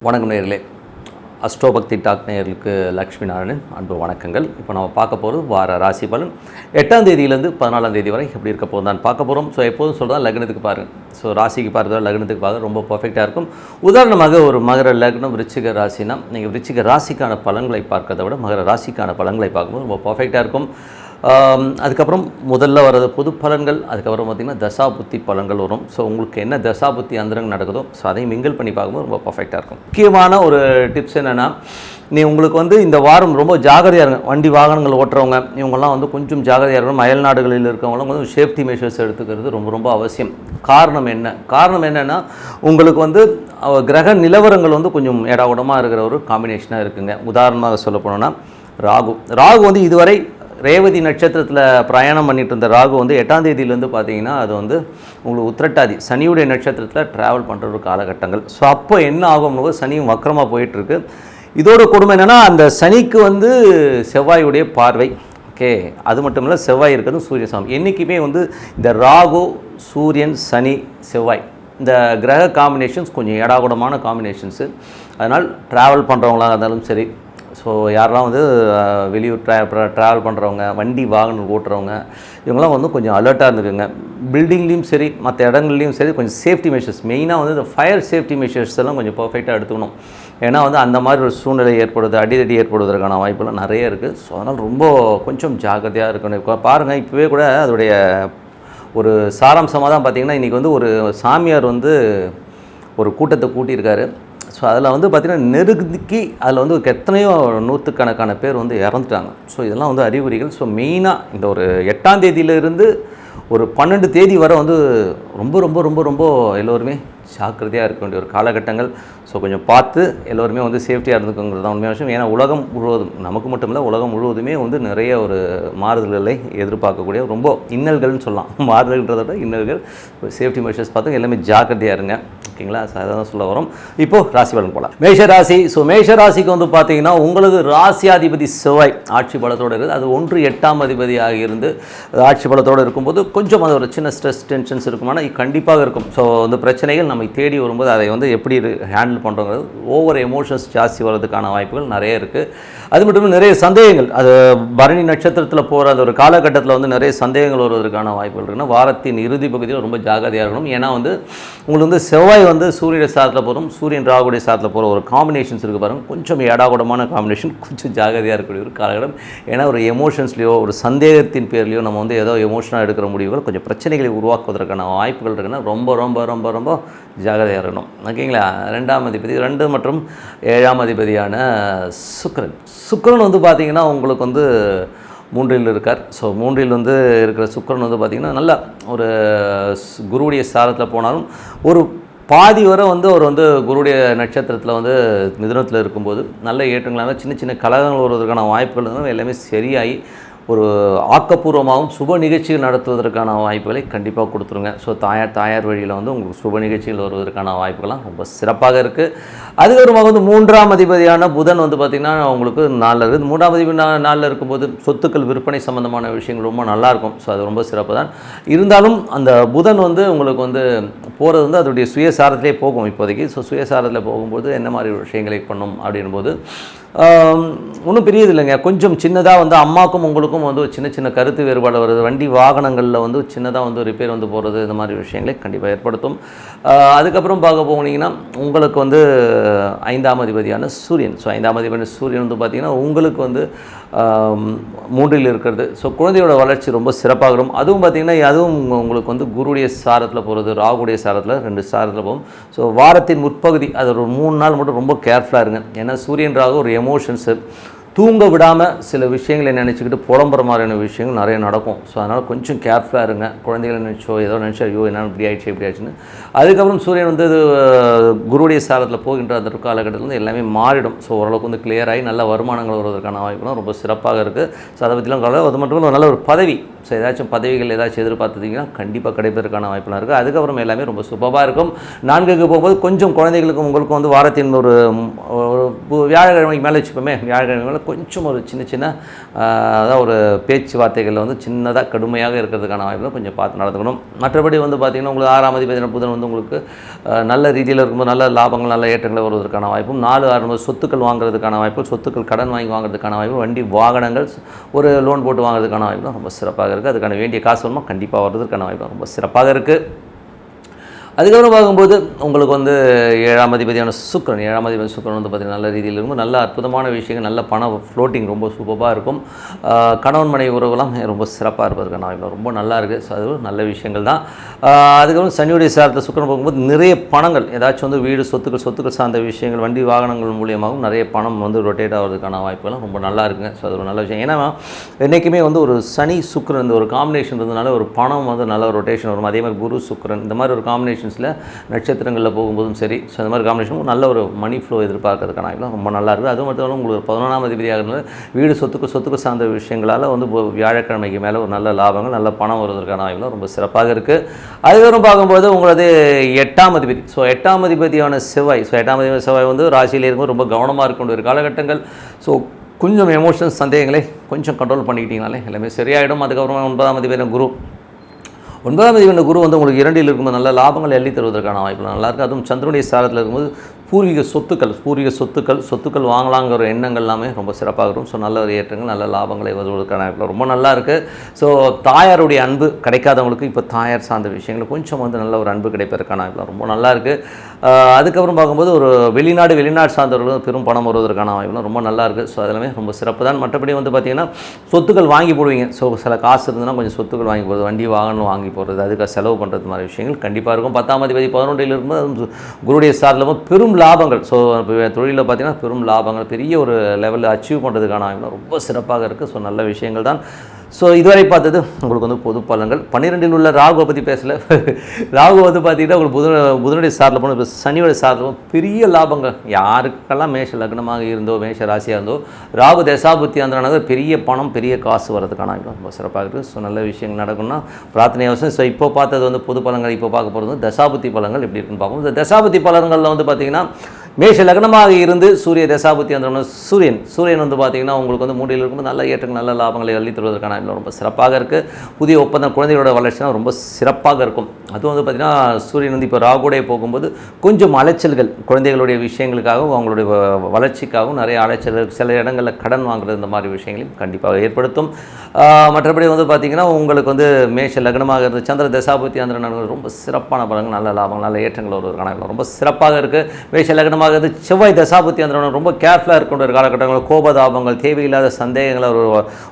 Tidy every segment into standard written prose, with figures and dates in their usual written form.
வணக்கம் நேயர்களே. அஸ்ட்ரோபக்தி டாக் நேயர்களுக்கு லக்ஷ்மி நாராயணன் அன்பு வணக்கங்கள். இப்போ நம்ம பார்க்க போகிறது வார ராசி பலன் 8ஆம் தேதியிலேருந்து 14ஆம் தேதி வரை எப்படி இருக்க போகுது தான் பார்க்க போகிறோம். ஸோ எப்போதும் சொல்கிறதா லக்னத்துக்கு பாருங்கள். ஸோ ராசிக்கு பார்க்குறதா லக்னத்துக்கு பார்க்க ரொம்ப பர்ஃபெக்டாக இருக்கும். உதாரணமாக ஒரு மகர லக்னம் விருச்சிக ராசினா நீங்கள் விருச்சிக ராசிக்கான பலன்களை பார்க்கறத விட மகர ராசிக்கான பலன்களை பார்க்கும்போது ரொம்ப பர்ஃபெக்டாக இருக்கும். அதுக்கப்புறம் முதல்ல வர்றது பொது பலன்கள், அதுக்கப்புறம் பார்த்திங்கன்னா தசாபுத்தி பலன்கள் வரும். ஸோ உங்களுக்கு என்ன தசாபுத்தி அந்தரங்கள் நடக்குதோ ஸோ அதையும் மிங்கிள் பண்ணி பார்க்கும்போது ரொம்ப பர்ஃபெக்டாக இருக்கும். முக்கியமான ஒரு டிப்ஸ் என்னென்னா, உங்களுக்கு இந்த வாரம் ரொம்ப ஜாகிரதையாக இருங்க. வண்டி வாகனங்கள் ஓட்டுறவங்க இவங்கெல்லாம் கொஞ்சம் ஜாகிரதையாக இருக்கணும். அயல் நாடுகளில் இருக்கவங்களாம் சேஃப்டி மெஷர்ஸ் எடுத்துக்கிறது ரொம்ப ரொம்ப அவசியம். காரணம் என்னென்னா உங்களுக்கு கிரக நிலவரங்கள் கொஞ்சம் ஏடாகூடமாக இருக்கிற ஒரு காம்பினேஷனாக இருக்குங்க. உதாரணமாக சொல்ல போனோன்னா ராகு இதுவரை ரேவதி நட்சத்திரத்தில் பிரயாணம் பண்ணிட்டு இருந்த ராகு 8ஆம் தேதியிலேருந்து பார்த்தீங்கன்னா அது உங்களுக்கு உத்திரட்டாதி சனியுடைய நட்சத்திரத்தில் ட்ராவல் பண்ணுற ஒரு காலகட்டங்கள். ஸோ அப்போ என்ன ஆகும்னு சனியும் வக்கரமாக போயிட்டுருக்கு. இதோட கொடுமை என்னென்னா அந்த சனிக்கு செவ்வாயுடைய பார்வை. ஓகே, அது மட்டும் இல்லை, செவ்வாய் இருக்கிறது சூரிய சாமி. என்றைக்குமே இந்த ராகு சூரியன் சனி செவ்வாய் இந்த கிரக காம்பினேஷன்ஸ் கொஞ்சம் ஏடாகூடமான காம்பினேஷன்ஸு. அதனால் ட்ராவல் பண்ணுறவங்களாக இருந்தாலும் சரி, ஸோ யாரெல்லாம் வெளியூர் ட்ராவல் பண்ணுறவங்க, வண்டி வாகனம் ஓட்டுறவங்க இவங்களாம் கொஞ்சம் அலர்ட்டாக இருந்துக்குங்க. பில்டிங்லேயும் சரி மற்ற இடங்கள்லையும் சரி கொஞ்சம் சேஃப்டி மெஷர்ஸ், மெயினாக இந்த ஃபயர் சேஃப்டி மெஷர்ஸ் எல்லாம் கொஞ்சம் பர்ஃபெக்டாக எடுத்துக்கணும். ஏன்னா அந்த மாதிரி ஒரு சூழ்நிலை ஏற்படுது, அடிதடி ஏற்படுவதற்கான வாய்ப்புலாம் நிறைய இருக்குது. ஸோ அதனால் ரொம்ப கொஞ்சம் ஜாக்கிரதையாக இருக்கணும். இப்போ பாருங்கள், இப்போவே கூட அதோடைய ஒரு சாராம்சமாக தான் பார்த்திங்கன்னா இன்றைக்கி ஒரு சாமியார் ஒரு கூட்டத்தை கூட்டியிருக்காரு. ஸோ அதில் பார்த்திங்கன்னா நெருக்கி அதில் எத்தனையோ நூற்றுக்கணக்கான பேர் இறந்துட்டாங்க. ஸோ இதெல்லாம் அறிகுறிகள். ஸோ மெயினாக இந்த ஒரு 8ஆம் தேதியிலிருந்து ஒரு 12 தேதி வரை ரொம்ப ரொம்ப ரொம்ப ரொம்ப எல்லோருமே ஜாக்கிரதையாக இருக்க வேண்டிய ஒரு காலகட்டங்கள். ஸோ கொஞ்சம் பார்த்து எல்லோருமே சேஃப்டியாக இருந்துக்குங்கிறது தான் உண்மையான விஷயம். ஏன்னா உலகம் முழுவதும், நமக்கு மட்டும் இல்லை, உலகம் முழுவதுமே நிறைய ஒரு மாறுதல்களை எதிர்பார்க்கக்கூடிய ரொம்ப இன்னல்கள்னு சொல்லலாம். மாறுதல்ன்றதை விட இன்னல்கள். சேஃப்டி மெஷர்ஸ் பார்த்து எல்லாமே ஜாக்கிரதையாக இருங்க. ஓகேங்களா? ஸோ அதை தான் சொல்ல வரோம். இப்போது ராசி பலன் போகலாம். மேஷராசி. ஸோ மேஷராசிக்கு பார்த்தீங்கன்னா உங்களுக்கு ராசியாதிபதி செவ்வாய் ஆட்சி பலத்தோடு இருக்குது. அது 1-8ஆம் அதிபதியாக இருந்து ஆட்சி பலத்தோடு இருக்கும்போது கொஞ்சம் அது ஒரு சின்ன ஸ்ட்ரெஸ் டென்ஷன்ஸ் இருக்குமானா கண்டிப்பாக இருக்கும். ஸோ பிரச்சனைகள் நம்ம தேடி வரும்போது அதை எப்படி ஹேண்டில் பண்ணுறோங்கிறது, ஓவர் எமோஷன்ஸ் ஜாஸ்தி வர்றதுக்கான வாய்ப்புகள் நிறைய இருக்குது. அது மட்டும் இல்லை, நிறைய சந்தேகங்கள், அது பரணி நட்சத்திரத்தில் போகிற அது ஒரு காலகட்டத்தில் நிறைய சந்தேகங்கள் வருவதற்கான வாய்ப்புகள் இருக்குன்னா வாரத்தின் இறுதி பகுதியில் ரொம்ப ஜாகிரதையாக இருக்கணும். ஏன்னா உங்களுக்கு செவ்வாய் சூரிய சாரத்தில் போகிறோம், சூரியன் ராகுடைய சாரத்தில் போகிற ஒரு காம்பினேஷன்ஸ் இருக்குது பாருங்கள். கொஞ்சம் ஏடாகூடமான காம்பினேஷன், கொஞ்சம் ஜாகிரதையாக இருக்கக்கூடிய ஒரு காலகட்டம். ஏன்னா ஒரு எமோஷன்ஸ்லையோ ஒரு சந்தேகத்தின் பேர்லையோ நம்ம ஏதோ எமோஷனாக எடுக்கிற முடிவுகள் கொஞ்சம் பிரச்சனைகளை உருவாக்குவதற்கான வாய்ப்புகள் இருக்குன்னா ரொம்ப ரொம்ப ரொம்ப ரொம்ப ஜாகிரதையாக இருக்கணும். ஓகேங்களா? 2ஆம் அதிபதி 2 மற்றும் 7ஆம் அதிபதியான சுக்கிரன் பார்த்திங்கன்னா உங்களுக்கு 3இல் இருக்கார். ஸோ 3இல் இருக்கிற சுக்கிரன் பார்த்திங்கன்னா நல்ல ஒரு குருவுடைய சாரத்தில் போனாலும் ஒரு பாதி வரை அவர் குருடைய நட்சத்திரத்தில் மிதுனத்தில் இருக்கும்போது நல்ல ஏற்றங்களாக சின்ன சின்ன கலகங்கள் வருவதற்கான வாய்ப்புகள் எல்லாமே சரியாகி ஒரு ஆக்கப்பூர்வமாகவும் சுப நிகழ்ச்சிகள் நடத்துவதற்கான வாய்ப்புகளை கண்டிப்பாக கொடுத்துருங்க. ஸோ தாயார் வழியில் உங்களுக்கு சுப நிகழ்ச்சிகள் வருவதற்கான வாய்ப்புகள்லாம் ரொம்ப சிறப்பாக இருக்குது. அதுக்கப்புறமாக 3ஆம் அதிபதியான புதன் பார்த்திங்கன்னா உங்களுக்கு 4 இருக்குது. 3ஆம் அதிபதி 4 இருக்கும்போது சொத்துக்கள் விற்பனை சம்மந்தமான விஷயங்கள் ரொம்ப நல்லாயிருக்கும். ஸோ அது ரொம்ப சிறப்பு தான். இருந்தாலும் அந்த புதன் உங்களுக்கு போகிறது அதோடைய சுயசாரத்திலே போகும் இப்போதைக்கு. ஸோ சுயசாரத்தில் போகும்போது என்ன மாதிரி விஷயங்களை பண்ணும் அப்படின்போது ஒன்றும் பெரியது இல்லைங்க. கொஞ்சம் சின்னதாக அம்மாவுக்கும் உங்களுக்கும் சின்ன சின்ன கருத்து வேறுபாடு வருது. வண்டி வாகனங்களில் சின்னதாக ரிப்பேர் போகிறது, இந்த மாதிரி விஷயங்களை கண்டிப்பாக ஏற்படுத்தும். அதுக்கப்புறம் பார்க்க போனீங்கன்னா உங்களுக்கு 5ஆம் அதிபதியான சூரியன். ஸோ 5ஆம் அதிபதியான சூரியன் பார்த்திங்கன்னா உங்களுக்கு 3இல் இருக்கிறது. ஸோ குழந்தையோட வளர்ச்சி ரொம்ப சிறப்பாக இருக்கும். அதுவும் பார்த்திங்கன்னா அதுவும் உங்களுக்கு குருடைய சாரத்தில் போகிறது, ராகுடைய சாரத்தில் 2 சாரத்தில் போகும். ஸோ வாரத்தின் முற்பகுதி அது ஒரு 3 நாள் மட்டும் ரொம்ப கேர்ஃபுல்லாக இருங்க. ஏன்னா சூரியன் ராகு ஒரு எமோஷன்ஸு, தூங்க விடாமல் சில விஷயங்களை நினச்சிக்கிட்டு புலம்புற மாதிரியான விஷயங்கள் நிறைய நடக்கும். ஸோ அதனால் கொஞ்சம் கேர்ஃபுல்லாக இருங்க. குழந்தைகளை நினச்சோ ஏதோ நினச்சா ஐயோ என்ன இப்படி ஆயிடுச்சுன்னு. அதுக்கப்புறம் சூரியன் குருடைய சாரத்தில் போகின்ற அந்த காலகட்டத்தில் எல்லாமே மாறிடும். ஸோ ஓரளவுக்கு கிளியராகி நல்ல வருமானங்கள் வருவதற்கான வாய்ப்புலாம் ரொம்ப சிறப்பாக இருக்குது. ஸோ அதை பற்றிலாம் கவலை. அது மட்டும் இல்லை, நல்ல ஒரு பதவி, ஸோ ஏதாச்சும் பதவிகள் ஏதாச்சும் எதிர்பார்த்துட்டிங்கன்னா கண்டிப்பாக கிடைப்பதற்கான வாய்ப்புலாம் இருக்குது. அதுக்கப்புறம் எல்லாமே ரொம்ப சுபமாக இருக்கும். 4க்கு போகும்போது கொஞ்சம் குழந்தைகளுக்கும் உங்களுக்கும் வாரத்தின் ஒரு வியாழக்கிழமைக்கு மேலே வச்சுப்போமே, வியாழக்கிழமை மேலே வாய்ப்பில் கொஞ்சம் ஒரு சின்ன அதாவது ஒரு பேச்சுவார்த்தைகளில் வந்து சின்னதாக கடுமையாக இருக்கிறதுக்கான வாய்ப்பில் கொஞ்சம் பார்த்து நடந்துக்கணும். மற்றபடி வந்து பார்த்திங்கன்னா உங்களுக்கு 6ஆம் அதிபதி புதன் வந்து உங்களுக்கு நல்ல ரீதியில் இருக்கும்போது நல்ல லாபங்கள் நல்ல ஏற்றங்களை வருவதற்கான வாய்ப்பும் 4 சொத்துக்கள் வாங்குறதுக்கான வாய்ப்பு, சொத்துக்கள் கடன் வாங்கி வாங்குறதுக்கான வாய்ப்பு, வண்டி வாகனங்கள் ஒரு லோன் போட்டு வாங்குறதுக்கான வாய்ப்பு ரொம்ப சிறப்பாக இருக்குது. அதுக்கான வேண்டிய காசு வருமா கண்டிப்பாக வர்றதுக்கான வாய்ப்பு ரொம்ப சிறப்பாக இருக்குது. அதுக்கப்புறம் பார்க்கும்போது உங்களுக்கு வந்து 7ஆம் அதிபதியான சுக்கிரன் வந்து பார்த்திங்கன்னா நல்ல ரீதியில் இருக்கும், நல்ல அற்புதமான விஷயங்கள், நல்ல பண ஃப்ளோட்டிங் ரொம்ப சூப்பராக இருக்கும். கணவன் மனைவி உறவுலாம் ரொம்ப சிறப்பாக இருப்பதற்கான வாய்ப்பு ரொம்ப நல்லா இருக்குது. ஸோ அது நல்ல விஷயங்கள் தான். அதுக்கப்புறம் சனியுடைய சாரத்தில் சுக்கிரன் போகும்போது நிறைய பணங்கள் ஏதாச்சும் வந்து வீடு சொத்துக்கள் சார்ந்த விஷயங்கள், வண்டி வாகனங்கள் மூலியமாகவும் நிறைய பணம் வந்து ரொட்டேட் ஆகிறதுக்கான வாய்ப்புலாம் ரொம்ப நல்லா இருக்குங்க. ஸோ அது ஒரு நல்ல விஷயம். ஏன்னா என்றைக்குமே வந்து ஒரு சனி சுக்கிரன் இந்த ஒரு காம்பினேஷன் இருந்ததுனால ஒரு பணம் வந்து நல்ல ரொட்டேஷன் வரும். அதே மாதிரி குரு சுக்கிரன் இந்த மாதிரி ஒரு காம்பினேஷன் நட்சத்திரங்களில் போகும்போதும் சரி, ஸோ இந்த மாதிரி காம்பினேஷன் நல்ல ஒரு மணி ஃப்ளோ எதிர்பார்க்கறதுக்கான வாய்ப்பு ரொம்ப நல்லா இருக்குது. அது மட்டும் இல்லாமல் உங்களுக்கு 11ஆம் அதிபதியாக இருந்தால் வீடு சொத்துக்கள் சார்ந்த விஷயங்களால் வந்து வியாழக்கிழமைக்கு மேலே ஒரு நல்ல லாபங்கள் நல்ல பணம் வருவதற்கான வாய்ப்புலாம் ரொம்ப சிறப்பாக இருக்குது. அதுக்கப்புறம் பார்க்கும்போது உங்களது 8ஆம் அதிபதி, ஸோ 8ஆம் அதிபதியான செவ்வாய் வந்து ராசியில் இருக்கும்போது ரொம்ப கவனமாக இருக்க ஒரு காலகட்டங்கள். ஸோ கொஞ்சம் எமோஷன்ஸ் சந்தேகங்களை கொஞ்சம் கண்ட்ரோல் பண்ணிக்கிட்டீங்கனாலே எல்லாமே சரியாயிடும். அதுக்கப்புறமா 9ஆம் அதிபதியான குரு குரு வந்து உங்களுக்கு 2ல் இருக்கும்போது நல்ல லாபங்கள் எள்ளி தருவதற்கான வாய்ப்பு நல்லாயிருக்கு. அதுவும் சந்திரனுடைய சாரத்தில் இருக்கும்போது பூர்வீக சொத்துக்கள் வாங்கலாங்கிற ஒரு எண்ணங்கள் எல்லாமே ரொம்ப சிறப்பாக இருக்கும். ஸோ நல்ல ஒரு ஏற்றங்கள் நல்ல லாபங்களை வருவதற்கான வாய்ப்பு ரொம்ப நல்லா இருக்குது. ஸோ தாயாருடைய அன்பு கிடைக்காதவங்களுக்கு இப்போ தாயார் சார்ந்த விஷயங்கள் கொஞ்சம் வந்து நல்ல ஒரு அன்பு கிடைப்பதற்கான வாய்ப்பு ரொம்ப நல்லா இருக்குது. அதுக்கப்புறம் பார்க்கும்போது ஒரு வெளிநாடு சார்ந்தவர்களும் பெரும் பணம் வருவதற்கான வாய்ப்புலாம் ரொம்ப நல்லா இருக்குது. ஸோ அதெல்லாமே ரொம்ப சிறப்பு தான். மற்றபடி வந்து பார்த்திங்கன்னா சொத்துக்கள் வாங்கி போடுவீங்க. ஸோ சில காசு இருந்ததுன்னா கொஞ்சம் சொத்துக்கள் வாங்கி போடுறது, வண்டி வாகனம் வாங்கி போடுறது, அதுக்காக செலவு பண்ணுறது மாதிரி விஷயங்கள் கண்டிப்பாக இருக்கும். 10ஆம் அதிபதி 11ல் இருக்கும்போது குருடைய சார்ந்த பெரும் லாபங்கள். ஸோ தொழிலில் பார்த்திங்கன்னா பெரும் லாபங்கள் பெரிய ஒரு லெவலில் அச்சீவ் பண்ணுறதுக்கான வாய்ப்பு ரொம்ப சிறப்பாக இருக்குது. ஸோ நல்ல விஷயங்கள் தான். ஸோ இதுவரை பார்த்தது உங்களுக்கு வந்து பொது பலன்கள். 12ல் உள்ள ராகுவை பற்றி பேசலை. ராகு வந்து பார்த்திங்கன்னா உங்களுக்கு புதனுடைய சாரில் போன இப்போ சனியோடைய சாரில் பெரிய லாபங்கள் யாருக்கெல்லாம் மேஷ லக்னமாக இருந்தோ மேஷ ராசியாக இருந்தோ ராகு தசாபுத்தி ஆந்திரனாக பெரிய பணம் பெரிய காசு வர்றதுக்கான ரொம்ப சிறப்பாக இருக்குது. ஸோ நல்ல விஷயங்கள் நடக்கும்னா பிரார்த்தனை அவசியம். ஸோ இப்போ பார்த்தது வந்து பொது பலன்கள். இப்போ பார்க்க போகிறது வந்து தசாபுத்தி பலன்கள் எப்படி இருக்குன்னு பார்ப்போம். இந்த தசாபுத்தி பலன்களில் வந்து பார்த்திங்கன்னா மேஷ லக்னமாக இருந்து சூரிய தசாபுத்தி அந்த சூரியன் வந்து பார்த்திங்கன்னா உங்களுக்கு வந்து 3ல் இருக்கும்போது நல்ல ஏற்றங்கள் நல்ல லாபங்களை அள்ளி தருவதற்கான ரொம்ப சிறப்பாக இருக்குது. புதிய ஒப்பந்தம் குழந்தைகளோட வளர்ச்சிலாம் ரொம்ப சிறப்பாக இருக்கும். அதுவும் வந்து பார்த்திங்கன்னா சூரியன் வந்து இப்போ ராகுடைய போகும்போது கொஞ்சம் அலைச்சல்கள் குழந்தைகளுடைய விஷயங்களுக்காகவும் அவங்களுடைய வளர்ச்சிக்காகவும் நிறைய அலைச்சல்கள், சில இடங்களில் கடன் வாங்குறது இந்த மாதிரி விஷயங்களையும் கண்டிப்பாக ஏற்படுத்தும். மற்றபடி வந்து பார்த்திங்கன்னா உங்களுக்கு வந்து மேஷ லக்னமாக இருந்து சந்திர தசாபுத்தி அந்த ரொம்ப சிறப்பான பலன்கள் நல்ல லாபங்கள் நல்ல ஏற்றங்கள் வருவதற்கான ரொம்ப சிறப்பாக இருக்குது. மேஷ லக்னமாக செவ்வாய் தசாபுத்தி அந்த ரொம்ப கேர்ஃபுல்லாக இருக்கின்ற ஒரு காலகட்டங்களில் கோபதாபங்கள் தேவையில்லாத சந்தேகங்களை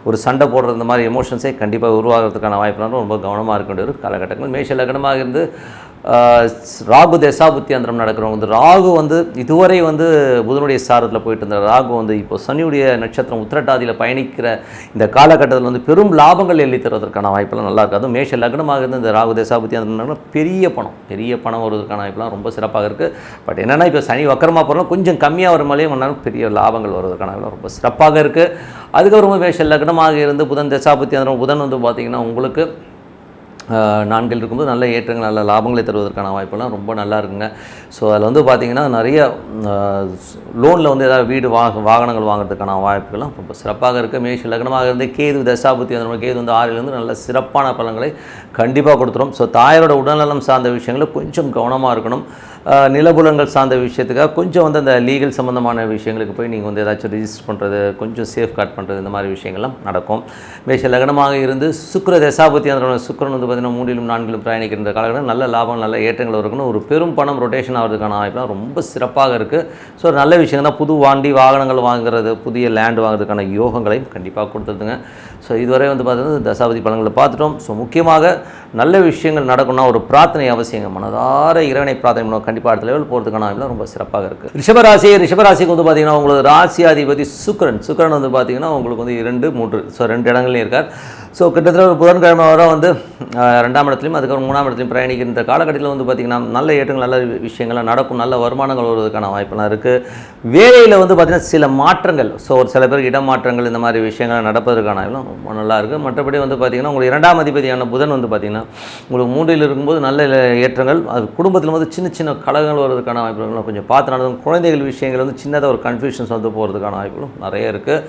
ஒரு சண்டை போடுறது இந்த மாதிரி எமோஷன்ஸை கண்டிப்பாக உருவாகிறதுக்கான வாய்ப்புனாலும் ரொம்ப கவனமாக இருக்க வேண்டிய ஒரு காலகட்டங்கள். மேஷ லக்னமாக இருந்து ராகு தசாபுத்தி அந்தரம் நடக்கிறவங்க வந்து ராகு வந்து இதுவரை வந்து புதனுடைய சாரத்தில் போயிட்டு இருந்த ராகு வந்து இப்போ சனியுடைய நட்சத்திரம் உத்திரட்டாதியில் பயணிக்கிற இந்த காலகட்டத்தில் வந்து பெரும் லாபங்கள் எள்ளி தருவதற்கான வாய்ப்பெல்லாம் நல்லா இருக்குது. அதுவும் மேஷ லக்னமாக இருந்து இந்த ராகு தசாபுத்தி அந்தரம் பெரிய பணம் வருவதற்கான வாய்ப்பெல்லாம் ரொம்ப சிறப்பாக இருக்குது. பட் என்னென்னா இப்போ சனி வக்கரமாக போகிறோம் கொஞ்சம் கம்மியாக வர மாதிரியே ஒன்றாலும் பெரிய லாபங்கள் வருவதற்கான வாய்ப்பு ரொம்ப சிறப்பாக இருக்குது. அதுக்கப்புறமா மேஷ லக்னமாக இருந்து புதன் தசாபுத்தி அந்தரம் புதன் வந்து பார்த்திங்கன்னா உங்களுக்கு 4ல் இருக்கும்போது நல்ல ஏற்றங்கள் நல்ல லாபங்களை தருவதற்கான வாய்ப்பெல்லாம் ரொம்ப நல்லா இருக்குங்க. ஸோ அதில் வந்து பார்த்திங்கன்னா நிறைய லோனில் வந்து ஏதாவது வீடு வாகனங்கள் வாங்குறதுக்கான வாய்ப்புகள்லாம் ரொம்ப சிறப்பாக இருக்குது. மேஷ லக்னமாக இருந்து கேது தசாபுத்தி அந்த கேது வந்து 6லேருந்து நல்ல சிறப்பான பலன்களை கண்டிப்பாக கொடுத்துரும். ஸோ தாயாரோட உடல்நலம் சார்ந்த விஷயங்களில் கொஞ்சம் கவனமாக இருக்கணும். நிலபுலங்கள் சார்ந்த விஷயத்துக்காக கொஞ்சம் வந்து அந்த லீகல் சம்மந்தமான விஷயங்களுக்கு போய் நீங்கள் வந்து ஏதாச்சும் ரிஜிஸ்டர் பண்ணுறது கொஞ்சம் சேஃப் கார்ட் பண்ணுறது இந்த மாதிரி விஷயங்கள்லாம் நடக்கும். மேஷ லக்னமாக இருந்து சுக்கிர தசாபுத்தி அந்த சுக்கிரன் வந்து பார்த்திங்கன்னா 3லும் 4லும் பிரயாணிக்கின்ற காலகட்டம் நல்ல லாபம் நல்ல ஏற்றங்கள் இருக்கணும். ஒரு பெரும் பணம் ரொட்டேஷன் ஆகிறதுக்கான வாய்ப்புலாம் ரொம்ப சிறப்பாக இருக்குது. ஸோ நல்ல விஷயம் தான். புது வண்டி வாகனங்கள் வாங்குறது புதிய லேண்ட் வாங்குறதுக்கான யோகங்களையும் கண்டிப்பாக கொடுத்துருதுங்க. ஸோ இதுவரை வந்து பார்த்தீங்கன்னா தசாபதி பலன்களை பார்த்துட்டோம். ஸோ முக்கியமாக நல்ல விஷயங்கள் நடக்கணும்னா ஒரு பிரார்த்தனை அவசியங்க. மனதார இறைவனை பிரார்த்தனை பண்ணுவோம். கண்டிப்பாக அடுத்த லெவல் போகிறதுக்கான வாய்ப்புலாம் ரொம்ப சிறப்பாக இருக்குது. ரிஷபராசிக்கு வந்து பார்த்திங்கன்னா உங்களுக்கு ராசி அதிபதி சுக்கிரன் வந்து பார்த்திங்கன்னா உங்களுக்கு வந்து 2, 3 ஸோ 2 இடங்கள்லையும் இருக்கார். ஸோ கிட்டத்தட்ட ஒரு புதன்கிழமை வர வந்து 2ஆம் இடத்துலையும் அதுக்கப்புறம் 3ஆம் இடத்துலையும் பிரயாணிக்கின்ற காலகட்டத்தில் வந்து பார்த்திங்கன்னா நல்ல ஏற்றங்கள் நல்ல விஷயங்கள்லாம் நடக்கும். நல்ல வருமானங்கள் வருவதற்கான வாய்ப்பெல்லாம் இருக்குது. வேலையில் வந்து பார்த்திங்கன்னா சில மாற்றங்கள் ஸோ ஒரு சில பேருக்கு இடமாற்றங்கள் இந்த மாதிரி விஷயங்கள் நடப்பதற்கான வாய்ப்புலாம் ரொம்ப நல்லா இருக்குது. மற்றபடி வந்து பார்த்திங்கன்னா உங்களுக்கு 2ஆம் அதிபதியான புதன் வந்து பார்த்திங்கன்னா உங்களுக்கு 3ல் இருக்கும்போது நல்ல ஏற்றங்கள். அது குடும்பத்தில் வந்து சின்ன கலகங்கள் வருவதற்கான வாய்ப்புகள் கொஞ்சம் பார்த்து நடந்தும். குழந்தைகள் விஷயங்கள் வந்து சின்னதாக ஒரு கன்ஃபியூஷன்ஸ் வந்து போகிறதுக்கான வாய்ப்புகளும் நிறைய இருக்குது.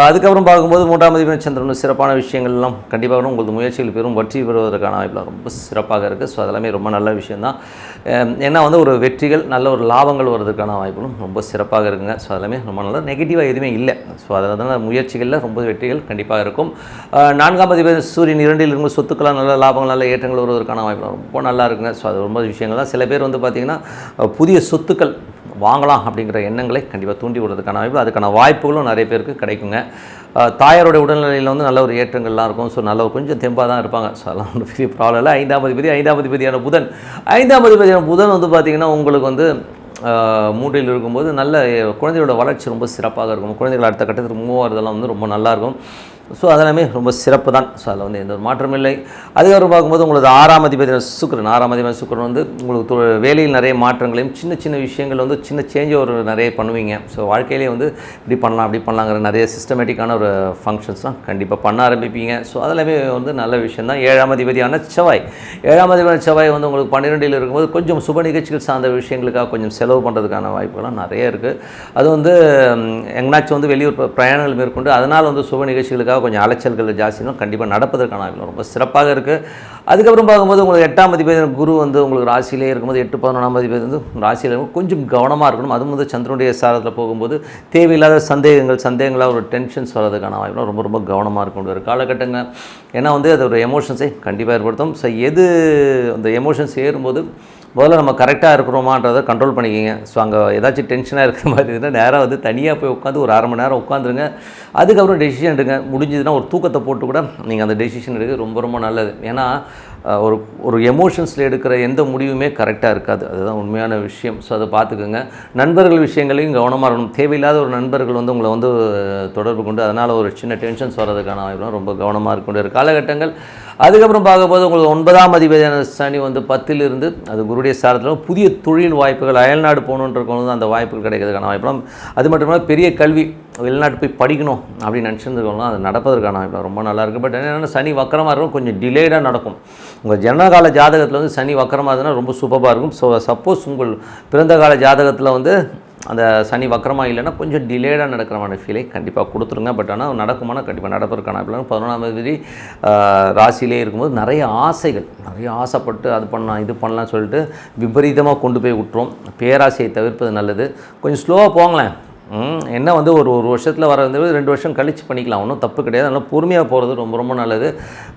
அதுக்கப்புறம் பார்க்கும்போது 3ஆம் அதிபதி சந்திரன் சிறப்பான விஷயங்கள்லாம் கண்டிப்பாக வரும். உங்களது முயற்சிகள் பெரும் வெற்றி பெறுவதற்கான வாய்ப்புலாம் ரொம்ப சிறப்பாக இருக்குது. ஸோ அதெல்லாமே ரொம்ப நல்ல விஷயந்தான். ஏன்னா வந்து ஒரு வெற்றிகள் நல்ல ஒரு லாபங்கள் வருவதற்கான வாய்ப்புகளும் ரொம்ப சிறப்பாக இருக்குங்க. ஸோ அதெல்லாமே ரொம்ப நல்ல நெகட்டிவாக எதுவுமே இல்லை. ஸோ அதனால முயற்சிகளில் ரொம்ப வெற்றிகள் கண்டிப்பாக இருக்கும். 4ஆம் அதிபதி சூரியன் 2இல் இருக்கும் சொத்துக்களாக நல்ல லாபங்கள் நல்ல ஏற்றங்கள் வருவதற்கான வாய்ப்புலாம் ரொம்ப நல்லா இருக்குங்க. ஸோ அது ரொம்ப விஷயங்கள் தான். சில பேர் வந்து பார்த்திங்கன்னா புதிய சொத்துக்கள் வாங்கலாம் அப்படிங்கிற எண்ணங்களை கண்டிப்பாக தூண்டி விடுறதுக்கான வாய்ப்பு, அதுக்கான வாய்ப்புகளும் நிறைய பேருக்கு கிடைக்குங்க. தாயாரோட உடல்நிலையில் வந்து நல்ல ஒரு ஏற்றங்கள்லாம் இருக்கும். ஸோ நல்ல கொஞ்சம் தெம்பாக தான் இருப்பாங்க. ஸோ அதெல்லாம் ஒன்றும் பெரிய ப்ராப்ளம் இல்லை. 5ஆம் அதிபதியான புதன் வந்து பார்த்திங்கன்னா உங்களுக்கு வந்து 3இல் இருக்கும்போது நல்ல குழந்தைகளோட வளர்ச்சி ரொம்ப சிறப்பாக இருக்கும். குழந்தைகள் அடுத்த கட்டத்துக்கு மூவ் ஆகிறதெல்லாம் வந்து ரொம்ப நல்லாயிருக்கும். ஸோ அதெல்லாமே ரொம்ப சிறப்பு தான். ஸோ அதில் வந்து எந்த ஒரு மாற்றமும் இல்லை. அதுக்கப்புறம் பார்க்கும்போது உங்களுக்கு 6ஆம் அதிபதி சுக்கிரன் வந்து உங்களுக்கு வேலையில் நிறைய மாற்றங்களையும் சின்ன சின்ன விஷயங்கள் வந்து சின்ன சேஞ்ச் ஒரு நிறைய பண்ணுவீங்க. ஸோ வாழ்க்கையிலே வந்து இப்படி பண்ணலாம் அப்படி பண்ணலாங்கிற நிறைய சிஸ்டமேட்டிக்கான ஒரு ஃபங்க்ஷன்ஸ்லாம் கண்டிப்பாக பண்ண ஆரம்பிப்பீங்க. ஸோ அதெல்லாமே வந்து நல்ல விஷயம் தான். 7ஆம் அதிபதியான செவ்வாய் வந்து உங்களுக்கு 12இல் இருக்கும்போது கொஞ்சம் சுப நிகழ்ச்சிகள் சார்ந்த விஷயங்களுக்காக கொஞ்சம் செலவு பண்ணுறதுக்கான வாய்ப்புகள்லாம் நிறைய இருக்குது. அது வந்து எங்கேனாச்சும் வந்து வெளியூர் பிரயாணங்கள் மேற்கொண்டு அதனால் வந்து சுப நிகழ்ச்சிகளுக்காக கொஞ்சம் அலைச்சல்கள் ஜாஸ்தியும் கண்டிப்பாக நடப்பதற்கான வாய்ப்பு ரொம்ப சிறப்பாக இருக்குது. அதுக்கப்புறம் பார்க்கும்போது உங்களுக்கு 8ஆம் அதிபதி குரு வந்து உங்களுக்கு ராசியிலே இருக்கும்போது 8-11ஆம் அதிபதி வந்து ராசியில் இருக்கும். கொஞ்சம் கவனமாக இருக்கணும். அதுவும் வந்து சந்திரனுடைய சாரத்தில் போகும்போது தேவையில்லாத சந்தேகங்களாக ஒரு டென்ஷன்ஸ் வர்றதுக்கான வாய்ப்பு ரொம்ப ரொம்ப கவனமாக இருக்கும் ஒரு காலகட்டங்க. ஏன்னா வந்து அது ஒரு எமோஷன்ஸை கண்டிப்பாக ஏற்படுத்தும். ஸோ எது அந்த எமோஷன்ஸ் ஏறும்போது முதல்ல நம்ம கரெக்டாக இருக்கிறோமான்றதை கண்ட்ரோல் பண்ணிக்கிங்க. ஸோ அங்கே ஏதாச்சும் டென்ஷனாக இருக்கிற மாதிரி இருந்தால் நேராக வந்து தனியாக போய் உட்காந்து ஒரு 1/2 மணி நேரம் உட்காந்துருங்க. அதுக்கப்புறம் டெசிஷன் எடுங்க. முடிஞ்சதுன்னா ஒரு தூக்கத்தை போட்டு கூட நீங்கள் அந்த டெசிஷன் எடுக்க ரொம்ப ரொம்ப நல்லது. ஏன்னா ஒரு எமோஷன்ஸில் எடுக்கிற எந்த முடிவுமே கரெக்டாக இருக்காது. அதுதான் உண்மையான விஷயம். ஸோ அதை பார்த்துக்குங்க. நண்பர்கள் விஷயங்களையும் கவனமாக இருக்கணும். தேவையில்லாத ஒரு நண்பர்கள் வந்து உங்களை வந்து தொடர்பு கொண்டு அதனால் ஒரு சின்ன டென்ஷன்ஸ் வர்றதுக்கான வாய்ப்புலாம் ரொம்ப கவனமாக இருக்கின்ற காலகட்டங்கள். அதுக்கப்புறம் பார்க்கும்போது உங்களுக்கு 9ஆம் அதிபதியான சனி வந்து 10இலிருந்து அது குருடைய சாரத்தில் புதிய தொழில் வாய்ப்புகள் அயல்நாடு போகணுன்றவங்க அந்த வாய்ப்புகள் கிடைக்கிறதுக்கான வாய்ப்புலாம். அது மட்டும் இல்லாமல் பெரிய கல்வி வெளிநாட்டு போய் படிக்கணும் அப்படின்னு நினச்சிருந்துருக்கோம்னா அது நடப்பதற்கான வாய்ப்பு ரொம்ப நல்லாயிருக்கு. பட் என்னென்னா சனி வக்கரமாக இருக்கும், கொஞ்சம் டிலேடாக நடக்கும். உங்கள் ஜனனகால ஜாதகத்தில் வந்து சனி வக்கரமாக இருந்ததுன்னா ரொம்ப சூப்பராக இருக்கும். ஸோ சப்போஸ் உங்கள் பிறந்த கால ஜாதகத்தில் வந்து அந்த சனி வக்கரமாக இல்லைன்னா கொஞ்சம் டிலேடாக நடக்கிற மாதிரி ஃபீலை கண்டிப்பாக கொடுத்துருங்க. பட் ஆனால் நடக்குமானா கண்டிப்பாக நடப்பதற்கான அப்படின்னா 11ஆம் தேதி ராசியிலே இருக்கும்போது நிறைய ஆசைப்பட்டு அது பண்ணலாம் இது பண்ணலாம்னு சொல்லிட்டு விபரீதமாக கொண்டு போய் விட்டுரும். பேராசையை தவிர்ப்பது நல்லது. கொஞ்சம் ஸ்லோவாக போங்களேன். என்ன வந்து ஒரு வருஷத்தில் வர வந்து 2 வருஷம் கழித்து பண்ணிக்கலாம், ஒன்றும் தப்பு கிடையாது. அதனால் பொறுமையாக போகிறது ரொம்ப ரொம்ப நல்லது.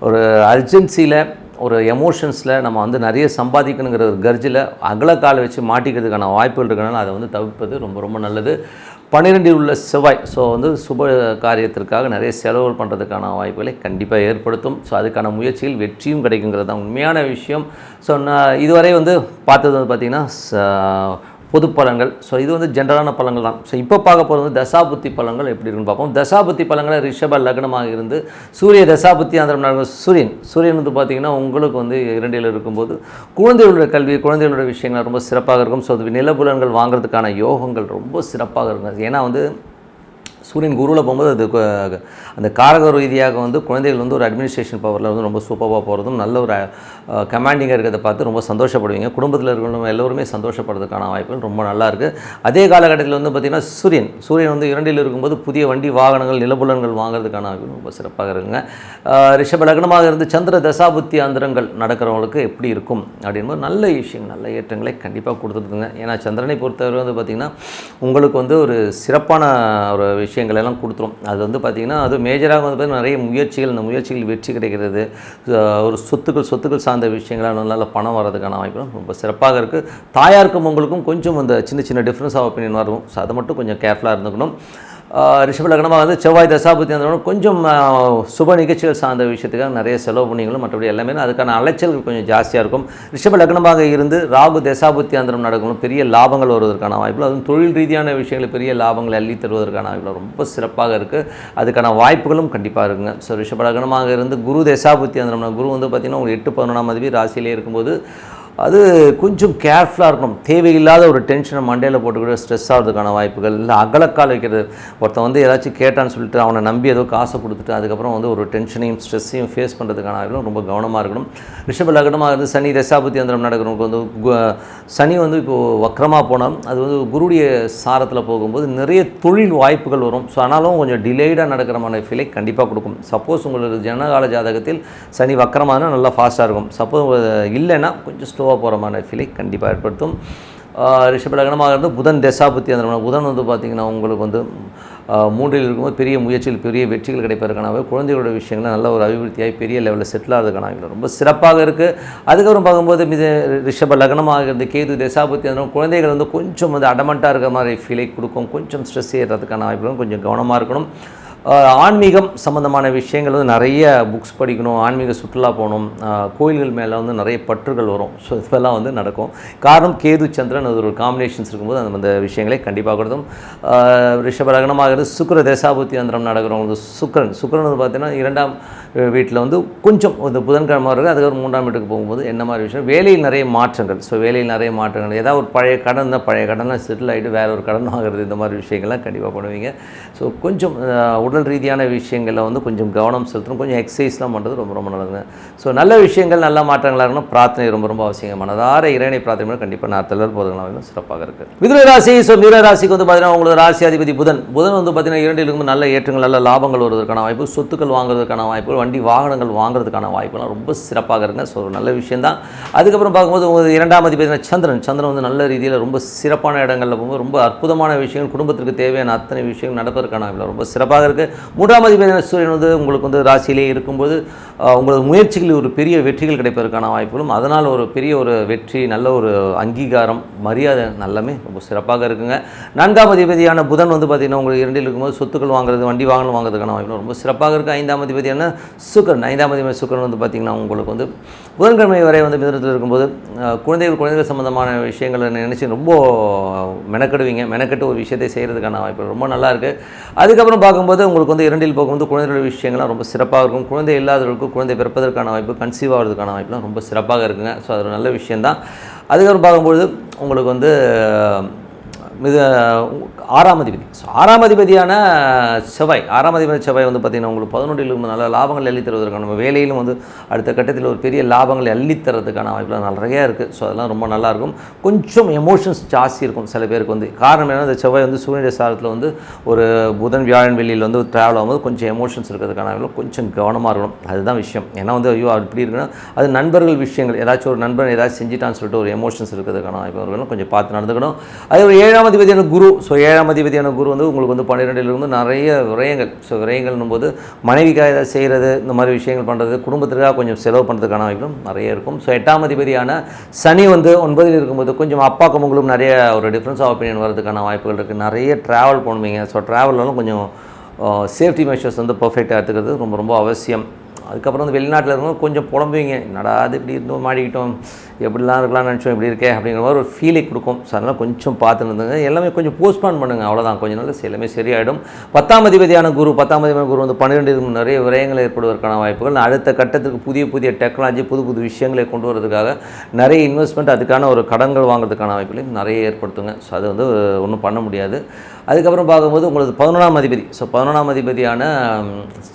ஒரு அர்ஜென்சியில் ஒரு எமோஷன்ஸில் நம்ம வந்து நிறைய சம்பாதிக்கணுங்கிற ஒரு கர்ஜில் அகலக்கால வச்சு மாட்டிக்கிறதுக்கான வாய்ப்புகள் இருக்கிறனால அதை வந்து தவிர்ப்பது ரொம்ப ரொம்ப நல்லது. 12இல் உள்ள செவ்வாய் ஸோ வந்து சுப காரியத்திற்காக நிறைய செலவுகள் பண்ணுறதுக்கான வாய்ப்புகளை கண்டிப்பாக ஏற்படுத்தும். ஸோ அதுக்கான முயற்சியில் வெற்றியும் கிடைக்குங்கிறது தான் உண்மையான விஷயம். ஸோ நான் இதுவரை வந்து பார்த்தது வந்து பார்த்திங்கன்னா பொது பலன்கள். ஸோ இது வந்து ஜென்ரலான பலன்கள் தான். ஸோ இப்போ பார்க்க போகிறது வந்து தசாபுத்தி பலன்கள் எப்படி இருக்குன்னு பார்ப்போம். தசாபுத்தி பலன்களை ரிஷப லக்னமாக இருந்து சூரிய தசாபுத்தி ஆந்திரம் நடக்கும். சூரியன் வந்து பார்த்திங்கன்னா உங்களுக்கு வந்து 2இல் இருக்கும்போது குழந்தைகளோட கல்வி குழந்தைகளோட விஷயங்கள் ரொம்ப சிறப்பாக இருக்கும். ஸோ அது நிலபுலன்கள் வாங்குறதுக்கான யோகங்கள் ரொம்ப சிறப்பாக இருக்கும். ஏன்னா வந்து சூரியன் குருவில் போகும்போது அது அந்த காரக ரீதியாக வந்து குழந்தைகள் வந்து ஒரு அட்மினிஸ்ட்ரேஷன் பவரில் வந்து ரொம்ப சூப்பராக போகிறதும் நல்ல ஒரு கமாண்டிங்காக இருக்கிறத பார்த்து ரொம்ப சந்தோஷப்படுவீங்க. குடும்பத்தில் இருக்கிறவங்க எல்லோருமே சந்தோஷப்படுறதுக்கான வாய்ப்புகள் ரொம்ப நல்லாயிருக்கு. அதே காலகட்டத்தில் வந்து பார்த்திங்கன்னா சூரியன் வந்து 2இல் இருக்கும்போது புதிய வண்டி வாகனங்கள் நிலபுலன்கள் வாங்குறதுக்கான வாய்ப்பு ரொம்ப சிறப்பாக இருக்குங்க. ரிஷப லக்னமாக இருந்து சந்திர தசாபுத்தி அந்தரங்கள் நடக்கிறவங்களுக்கு எப்படி இருக்கும் அப்படின்போது நல்ல விஷயம் நல்ல ஏற்றங்களை கண்டிப்பாக கொடுத்துருக்குங்க. ஏன்னா சந்திரனை பொறுத்தவரை வந்து பார்த்திங்கன்னா உங்களுக்கு வந்து ஒரு சிறப்பான ஒரு விஷயங்கள் எல்லாம் கொடுத்துரும். அது வந்து பார்த்திங்கன்னா அது மேஜராக வந்து நிறைய முயற்சிகள், அந்த முயற்சிகள் வெற்றி கிடைக்கிறது. ஒரு சொத்துக்கள் சார்ந்த விஷயங்களாக நல்ல பணம் வர்றதுக்கான வாய்ப்புகளும் ரொம்ப சிறப்பாக இருக்குது. தாயாருக்கும் உங்களுக்கும் கொஞ்சம் அந்த சின்ன டிஃப்ரென்ஸ் ஆஃப் ஒப்பீனியன் வரும். ஸோ அதை மட்டும் கொஞ்சம் கேர்ஃபுல்லாக இருந்துக்கணும். ரிஷப லக்னமாக வந்து செவ்வாய் தசாபுத்தி அந்த கொஞ்சம் சுப நிகழ்ச்சிகள் சார்ந்த விஷயத்துக்காக நிறைய செலவு பண்ணிங்களும் மற்றபடி எல்லாமே அதுக்கான அலைச்சல்கள் கொஞ்சம் ஜாஸ்தியாக இருக்கும். ரிஷப லக்னமாக இருந்து ராகு தசாபுத்தி அந்தரம் நடக்கணும், பெரிய லாபங்கள் வருவதற்கான வாய்ப்புகள், அதுவும் தொழில் ரீதியான விஷயங்கள் பெரிய லாபங்களை அள்ளி தருவதற்கான வாய்ப்புகள் ரொம்ப சிறப்பாக இருக்குது. அதுக்கான வாய்ப்புகளும் கண்டிப்பாக இருக்குங்க. ஸோ ரிஷப லக்னமாக இருந்து குரு தசாபுத்தி அந்தரம் குரு வந்து பார்த்திங்கன்னா உங்களுக்கு 8-11ஆம் தேதி ராசியிலே இருக்கும்போது அது கொஞ்சம் கேர்ஃபுல்லாக இருக்கணும். தேவையில்லாத ஒரு டென்ஷனை மண்டையில் போட்டுக்கிட்டு ஸ்ட்ரெஸ் ஆகிறதுக்கான வாய்ப்புகள், இல்லை அகலக்கால் வைக்கிறது. ஒருத்தன் வந்து ஏதாச்சும் கேட்டான்னு சொல்லிட்டு அவனை நம்பி ஏதோ காசை கொடுத்துட்டு அதுக்கப்புறம் வந்து ஒரு டென்ஷனையும் ஸ்ட்ரெஸ்ஸையும் ஃபேஸ் பண்ணுறதுக்கான வாய்ப்புகளும் ரொம்ப கவனமாக இருக்கணும். ரிஷப லக்னமாக இருந்து சனி தசாபுத்தி அந்தரம் நடக்கிறவங்களுக்கு வந்து சனி வந்து இப்போது வக்கரமாக போனால் அது வந்து குருடைய சாரத்தில் போகும்போது நிறைய தொழில் வாய்ப்புகள் வரும். ஸோ ஆனாலும் கொஞ்சம் டிலேடாக நடக்கிற மாதிரி ஃபீலை கண்டிப்பாக கொடுக்கும். சப்போஸ் உங்களுக்கு ஜனகால ஜாதகத்தில் சனி வக்கரமானால் நல்லா ஃபாஸ்ட்டாக இருக்கும். சப்போஸ் இல்லைன்னா கொஞ்சம் ஸ்லோவாக போகிற மாதிரி ஃபீலை கண்டிப்பாக ஏற்படுத்தும். ரிஷப லக்னமாக இருந்து புதன் தசாபுத்தி அந்த புதன் வந்து பார்த்திங்கன்னா உங்களுக்கு வந்து 3ல் இருக்கும்போது பெரிய முயற்சிகள் பெரிய வெற்றிகள் கிடைப்பதற்கான குழந்தைகளோட விஷயங்கள் நல்ல ஒரு அபிவிருத்தியாகி பெரிய லெவலில் செட்டில் ஆகிறதுக்கான ரொம்ப சிறப்பாக இருக்குது. அதுக்கப்புறம் பார்க்கும்போது ரிஷப லக்னமாக இருந்து கேது தசாபுத்தி அந்த குழந்தைகள் வந்து கொஞ்சம் வந்து அடமண்ட்டாக இருக்கிற மாதிரி ஃபீலை கொடுக்கும். கொஞ்சம் ஸ்ட்ரெஸ் ஏறுறதுக்கான வாய்ப்புகளும் கொஞ்சம் கவனமாக இருக்கணும். ஆன்மீகம் சம்மந்தமான விஷயங்கள் வந்து நிறைய புக்ஸ் படிக்கணும், ஆன்மீக சுற்றுலா போகணும், கோயில்கள் மேலே வந்து நிறைய பற்றுகள் வரும். ஸோ இதெல்லாம் வந்து நடக்கும். காரணம் கேது சந்திரன் அது ஒரு காம்பினேஷன்ஸ் இருக்கும்போது அந்த விஷயங்களை கண்டிப்பாக கொடுத்தும். ரிஷப லக்னமாக இருந்து சுக்கிர தசாபுத்தி அந்தரம் நடக்கிறவங்க சுக்கிரன் வந்து பார்த்தீங்கன்னா 2ஆம் வீட்டில் வந்து கொஞ்சம் இந்த புதன்கிழமை இருக்குது. அதுக்கப்புறம் 3ஆம் வீட்டுக்கு போகும்போது என்ன மாதிரி விஷயம், வேலையில் நிறைய மாற்றங்கள். ஸோ வேலையில் நிறைய மாற்றங்கள், ஏதாவது ஒரு பழைய கடன்லாம் செட்டில் ஆகிட்டு வேறு ஒரு கடன் வாங்குறது, இந்த மாதிரி விஷயங்கள்லாம் கண்டிப்பாக பண்ணுவீங்க. ஸோ கொஞ்சம் உடல் ரீதியான விஷயங்களில் வந்து கொஞ்சம் கவனம் செலுத்தணும். கொஞ்சம் எக்ஸசைஸ்லாம் பண்ணுறது ரொம்ப ரொம்ப நல்லதுங்க. ஸோ நல்ல விஷயங்கள் நல்ல மாற்றங்களாக இருக்கணும். பிரார்த்தனை ரொம்ப ரொம்ப அவசியம். மனதார இறைவனை பிரார்த்தனை கண்டிப்பாக நான் தள்ளல் போதுங்களாக சிறப்பாக இருக்குது. மிதுன ராசி. ஸோ மிதுன ராசிக்கு வந்து பார்த்தீங்கன்னா உங்களுக்கு ராசி அதிபதி புதன் வந்து பார்த்தீங்கன்னா 2ல் இருக்கும்போது நல்ல ஏற்றங்கள் நல்ல லாபங்கள் வருவதற்கான வாய்ப்பு, சொத்துக்கள் வாங்குறதுக்கான வாய்ப்புகள், வண்டி வாகனங்கள் வாங்குறதுக்கான வாய்ப்புலாம் ரொம்ப சிறப்பாக இருக்குங்க. ஸோ ஒரு நல்ல விஷயம் தான். அதுக்கப்புறம் பார்க்கும்போது உங்களுக்கு 2ஆம் அதிபதி சந்திரன் வந்து நல்ல ரீதியில் ரொம்ப சிறப்பான இடங்களில் போகும்போது ரொம்ப அற்புதமான விஷயங்கள், குடும்பத்திற்கு தேவையான அத்தனை விஷயங்கள் நடப்பதற்கான வாய்ப்பு ரொம்ப சிறப்பாக இருக்குது. 3ஆம் அதிபதி சூரியன் வந்து உங்களுக்கு வந்து ராசியிலே இருக்கும்போது உங்களது முயற்சிகளில் ஒரு பெரிய வெற்றிகள் கிடைப்பதற்கான வாய்ப்புகளும், அதனால் ஒரு பெரிய ஒரு வெற்றி, நல்ல ஒரு அங்கீகாரம், மரியாதை நல்லமே ரொம்ப சிறப்பாக இருக்குங்க. 4ஆம் அதிபதியான புதன் வந்து பார்த்திங்கன்னா உங்களுக்கு 2ல் இருக்கும்போது சொத்துக்கள் வாங்குறது, வண்டி வாகனம் வாங்குறதுக்கான வாய்ப்பு ரொம்ப சிறப்பாக இருக்குது. 5ஆம் அதிபதியான சுக்கிரன் வந்து பார்த்திங்கன்னா உங்களுக்கு வந்து புதன்கிழமை வரை வந்து மிதுனத்தில் இருக்கும்போது குழந்தைகள் சம்மந்தமான விஷயங்களை நினச்சி ரொம்ப மெனக்கெட்டு ஒரு விஷயத்தை செய்கிறதுக்கான வாய்ப்பு ரொம்ப நல்லா இருக்குது. அதுக்கப்புறம் பார்க்கும்போது உங்களுக்கு வந்து 2ல் போகும்போது குழந்தைகளோட விஷயங்கள்லாம் ரொம்ப சிறப்பாக இருக்கும். குழந்தை இல்லாதவர்களுக்கு குழந்தை பிறப்பதற்கான வாய்ப்பு, கன்சீவ் ஆகிறதுக்கான வாய்ப்புலாம் ரொம்ப சிறப்பாக இருக்குங்க. ஸோ அது ஒரு நல்ல விஷயந்தான். அதுக்கப்புறம் பார்க்கும்போது உங்களுக்கு வந்து 6ஆம் அதிபதி. ஸோ 6ஆம் அதிபதியான செவ்வாய் வந்து பார்த்திங்கன்னா உங்களுக்கு 11ல் நல்ல லாபங்கள் அள்ளி தருவதற்கான வேலையிலும் வந்து அடுத்த கட்டத்தில் ஒரு பெரிய லாபங்களை அள்ளி தரதுக்கான வாய்ப்புலாம் நிறையா இருக்குது. ஸோ அதெல்லாம் ரொம்ப நல்லாயிருக்கும். கொஞ்சம் எமோஷன்ஸ் ஜாஸ்தி இருக்கும் சில பேருக்கு வந்து. காரணம் என்னன்னா, இந்த செவ்வாய் வந்து சூரிய சாரத்தில் வந்து ஒரு புதன் வியாழன் வெள்ளியில் வந்து ட்ராவல் ஆகும்போது கொஞ்சம் எமோஷன்ஸ் இருக்கிறதுக்கான கொஞ்சம் கவனமாக இருக்கணும். அதுதான் விஷயம். ஏன்னா வந்து ஐயோ அப்படி இருக்குன்னா அது நண்பர்கள் விஷயங்கள், ஏதாச்சும் ஒரு நண்பன் ஏதாச்சும் செஞ்சுட்டான்னு சொல்லிட்டு ஒரு எமோஷன்ஸ் இருக்கிறதுக்கான வாய்ப்பு கொஞ்சம் பார்த்து நடந்துக்கணும். அதே ஒரு 7ஆம் அதிபதியான குரு. ஸோ 7ஆம் அதிபதியான குரு வந்து உங்களுக்கு வந்து 12ல் இருந்து நிறைய விரயங்கள். ஸோ விரயங்கள்னும் போது மனைவிக்காக ஏதாவது செய்கிறது, இந்த மாதிரி விஷயங்கள் பண்ணுறது, குடும்பத்திற்காக கொஞ்சம் செலவு பண்ணுறதுக்கான வாய்ப்புகளும் நிறைய இருக்கும். ஸோ 8ஆம் அதிபதியான சனி வந்து 9ல் இருக்கும்போது கொஞ்சம் அப்பாக்கும் உங்களுக்கும் நிறைய ஒரு டிஃப்ரென்ஸ் ஆஃப் ஒப்பீனியன் வரதுக்கான வாய்ப்புகள் இருக்குது. நிறைய ட்ராவல் பண்ணுவீங்க. ஸோ ட்ராவல்லாம் கொஞ்சம் சேஃப்டி மெஷர்ஸ் வந்து பர்ஃபெக்டாக எடுத்துக்கிறது ரொம்ப ரொம்ப அவசியம். அதுக்கப்புறம் வந்து வெளிநாட்டில் இருக்கும்போது கொஞ்சம் புலம்புவீங்க, என்னடா அது இப்படி இருந்தோம் மாடிக்கிட்டோம், எப்படிலாம் இருக்கலாம்னு நினச்சோம், இப்படி இருக்கே அப்படிங்கிற மாதிரி ஒரு ஃபீலை கொடுக்கும். ஸோ அதனால் கொஞ்சம் பார்த்து இருந்துங்க. எல்லாமே கொஞ்சம் போஸ்ட்பான் பண்ணுங்கள், அவ்வளோதான். கொஞ்சம் நாள் எல்லாமே சரியாயிடும். 10ஆம் அதிபதியான குரு வந்து 12 நிறைய விரயங்கள் ஏற்படுவதற்கான வாய்ப்புகள், அடுத்த கட்டத்துக்கு புதிய டெக்னாலஜி புது விஷயங்களை கொண்டு வரதுக்காக நிறைய இன்வெஸ்ட்மெண்ட், அதுக்கான ஒரு கடன்கள் வாங்குறதுக்கான வாய்ப்புகளையும் நிறைய ஏற்படுத்துங்க. ஸோ அது வந்து ஒன்றும் பண்ண முடியாது. அதுக்கப்புறம் பார்க்கும்போது உங்களுக்கு 11ஆம் அதிபதி. ஸோ 11ஆம் அதிபதியான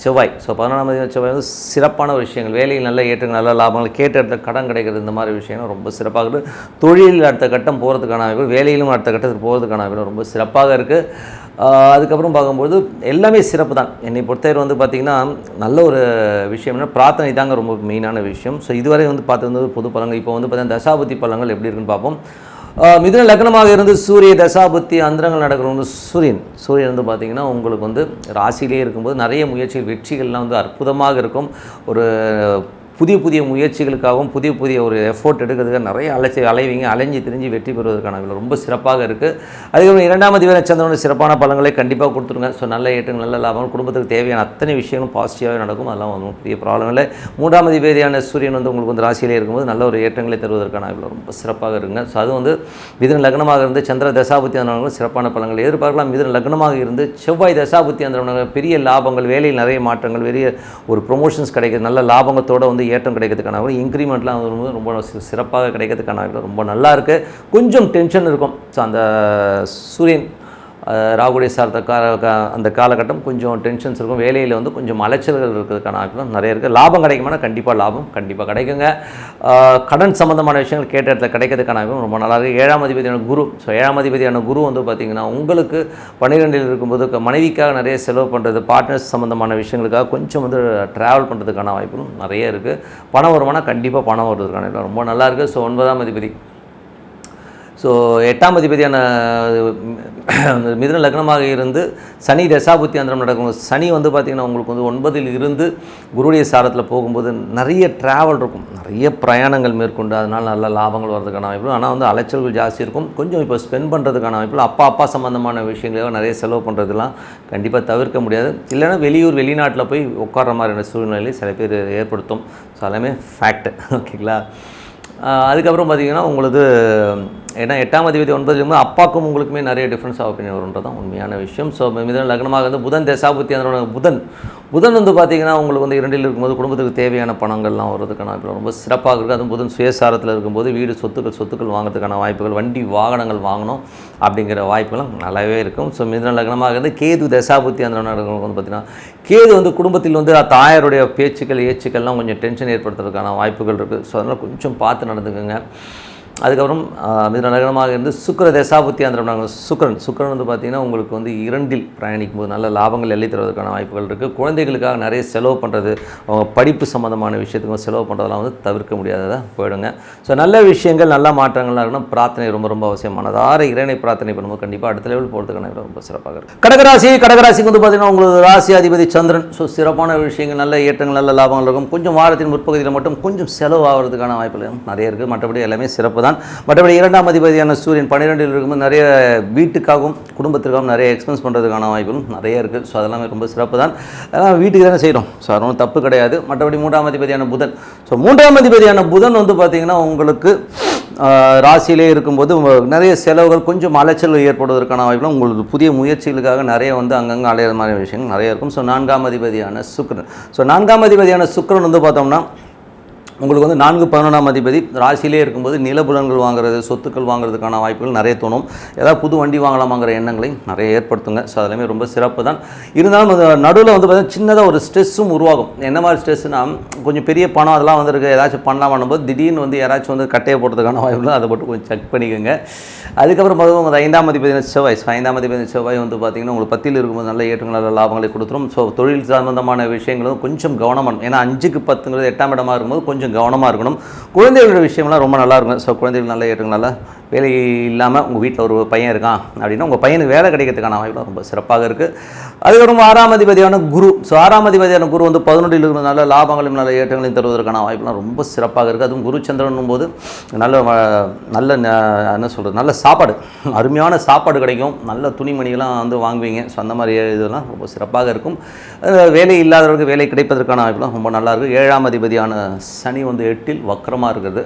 செவ்வாய். ஸோ 11ஆம் அதிபதி செவ்வாய் வந்து சிறப்பான ஒரு விஷயங்கள், வேலையில் நல்ல ஏற்றங்கள், நல்ல லாபங்கள், கேட்ட இடத்துல கடன் கிடைக்கிறது, இந்த மாதிரி விஷயங்கள் ரொம்ப சிறப்பாக இருக்குது. தொழிலில் அடுத்த கட்டம் போகிறதுக்கான வாய்ப்பு, வேலையிலும் அடுத்த கட்டத்துக்கு போகிறதுக்கான வாய்ப்பு ரொம்ப சிறப்பாக இருக்குது. அதுக்கப்புறம் பார்க்கும்போது எல்லாமே சிறப்பு தான். என்னை பொறுத்தவரை வந்து பார்த்திங்கன்னா நல்ல ஒரு விஷயம்னா பிரார்த்தனை தாங்க ரொம்ப மெயினான விஷயம். ஸோ இதுவரை வந்து பார்த்து பொது பலங்கள். இப்போ வந்து பார்த்தீங்கன்னா தசாபுத்தி பலங்கள் எப்படி இருக்குன்னு பார்ப்போம். மிதுன லக்னமாக இருந்து சூரிய தசாபுத்தி அந்தரங்கள் நடக்கிறவங்க சூரியன் வந்து பார்த்திங்கன்னா உங்களுக்கு வந்து ராசியிலே இருக்கும்போது நிறைய முயற்சிகள் வெற்றிகள்லாம் வந்து அற்புதமாக இருக்கும். ஒரு புதிய முயற்சிகளுக்காகவும் புதிய ஒரு எஃபோர்ட் எடுக்கிறதுக்காக நிறைய அலைஞ்சு திரிஞ்சு வெற்றி பெறுவதற்கான ரொம்ப சிறப்பாக இருக்குது. அதுக்கப்புறம் 2ஆம் அதிபதி சந்திரனோட சிறப்பான பலன்களை கண்டிப்பாக கொடுத்துருங்க. ஸோ நல்ல ஏற்றங்கள், நல்ல லாபம், குடும்பத்துக்கு தேவையான அத்தனை விஷயங்களும் பாசிட்டிவாகவே நடக்கும். அதெல்லாம் ஒன்றும் பெரிய ப்ராப்ளம் இல்லை. 3ஆம் அதிபதியான சூரியன் வந்து உங்களுக்கு வந்து ராசியிலே இருக்கும்போது நல்ல ஒரு ஏற்றங்களை தருவதற்கான ரொம்ப சிறப்பாக இருக்குங்க. ஸோ அது வந்து மிதுன லக்னமாக இருந்து சந்திர தசாபுத்தி அந்தரவங்க சிறப்பான பலன்கள் எதிர்பார்க்கலாம். மிதுன லக்னமாக இருந்து செவ்வாய் தசாபுத்தி அந்தரவங்க பெரிய லாபங்கள், வேலையில் நிறைய மாற்றங்கள், பெரிய ஒரு ப்ரொமோஷன்ஸ் கிடைக்கிறது, நல்ல லாபத்தோடு வந்து வந்து ஏற்றம் கிடைக்கிறதுக்கான இன்க்ரிமெண்ட்லாம் வந்து ரொம்ப சிறப்பாக கிடைக்கிறதுக்கான ரொம்ப நல்லா இருக்குது. கொஞ்சம் டென்ஷன் இருக்கும். ஸோ அந்த சூரியன் ராகுடைய சார்ந்த அந்த காலகட்டம் கொஞ்சம் டென்ஷன்ஸ் இருக்கும். வேலையில் வந்து கொஞ்சம் அலைச்சல்கள் இருக்கிறதுக்கான வாய்ப்புகள் நிறைய இருக்குது. லாபம் கிடைக்குமானா கண்டிப்பாக லாபம் கண்டிப்பாக கிடைக்குங்க. கடன் சம்மந்தமான விஷயங்கள் கேட்ட இடத்துல கிடைக்கிறதுக்கான வாய்ப்பு ரொம்ப நல்லா இருக்குது. 7ஆம் அதிபதியான குரு. ஸோ 7ஆம் அதிபதியான குரு வந்து பார்த்திங்கன்னா உங்களுக்கு 12இல் இருக்கும்போது மனைவிக்காக நிறைய செலவு பண்ணுறது, பார்ட்னர்ஸ் சம்மந்தமான விஷயங்களுக்காக கொஞ்சம் வந்து ட்ராவல் பண்ணுறதுக்கான வாய்ப்புகளும் நிறைய இருக்குது. பணம் வருமானம் கண்டிப்பாக பணம் வருவதற்கான ரொம்ப நல்லா இருக்குது. ஸோ 9ஆம் அதிபதி. ஸோ 8ஆம் அதிபதியான மிதுன லக்னமாக இருந்து சனி தசாபுத்தி அந்தரம் நடக்கும். சனி வந்து பார்த்திங்கன்னா உங்களுக்கு வந்து 9இல் இருந்து குருடைய சாரத்தில் போகும்போது நிறைய ட்ராவல் இருக்கும், நிறைய பிரயாணங்கள் மேற்கொண்டு அதனால் நல்ல லாபங்கள் வரதுக்கான வாய்ப்பு. ஆனால் வந்து அலைச்சல்கள் ஜாஸ்தி இருக்கும். கொஞ்சம் இப்போ ஸ்பெண்ட் பண்ணுறதுக்கான வாய்ப்பு. அப்பா சம்மந்தமான விஷயங்களாக நிறைய செலவு பண்ணுறதுலாம் கண்டிப்பாக தவிர்க்க முடியாது. இல்லைன்னா வெளிநாட்டில் போய் உட்கார்ற மாதிரியான சூழ்நிலையை சில பேர் ஏற்படுத்தும். ஸோ எல்லாமே ஃபேக்ட். ஓகேங்களா? அதுக்கப்புறம் பார்த்திங்கன்னா உங்களுக்கு ஏன்னா 8ஆம் அதிபதி 9இல் இருக்கும்போது அப்பாவுக்கும் உங்களுக்குமே நிறைய டிஃப்ரென்ஸ் ஆஃப் ஒப்பீனியன் வரும்ன்றது தான் உண்மையான விஷயம். ஸோ மிதுன லக்னமாக வந்து புதன் தசாபுத்தி அந்த புதன் வந்து பார்த்திங்கன்னா உங்களுக்கு வந்து 2இல் இருக்கும்போது குடும்பத்துக்கு தேவையான பணங்கள்லாம் வருவதுக்கான வாய்ப்புகள் ரொம்ப சிறப்பாக இருக்குது. அதுவும் புதன் சுயசாரத்தில் இருக்கும்போது வீடு சொத்துக்கள் வாங்கிறதுக்கான வாய்ப்புகள், வண்டி வாகனங்கள் வாங்கணும் அப்படிங்கிற வாய்ப்புகளும் நல்லாவே இருக்கும். ஸோ மிதுன லக்னமாக இருந்து கேது தசாபுத்தி அந்த நடக்கிறவங்க வந்து பார்த்திங்கன்னா கேது வந்து குடும்பத்தில் வந்து தாயாருடைய ஏச்சுக்கள்லாம் கொஞ்சம் டென்ஷன் ஏற்படுத்துறதுக்கான வாய்ப்புகள் இருக்குது. ஸோ அதனால் கொஞ்சம் பார்த்து நடந்துக்குங்க. அதுக்கப்புறம் மிதுன லக்னமாக இருந்து சுக்கிர தசாபுத்தி அந்த சுக்கிரன் வந்து பார்த்திங்கன்னா உங்களுக்கு வந்து 2இல் பிரயாணிக்கும் போது நல்ல லாபங்கள் எல்லை தருவதற்கான வாய்ப்புகள் இருக்குது. குழந்தைகளுக்காக நிறைய செலவு பண்ணுறது, அவங்க படிப்பு சம்மந்தமான விஷயத்துக்கும் செலவு பண்ணுறதெல்லாம் வந்து தவிர்க்க முடியாததாக போயிடுங்க. ஸோ நல்ல விஷயங்கள் நல்ல மாற்றங்கள்லாம் இருக்கணும். பிரார்த்தனை ரொம்ப அவசியமானதார இறைவனை பிரார்த்தனை பண்ணும்போது கண்டிப்பாக அடுத்த லெவல் போகிறதுக்கான ரொம்ப சிறப்பாக இருக்குது. கடகராசிக்கு வந்து பார்த்திங்கன்னா உங்களுக்கு ராசி அதிபதி சந்திரன். ஸோ சிறப்பான விஷயங்கள், நல்ல ஏற்றங்கள், நல்ல லாபங்கள் இருக்கும். கொஞ்சம் வாரத்தின் முற்பகுதியில் மட்டும் கொஞ்சம் செலவு ஆகிறதுக்கான வாய்ப்புகள் நிறைய இருக்குது. மற்றபடி எல்லாமே சிறப்பு தான். மற்றபடி 2ஆம் அதிபதியான சூரியன் 12இல் இருக்கும்போது நிறைய வீட்டுக்காகவும் குடும்பத்திற்காகவும் நிறைய எக்ஸ்பென்ஸ் பண்ணுறதுக்கான வாய்ப்புகளும் நிறைய இருக்குது. ஸோ அதெல்லாமே ரொம்ப சிறப்பு தான். அதெல்லாம் வீட்டுக்கு தானே செய்கிறோம். ஸோ அது ஒன்றும் தப்பு கிடையாது. மற்றபடி 3ஆம் அதிபதியான புதன். ஸோ 3ஆம் அதிபதியான புதன் வந்து பார்த்திங்கன்னா உங்களுக்கு ராசியிலே இருக்கும்போது நிறைய செலவுகள், கொஞ்சம் அலைச்சல் ஏற்படுவதற்கான வாய்ப்புகளும், உங்களுக்கு புதிய முயற்சிகளுக்காக நிறைய வந்து அங்கங்கே அலையிற மாதிரி விஷயங்கள் நிறைய இருக்கும். ஸோ 4ஆம் அதிபதியான சுக்கிரன். ஸோ 4ஆம் அதிபதியான சுக்கிரன் வந்து பார்த்தோம்னா உங்களுக்கு வந்து 4-11ஆம் அதிபதி ராசியிலே இருக்கும்போது நிலபுலன்கள் வாங்குறது, சொத்துக்கள் வாங்குறதுக்கான வாய்ப்புகள் நிறைய தோணும். ஏதாவது புது வண்டி வாங்கலாமாங்கிற எண்ணங்களையும் நிறைய ஏற்படுத்துங்க. ஸோ அதெல்லாமே ரொம்ப சிறப்பு தான். இருந்தாலும் நடுவில் வந்து பார்த்தீங்கன்னா சின்னதாக ஒரு ஸ்ட்ரெஸ்ஸும் உருவாகும். என்ன மாதிரி ஸ்ட்ரெஸ்னால் கொஞ்சம் பெரிய பணம் அதெல்லாம் வந்துருக்கு, ஏதாச்சும் பண்ணலாம் பண்ணும்போது திடீர்னு வந்து யாராச்சும் வந்து கட்டையை போடுறதுக்கான வாய்ப்புகள், அதை மட்டும் கொஞ்சம் செக் பண்ணிக்கோங்க. அதுக்கப்புறம் பார்த்தீங்கன்னா 5ஆம் அதிபதி செவ்வாய். 5ஆம் அதிபதி செவ்வாய் வந்து பார்த்திங்கன்னா உங்களுக்கு 10இல் இருக்கும்போது நல்ல ஏற்றங்கள், நல்ல லாபங்களை கொடுத்துரும். ஸோ தொழில் சம்பந்தமான விஷயங்களும் கொஞ்சம் கவனமாக, ஏன்னா 5க்கு 10ங்கிறது 8ஆம் இடமாக இருக்கும்போது கொஞ்சம் கவனமாக இருக்கணும். குழந்தைகளோட விஷயம்லாம் ரொம்ப நல்லா இருக்கும். ஸோ குழந்தைகள் நல்ல ஏற்றங்கள், நல்ல வேலை இல்லாமல் உங்கள் வீட்டில் ஒரு பையன் இருக்கான் அப்படின்னா உங்கள் பையனுக்கு வேலை கிடைக்கிறதுக்கான வாய்ப்பு ரொம்ப சிறப்பாக இருக்குது. அதுக்கப்புறம் 6ஆம் அதிபதியான குரு. ஸோ 6ஆம் அதிபதியான குரு வந்து 11இல் இருக்கிற நல்ல லாபங்களையும் நல்ல ஏற்றங்களையும் தருவதற்கான வாய்ப்புலாம் ரொம்ப சிறப்பாக இருக்குது. அதுவும் குரு சந்திரனும் போது நல்ல என்ன சொல்கிறது, நல்ல சாப்பாடு, அருமையான சாப்பாடு கிடைக்கும். நல்ல துணிமணிகள்லாம் வந்து வாங்குவீங்க. ஸோ அந்த மாதிரி இதெல்லாம் ரொம்ப சிறப்பாக இருக்கும். வேலை இல்லாதவர்களுக்கு வேலை கிடைப்பதற்கான வாய்ப்புலாம் ரொம்ப நல்லாயிருக்கும். 7ஆம் அதிபதியான சனி வந்து 8இல் வக்கரமாக இருக்குது.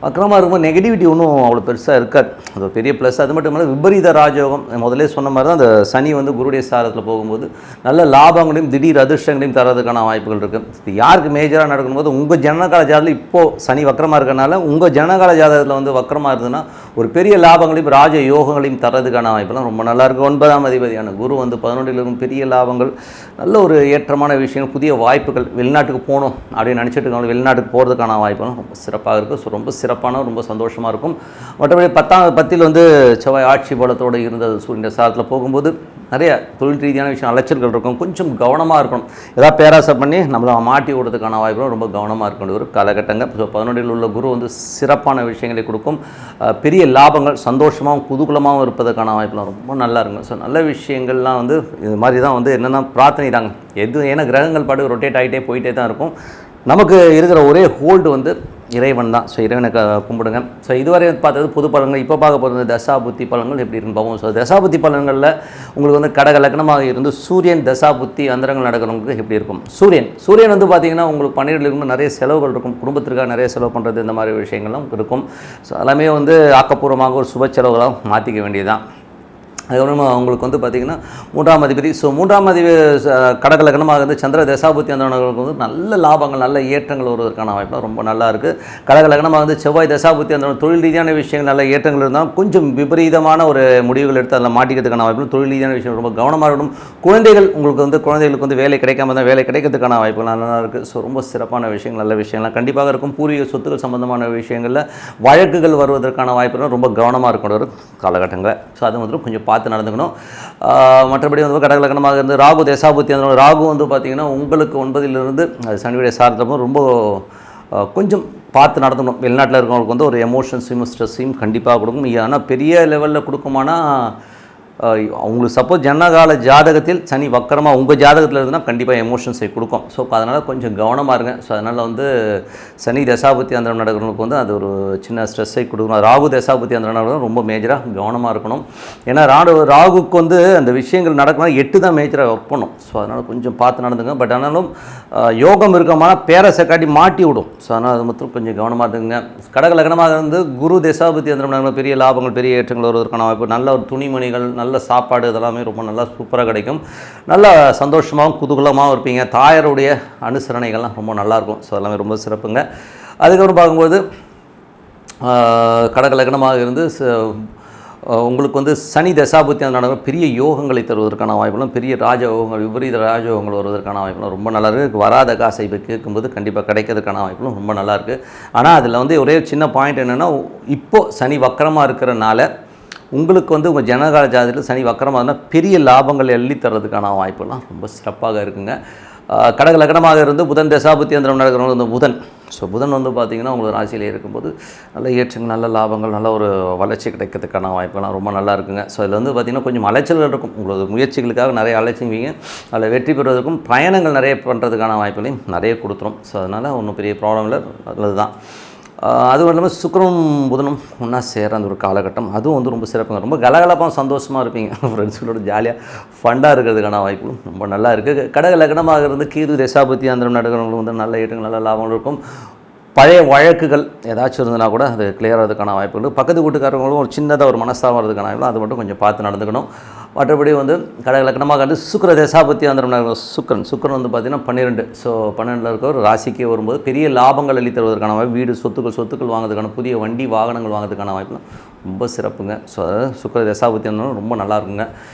வக்கரமாக இருக்கும்போது நெகட்டிவிட்டி ஒன்றும் அவ்வளோ பெருசாக இருக்காது. அது ஒரு பெரிய ப்ளஸ். அது மட்டும் இல்லாமல் விபரீத ராஜயோகம், முதலே சொன்ன மாதிரி தான் அந்த சனி வந்து குருடைய சாரத்தில் போகும்போது நல்ல லாபங்களையும் திடீர் அதிர்ஷ்டங்களையும் தரதுக்கான வாய்ப்புகள் இருக்குது. இது யாருக்கு மேஜராக நடக்கும்போது உங்கள் ஜனகால ஜாதகத்தில் இப்போது சனி வக்கரமாக இருக்கிறனால உங்கள் ஜனகால ஜாதகத்தில் வந்து வக்கரமாக இருந்ததுன்னா ஒரு பெரிய லாபங்களையும் ராஜ யோகங்களையும் தரதுக்கான வாய்ப்புலாம் ரொம்ப நல்லாயிருக்கு. 9ஆம் அதிபதியான குரு வந்து 11இல் இருக்கும் பெரிய லாபங்கள், நல்ல ஒரு ஏற்றமான விஷயங்கள், புதிய வாய்ப்புகள், வெளிநாட்டுக்கு போகணும் அப்படின்னு நினச்சிட்டு இருக்கவங்க வெளிநாட்டுக்கு போகிறதுக்கான வாய்ப்புகளும் ரொம்ப சிறப்பாக இருக்குது. ஸோ ரொம்ப சிறப்பான ரொம்ப சந்தோஷமாக இருக்கும். மற்றபடி 10இல் வந்து செவ்வாய் ஆட்சி பலத்தோடு இருந்தது சூரியன் சாரத்தில் போகும்போது நிறைய தொழில் ரீதியான விஷயம் அலைச்சல்கள் இருக்கும். கொஞ்சம் கவனமாக இருக்கணும். ஏதாவது பேராசை பண்ணி நம்மளை மாட்டி விடுறதுக்கான வாய்ப்புகளும் ரொம்ப கவனமாக இருக்கணும் ஒரு காலகட்டங்கள். ஸோ 11இல் உள்ள குரு வந்து சிறப்பான விஷயங்களை கொடுக்கும். பெரிய லாபங்கள், சந்தோஷமாகவும் குதூகலமாகவும் இருப்பதற்கான வாய்ப்புலாம் ரொம்ப நல்லா இருக்கும். ஸோ நல்ல விஷயங்கள்லாம் வந்து இது மாதிரி தான் வந்து என்னென்னா பிரார்த்தனை தாங்க. ஏன்னா கிரகங்கள் பாட்டு ரொட்டேட் ஆகிட்டே போயிட்டே தான் இருக்கும். நமக்கு இருக்கிற ஒரே ஹோல்டு வந்து இறைவன் தான். ஸோ இறைவனை கும்பிடுங்க. ஸோ இதுவரை பார்த்தது பொது பலன்கள். இப்போ பார்க்க போகிறது தசாபுத்தி பலன்கள் எப்படி இருக்குன்னு பார்ப்போம். ஸோ தசாபுத்தி பலன்களில் உங்களுக்கு வந்து கடக லக்னமாக இருந்து சூரியன் தசாபுத்தி அந்தரங்கள் நடக்கிறவங்களுக்கு எப்படி இருக்கும். சூரியன் வந்து பார்த்திங்கன்னா உங்களுக்கு 12இல் இருக்கும்போது நிறைய செலவுகள் இருக்கும். குடும்பத்திற்காக நிறைய செலவு பண்ணுறது, இந்த மாதிரி விஷயங்கள்லாம் இருக்கும். ஸோ எல்லாமே வந்து ஆக்கப்பூர்வமாக ஒரு சுப செலவுகளாக மாற்றிக்க வேண்டியதுதான். அதுக்கப்புறமா அவங்களுக்கு வந்து பார்த்திங்கன்னா 3ஆம் அதிபதி. ஸோ 3ஆம் அதிபதி கடக லக்னமாக இருந்து சந்திர தசாபுத்தி அந்தவர்களுக்கு வந்து நல்ல லாபங்கள் நல்ல ஏற்றங்கள் வருவதற்கான வாய்ப்புலாம் ரொம்ப நல்லா இருக்குது. கடக லக்னமாக வந்து செவ்வாய் தசாபுத்தி அந்த தொழில் ரீதியான விஷயங்கள் நல்ல ஏற்றங்கள் இருந்தாலும் கொஞ்சம் விபரீதமான ஒரு முடிவுகள் எடுத்து அதில் மாட்டிக்கிறதுக்கான வாய்ப்பு. தொழில் ரீதியான விஷயம் ரொம்ப கவனமாக இருக்கணும். குழந்தைகளுக்கு வந்து வேலை கிடைக்காம இருந்தால் வேலை கிடைக்கிறதுக்கான வாய்ப்புகள் நல்லா இருக்குது. ஸோ ரொம்ப சிறப்பான விஷயங்கள் நல்ல விஷயங்கள்லாம் கண்டிப்பாக இருக்கும். பூர்வீக சொத்துக்கள் சம்பந்தமான விஷயங்களில் வழக்குகள் வருவதற்கான வாய்ப்புகள் ரொம்ப கவனமாக இருக்கணும் ஒரு காலகட்டங்களில். ஸோ அது வந்து கொஞ்சம் பார்த்து நடந்துக்கணும். மற்றபடி வந்து கடக லக்னமாக இருந்து ராகு தசாபுத்தி அந்த ராகு வந்து பார்த்திங்கன்னா உங்களுக்கு 9லிருந்து சனியுடைய சார்ந்தப்போ ரொம்ப கொஞ்சம் பார்த்து நடத்தணும். வெளிநாட்டில் இருக்கிறவங்களுக்கு வந்து ஒரு எமோஷன்ஸையும் ஸ்ட்ரெஸ்ஸையும் கண்டிப்பாக கொடுக்கும். ஆனால் பெரிய லெவலில் கொடுக்குமானா அவங்களுக்கு சப்போஸ் ஜனகால ஜாதகத்தில் சனி வக்கரமாக உங்கள் ஜாதகத்தில் இருந்ததுன்னா கண்டிப்பாக எமோஷன்ஸை கொடுக்கும். ஸோ அதனால் கொஞ்சம் கவனமாக இருங்க. ஸோ அதனால் வந்து சனி தசாபுத்தி அந்த நடக்கிறவங்களுக்கு வந்து அது ஒரு சின்ன ஸ்ட்ரெஸ்ஸை கொடுக்கணும். ராகு தசாபுத்தி அந்த நடக்கிறவங்க ரொம்ப மேஜராக கவனமாக இருக்கணும். ஏன்னா ராகுக்கு வந்து அந்த விஷயங்கள் நடக்கணும் 8 தான் மேஜராக ஒர்க் பண்ணும். ஸோ அதனால் கொஞ்சம் பார்த்து நடந்துங்க. பட் ஆனாலும் யோகம் இருக்கமான பேரஸை காட்டி மாட்டி விடும். ஸோ அதனால் அது மட்டும் கொஞ்சம் கவனமாக இருந்துங்க. கடக லக்னமாக இருந்து குரு தசாபுத்தி அந்த பெரிய லாபங்கள் பெரிய ஏற்றங்கள் வருவதற்கான வாய்ப்பு. நல்ல ஒரு துணிமணிகள் நல்ல சாப்பாடு இதெல்லாமே ரொம்ப நல்லா சூப்பராக கிடைக்கும். நல்லா சந்தோஷமாகவும் குதூகலமாகவும் இருப்பீங்க. தாயாருடைய அனுசரணைகள்லாம் ரொம்ப நல்லாயிருக்கும். ஸோ அதெல்லாமே ரொம்ப சிறப்புங்க. அதுக்கப்புறம் பார்க்கும்போது கடக லக்னமாக இருந்து உங்களுக்கு வந்து சனி தசாபுத்தி அந்த நடக்கும் பெரிய யோகங்களை தருவதற்கான வாய்ப்புகளும் பெரிய ராஜயோகங்கள் விபரீத ராஜயோகங்கள் வருவதற்கான வாய்ப்புகளும் ரொம்ப நல்லா இருக்குது. வராத காசை இப்போ கேட்கும்போது கண்டிப்பாக கிடைக்கிறதுக்கான வாய்ப்புகளும் ரொம்ப நல்லாயிருக்கு. ஆனால் அதில் வந்து ஒரே சின்ன பாயிண்ட் என்னென்னா இப்போது சனி வக்கரமாக இருக்கிறனால உங்களுக்கு வந்து உங்கள் ஜனகால ஜாதகத்தில் சனி வக்கரமாக இருந்தால் பெரிய லாபங்கள் எள்ளி தர்றதுக்கான வாய்ப்புலாம் ரொம்ப சிறப்பாக இருக்குங்க. கடக லக்னமாக இருந்து புதன் தசாபுத்தி அந்த நடக்கிறவங்க வந்து புதன். ஸோ புதன் வந்து பார்த்திங்கன்னா உங்களுக்கு ராசியில் இருக்கும்போது நல்ல ஏற்றங்கள் நல்ல லாபங்கள் நல்ல ஒரு வளர்ச்சி கிடைக்கிறதுக்கான வாய்ப்புலாம் ரொம்ப நல்லா இருக்குங்க. ஸோ இதில் வந்து பார்த்திங்கன்னா கொஞ்சம் அலைச்சல்கள் இருக்கும். உங்களது முயற்சிகளுக்காக நிறைய அலைச்சிங்க. அதில் வெற்றி பெறுவதற்கும் பயணங்கள் நிறைய பண்ணுறதுக்கான வாய்ப்புகளையும் நிறைய கொடுத்துரும். ஸோ அதனால் ஒன்றும் பெரிய ப்ராப்ளம் இல்லை, நல்லது தான். அதுவும் இல்லாமல் சுக்கிரனும் புதனும் ஒன்றா சேர அந்த ஒரு காலகட்டம் அதுவும் வந்து ரொம்ப சிறப்புங்க. ரொம்ப கலகலப்பாக சந்தோஷமாக இருப்பீங்க. ஃப்ரெண்ட்ஸுகளோட ஜாலியாக ஃபண்டாக இருக்கிறதுக்கான வாய்ப்புகளும் ரொம்ப நல்லா இருக்குது. கடக லக்னமாக இருந்து கீது தசாபுத்தி அந்த நடக்கிறவங்களும் வந்து நல்ல ஏற்றங்கள் நல்ல லாபங்கள் இருக்கும். பழைய வழக்குகள் ஏதாச்சும் இருந்ததுனா கூட அது கிளியர் ஆகிறதுக்கான வாய்ப்புகள். பக்கத்து வீட்டுக்காரங்களும் ஒரு சின்னதாக ஒரு மனஸ்தாபம் வரதுக்கான வாய்ப்பு. அது மட்டும் கொஞ்சம் பார்த்து நடந்துக்கணும். மற்றபடி வந்து கடக லக்னமாக வந்து சுக்கிர தசாபுத்தி அந்த சுக்கிரன் வந்து பார்த்திங்கன்னா 12. ஸோ 12 இருக்க ஒரு ராசிக்கே வரும்போது பெரிய லாபங்கள் அள்ளி தருவதற்கான வாய்ப்பு. வீடு சொத்துக்கள் வாங்குறதுக்கான புதிய வண்டி வாகனங்கள் வாங்குறதுக்கான வாய்ப்புலாம் ரொம்ப சிறப்புங்க. ஸோ அதாவது சுக்கிர தசாபுத்தி இருந்தாலும் ரொம்ப நல்லா இருக்குங்க.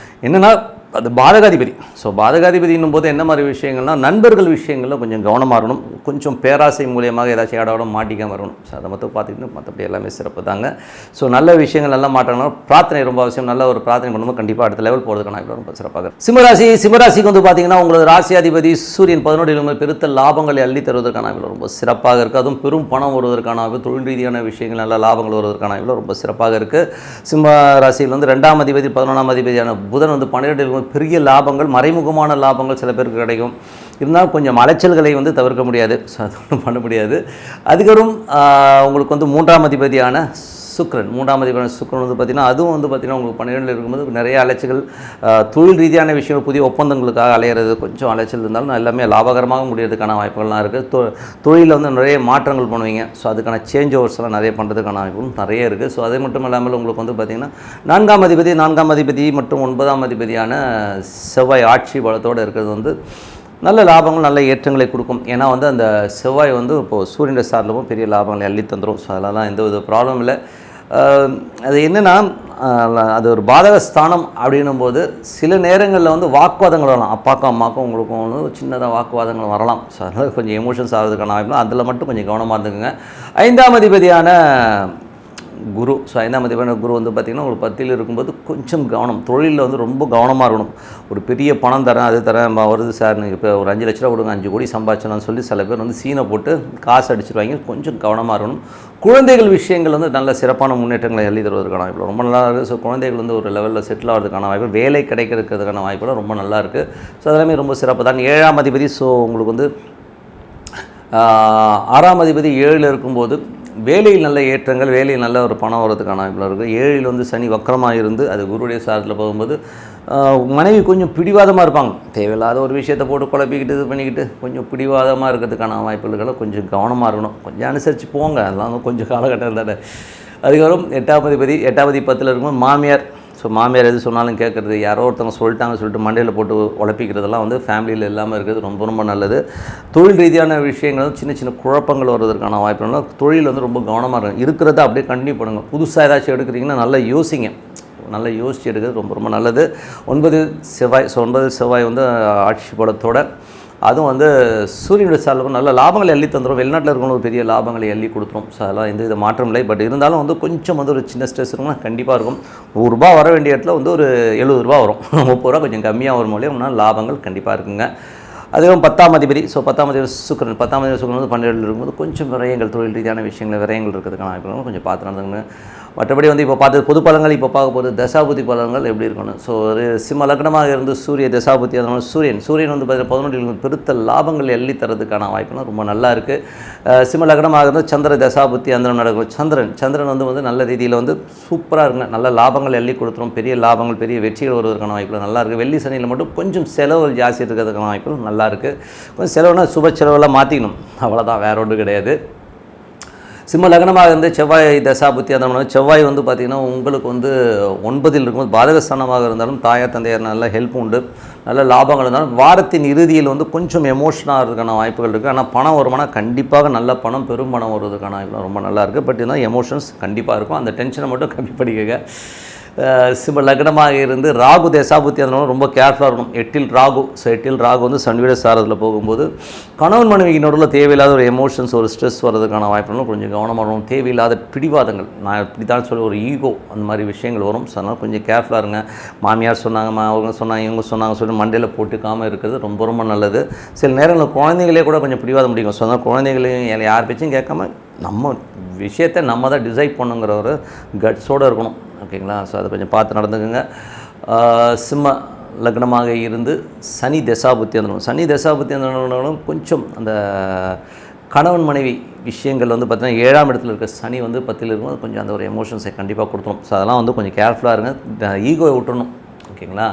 என்னென்னா அது பாதகாதிபதி. ஸோ பாதகாதிபதின்னும் போது என்ன மாதிரி விஷயங்கள்னால் நண்பர்கள் விஷயங்களில் கொஞ்சம் கவனமாக இருக்கணும். கொஞ்சம் பேராசை மூலியமாக ஏதாச்சும் இடோட மாட்டிக்காமல் இருக்கணும். ஸோ அதை மட்டும் பார்த்துக்கிட்டு மற்றபடி எல்லாமே சிறப்பு தாங்க. ஸோ நல்ல விஷயங்கள் நல்லா மாற்றணும். பிரார்த்தனை ரொம்ப அவசியம். நல்ல ஒரு பிரார்த்தனை பண்ணும்போது கண்டிப்பாக அடுத்த லெவல் போகிறதுக்கான ரொம்ப சிறப்பாக. சிம்மராசிக்கு வந்து பார்த்திங்கன்னா உங்களோட ராசி அதிபதி சூரியன் 11 பெருத்த லாபங்களை அள்ளி தருவதற்கான ரொம்ப சிறப்பாக இருக்குது. அதுவும் பெரும் பணம் வருவதற்கான தொழில் ரீதியான விஷயங்கள் நல்ல லாபங்கள் வருவதற்கான ரொம்ப சிறப்பாக இருக்குது. சிம்ம ராசியில் வந்து 2ஆம் அதிபதி 11ஆம் அதிபதியான புதன் வந்து 12 பெரிய லாபங்கள் மறைமுகமான லாபங்கள் சில பேருக்கு கிடைக்கும். இருந்தாலும் கொஞ்சம் அலைச்சல்களை வந்து தவிர்க்க முடியாது. ஸோ அது ஒன்றும் பண்ண முடியாது. அதுக்கப்புறம் உங்களுக்கு வந்து 3ஆம் அதிபதியான சுக்கிரன் வந்து பார்த்திங்கன்னா அதுவும் வந்து பார்த்திங்கன்னா உங்களுக்கு 12 இருக்கும்போது நிறைய அலைச்சல்கள் தொழில் ரீதியான விஷயங்கள் புதிய ஒப்பந்தங்களுக்காக அலையிறது கொஞ்சம் அலைச்சல் இருந்தாலும் எல்லாமே லாபகரமாக முடியறதுக்கான வாய்ப்புகள்லாம் இருக்குது. தொழிலில் வந்து நிறைய மாற்றங்கள் பண்ணுவீங்க. ஸோ அதுக்கான சேஞ்ச் ஓவர்ஸ்லாம் நிறைய பண்ணுறதுக்கான வாய்ப்புகளும் நிறைய இருக்குது. ஸோ அது மட்டும் இல்லாமல் உங்களுக்கு வந்து பார்த்திங்கன்னா 4ஆம் அதிபதி மற்றும் 9ஆம் அதிபதியான செவ்வாய் ஆட்சி பலத்தோடு இருக்கிறது வந்து நல்ல லாபங்கள் நல்ல ஏற்றங்களை கொடுக்கும். ஏன்னா வந்து அந்த செவ்வாய் வந்து இப்போது சூரியன் சார்லவும் பெரிய லாபங்களை அள்ளி தந்துடும். ஸோ அதெல்லாம் எந்த வித ப்ராப்ளம் இல்லை. அது என்னென்னா அது ஒரு பாதக ஸ்தானம் அப்படின்னும் போது சில நேரங்களில் வந்து வாக்குவாதங்கள் வரலாம். அப்பாக்கும் அம்மாக்கும் உங்களுக்கும் வந்து சின்னதாக வாக்குவாதங்கள் வரலாம். ஸோ அதனால் கொஞ்சம் எமோஷன்ஸ் ஆகிறதுக்கான வாய்ப்பு அதில் மட்டும் கொஞ்சம் கவனமாக இருந்துக்குங்க. 5ஆம் அதிபதியான குரு. ஸோ 5ஆம் அதிபதியான குரு வந்து பார்த்திங்கன்னா உங்களுக்கு 10ல் இருக்கும்போது கொஞ்சம் கவனம் தொழிலில் வந்து ரொம்ப கவனமாக இருக்கணும். ஒரு பெரிய பணம் தரேன் அது தரேன் வருது சார் நீங்கள் இப்போ ஒரு 5 லட்ச ரூபா கொடுங்க 5 கோடி சம்பாதிச்சலாம்னு சொல்லி சில பேர் வந்து சீனை போட்டு காசு அடிச்சிருவாங்க. கொஞ்சம் கவனமாக இருக்கணும். குழந்தைகள் விஷயங்கள் வந்து நல்ல சிறப்பான முன்னேற்றங்களை எழுதி தருவதற்கான வாய்ப்பு ரொம்ப நல்லா இருக்குது. ஸோ குழந்தைகள் வந்து ஒரு லெவலில் செட்டில் ஆகிறதுக்கான வாய்ப்பு வேலை கிடைக்கிறதுக்கான வாய்ப்புலாம் ரொம்ப நல்லா இருக்குது. ஸோ அதெல்லாமே ரொம்ப சிறப்பு தான். 7ஆம் அதிபதி ஸோ உங்களுக்கு வந்து 6ஆம் அதிபதி 7ல் இருக்கும்போது வேலையில் நல்ல ஏற்றங்கள் வேலையில் நல்ல ஒரு பணம் வரதுக்கான வாய்ப்புகள் இருக்குது. 7ல் வந்து சனி வக்கரமாக இருந்து அது குருடைய சாரத்தில் போகும்போது மனைவி கொஞ்சம் பிடிவாதமாக இருப்பாங்க. தேவையில்லாத ஒரு விஷயத்தை போட்டு குழப்பிக்கிட்டு இது பண்ணிக்கிட்டு கொஞ்சம் பிடிவாதமாக இருக்கிறதுக்கான வாய்ப்புகளை கொஞ்சம் கவனமாக இருக்கணும். கொஞ்சம் அனுசரித்து போங்க. அதெல்லாம் கொஞ்சம் காலகட்டம் தானே. அதுக்கப்புறம் 8ஆம் அதிபதி 10ல் இருக்கும்போது மாமியார். ஸோ மாமியார் எது சொன்னாலும் கேட்குறது, யாரோ ஒருத்தவங்க சொல்லிட்டு மண்டையில் போட்டு உழப்பிக்கிறதெல்லாம் வந்து ஃபேமிலியில் இல்லாமல் இருக்கிறது ரொம்ப ரொம்ப நல்லது. தொழில் ரீதியான விஷயங்கள் சின்ன சின்ன குழப்பங்கள் வருவதற்கான வாய்ப்புகள். தொழில் வந்து ரொம்ப கவனமாக இருக்கும், இருக்கிறத அப்படியே கண்டினியூ பண்ணுங்கள். புதுசாக ஏதாச்சும் எடுக்கிறீங்கன்னா நல்லா யோசிங்க, நல்லா யோசிச்சு எடுக்கிறது ரொம்ப ரொம்ப நல்லது. 9 செவ்வாய். ஸோ 9 செவ்வாய் வந்து ஆட்சி பலத்தோட, அதுவும் வந்து சூரியனுடைய சார்பு நல்ல லாபங்களை அள்ளி தந்துடும். வெளிநாட்டில் இருக்கவங்களுக்கு பெரிய லாபங்களை அள்ளி கொடுத்துரும். ஸோ அதெல்லாம் எந்த வித மாற்றம் இல்லை. பட் இருந்தாலும் வந்து கொஞ்சம் வந்து ஒரு சின்ன ஸ்ட்ரெஸ் இருக்கும்னா கண்டிப்பாக இருக்கும். 100 ரூபா வர வேண்டிய இடத்துல வந்து ஒரு 70 ரூபா வரும். 30 ரூபா கொஞ்சம் கம்மியாக வரும் இல்லையா, ஆனால் லாபங்கள் கண்டிப்பாக இருக்குங்க. அதுவும் 10ஆம் அதிபதி. ஸோ 10ஆம் அதிபதி சுக்கிரன். 10ஆம் அதிபதி சுக்கிரன் வந்து 12 இருக்கும்போது கொஞ்சம் விரயங்கள், தொழில் ரீதியான விஷயங்கள் விரயங்கள் இருக்கிறதுக்கான வாய்ப்புகளும் கொஞ்சம் பார்த்து நடந்துங்க. மற்றபடி வந்து இப்போ பார்த்து பொது பலன்கள் இப்போ பார்க்க போகிறது தசாபுத்தி பலன்கள் எப்படி இருக்கணும். ஸோ ஒரு சிம்ம லக்னமாக இருந்து சூரிய தசாபுத்தி, அதனால சூரியன் வந்து பார்த்தீங்கன்னா 11 பெருத்த லாபங்கள் எள்ளி தரதுக்கான வாய்ப்புலாம் ரொம்ப நல்லா இருக்குது. சிம்ம லக்னமாக இருந்து சந்திர தசாபுத்தி அந்த நடக்கும். சந்திரன் வந்து நல்ல ரீதியில் வந்து சூப்பராக இருக்குங்க, நல்ல லாபங்கள் எள்ளி கொடுத்துரும். பெரிய லாபங்கள், பெரிய வெற்றிகள் வருவதற்கான வாய்ப்புகள் நல்லா இருக்குது. வெள்ளி சனியில் மட்டும் கொஞ்சம் செலவுகள் ஜாஸ்தி இருக்கிறதுக்கான வாய்ப்புகள் நல்லா இருக்குது. கொஞ்சம் செலவுனா சுப செலவெல்லாம் மாற்றிக்கணும், அவ்வளோதான், வேற ஒன்றும் கிடையாது. சிம்ம லக்னமாக இருந்து செவ்வாய் தசாபுத்தி அந்த செவ்வாய் வந்து பார்த்திங்கன்னா உங்களுக்கு வந்து 9 இருக்கும்போது பாதகஸ்தானமாக இருந்தாலும் தாயார் தந்தையார் நல்ல ஹெல்ப் உண்டு, நல்ல லாபங்கள் இருந்தாலும் வாரத்தின் இறுதியில் வந்து கொஞ்சம் எமோஷனாக இருக்கிறதுக்கான வாய்ப்புகள் இருக்குது. ஆனால் பணம் வருமானா கண்டிப்பாக நல்ல பணம், பெரும் பணம் வருவதற்கான வாய்ப்புகள் ரொம்ப நல்லா இருக்குது. பட் இருந்தால் எமோஷன்ஸ் கண்டிப்பாக இருக்கும், அந்த டென்ஷனை மட்டும் கம்மி பண்ணிக்கங்க. சிம்ம லக்னமாக இருந்து ராகு தசாபுத்தி அதனால ரொம்ப கேர்ஃபுல்லாக இருக்கணும். 8 ராகு. ஸோ 8 ராகு வந்து சன்வீட சாரத்தில் போகும்போது கணவன் மனைவிக்கு நடுவில் தேவையில்லாத ஒரு எமோஷன்ஸ், ஒரு ஸ்ட்ரெஸ் வர்றதுக்கான வாய்ப்புகளும் கொஞ்சம் கவனமாக இருக்கணும். தேவையில்லாத பிடிவாதங்கள், நான் இப்படி தான் சொல்லி ஒரு ஈகோ, அந்த மாதிரி விஷயங்கள் வரும். ஸோ அதனால் கொஞ்சம் கேர்ஃபுல்லாக இருங்க. மாமியார் சொன்னாங்க, அவங்க சொன்னாங்க, இவங்க சொன்னாங்க சொல்லிட்டு மண்டையில் போட்டுக்காமல் இருக்கிறது ரொம்ப ரொம்ப நல்லது. சில நேரங்களில் குழந்தைங்களே கூட கொஞ்சம் பிடிவாதம் முடியும். ஸோ அதனால் குழந்தைங்களையும் யார் பேச்சும் கேட்காம நம்ம விஷயத்தை நம்ம தான் டிசைட் பண்ணுங்கிற ஒரு கட்ஸோடு இருக்கணும், ஓகேங்களா. ஸோ அதை கொஞ்சம் பார்த்து நடந்துக்குங்க. சிம்ம லக்னமாக இருந்து சனி தசாபுத்தி வந்துடும். சனி தசாபுத்தி வந்தாலும் கொஞ்சம் அந்த கணவன் மனைவி விஷயங்கள் வந்து பார்த்திங்கன்னா 7ஆம் இடத்துல இருக்க சனி வந்து 10ல் இருக்கும்போது கொஞ்சம் அந்த ஒரு எமோஷன்ஸை கண்டிப்பாக கொடுத்துரும். ஸோ அதெல்லாம் வந்து கொஞ்சம் கேர்ஃபுல்லாக இருங்க, ஈகோவை விட்டுறணும், ஓகேங்களா.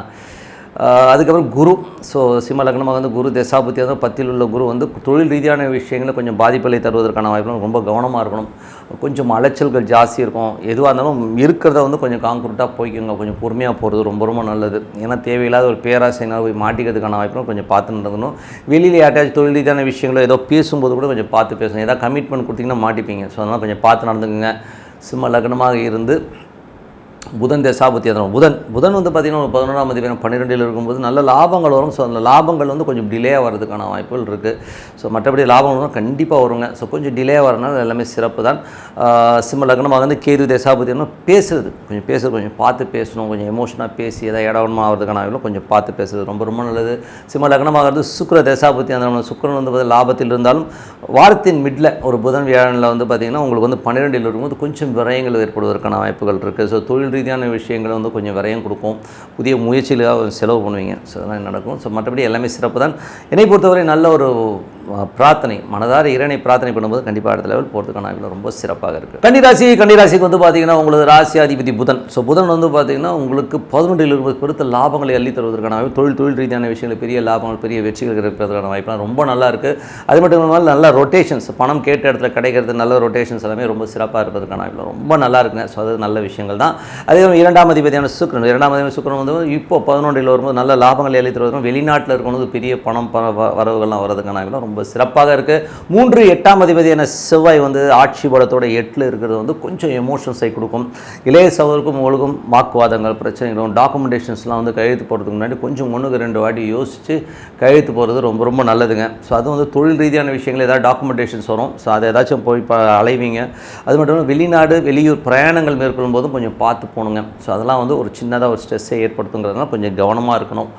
அதுக்கப்புறம் குரு. ஸோ சிம்ம லக்னமாக வந்து குரு தசாபுத்தி வந்து 10ல் உள்ள குரு வந்து தொழில் ரீதியான விஷயங்களை கொஞ்சம் பாதிப்பலை தருவதற்கான வாய்ப்புகள் ரொம்ப கவனமாக இருக்கணும். கொஞ்சம் அலைச்சல்கள் ஜாஸ்தி இருக்கும். எதுவாக இருந்தாலும் இருக்கிறத வந்து கொஞ்சம் கான்க்ரூட்டாக போய்க்குங்க, கொஞ்சம் பொறுமையாக போகிறது ரொம்ப ரொம்ப நல்லது. ஏன்னா தேவையில்லாத ஒரு பேராசைனால் போய் மாட்டிக்கிறதுக்கான வாய்ப்புகளும் கொஞ்சம் பார்த்து நடக்கணும். வெளியில் யார்ட்டாச்சும் தொழில் ரீதியான விஷயங்களோ ஏதோ பேசும்போது கூட கொஞ்சம் பார்த்து பேசணும். ஏதாவது கமிட்மெண்ட் கொடுத்திங்கன்னா மாட்டிப்பீங்க. ஸோ அதனால் கொஞ்சம் பார்த்து நடந்துக்குங்க. சிம்ம லக்னமாக இருந்து புதன் தசாபுத்தி அதனால் புதன் வந்து பார்த்திங்கன்னா 11ஆம் அதிபதி 12ல் இருக்கும்போது நல்ல லாபங்கள் வரும். ஸோ அந்த லாபங்கள் வந்து கொஞ்சம் டிலேயாக வர்றதுக்கான வாய்ப்புகள் இருக்குது. ஸோ மற்றபடி லாபங்கள் கண்டிப்பாக வருங்க. ஸோ கொஞ்சம் டிலே வரனால எல்லாமே சிறப்பு தான். சிம்ம லக்னமாக வந்து கேது தசாபுத்தினா பேசுறது கொஞ்சம் பார்த்து பேசணும். கொஞ்சம் எமோஷனாக பேசி ஏதாவது இடவனமாக ஆகிறதுக்கான வாய்ப்புகளும் கொஞ்சம் பார்த்து பேசுறது ரொம்ப ரொம்ப நல்லது. சிம்ம லக்னமாக இருந்து சுக்கிர தசாபுத்தி அந்த சுக்கிரன் வந்து லாபத்தில் இருந்தாலும் வாரத்தின் மிடில் ஒரு புதன் வியாழனில் வந்து பார்த்திங்கன்னா உங்களுக்கு வந்து 12ல் இருக்கும்போது கொஞ்சம் விரயங்கள் ஏற்படுவதற்கான வாய்ப்புகள் இருக்குது. ஸோ தொழில் ரீதியான விஷயங்களை வந்து கொஞ்சம் விரயம் கொடுக்கும். புதிய முயற்சிகளுக்காக செலவு பண்ணுவீங்க. ஸோ அதெல்லாம் நடக்கும். ஸோ மற்றபடி எல்லாமே சிறப்பு தான். என்னை பொறுத்தவரை நல்ல ஒரு பிரார்த்தனை, மனதார இறைவனை பிரார்த்தனை பண்ணும்போது கண்டிப்பாக அடுத்த லெவல் போகிறதுக்கான வாய்ப்புகள் ரொம்ப சிறப்பாக இருக்குது. கன்னிராசிக்கு வந்து பார்த்திங்கன்னா உங்களுக்கு ராசி அதிபதி புதன். ஸோ புதன் வந்து பார்த்திங்கன்னா உங்களுக்கு 11ல் இருக்கும்போது பெருத்த லாபங்களை அள்ளி தருவதற்கான வாய்ப்பு, தொழில் ரீதியான விஷயங்கள் பெரிய லாபங்கள், பெரிய வெற்றிகள் இருக்கிறதுக்கான வாய்ப்புலாம் ரொம்ப நல்லா இருக்குது. அது மட்டும் இல்லாமல் நல்ல ரொட்டேஷன்ஸ், பணம் கேட்ட இடத்துல கிடைக்கிறது, நல்ல ரொட்டேஷன்ஸ் எல்லாமே ரொம்ப சிறப்பாக இருப்பதற்கான வாய்ப்பு ரொம்ப நல்லா இருக்குங்க. ஸோ அது நல்ல விஷயங்கள் தான். அதே 2ஆம் அதிபதியான சுக்கிரன் வந்து இப்போ 11ல் வரும்போது நல்ல லாபங்களை அள்ளி தருவதற்கும் வெளிநாட்டில் இருக்கணும் பெரிய பணம் வரவுகள்லாம் வரதுக்கான வாய்ப்பு ரொம்ப சிறப்பாக இருக்குது. 3 8ஆம் அதிபதியான செவ்வாய் வந்து ஆட்சி பலத்தோட 8ல் இருக்கிறது வந்து கொஞ்சம் எமோஷன்ஸை கொடுக்கும். இளைய சகோதரருக்கும் உங்களுக்கும் வாக்குவாதங்கள், பிரச்சனைகளும், டாக்குமெண்டேஷன்ஸ்லாம் வந்து கையெழுத்து போடுறதுக்கு முன்னாடி கொஞ்சம் 1-2 வாட்டி யோசித்து கையெழுத்து போகிறது ரொம்ப ரொம்ப நல்லதுங்க. ஸோ அதுவும் வந்து தொழில் ரீதியான விஷயங்கள் ஏதாவது டாக்குமெண்டேஷன்ஸ் வரும். ஸோ அதை ஏதாச்சும் போய் அலைவீங்க. அது மட்டும் இல்லாமல் வெளிநாடு வெளியூர் பிரயாணங்கள் மேற்கொள்ளும் போதும் கொஞ்சம் பார்த்து போகணுங்க. ஸோ அதெல்லாம் வந்து ஒரு சின்னதாக ஒரு ஸ்ட்ரெஸ்ஸை ஏற்படுத்துங்கிறதுனால கொஞ்சம் கவனமாக இருக்கணும்.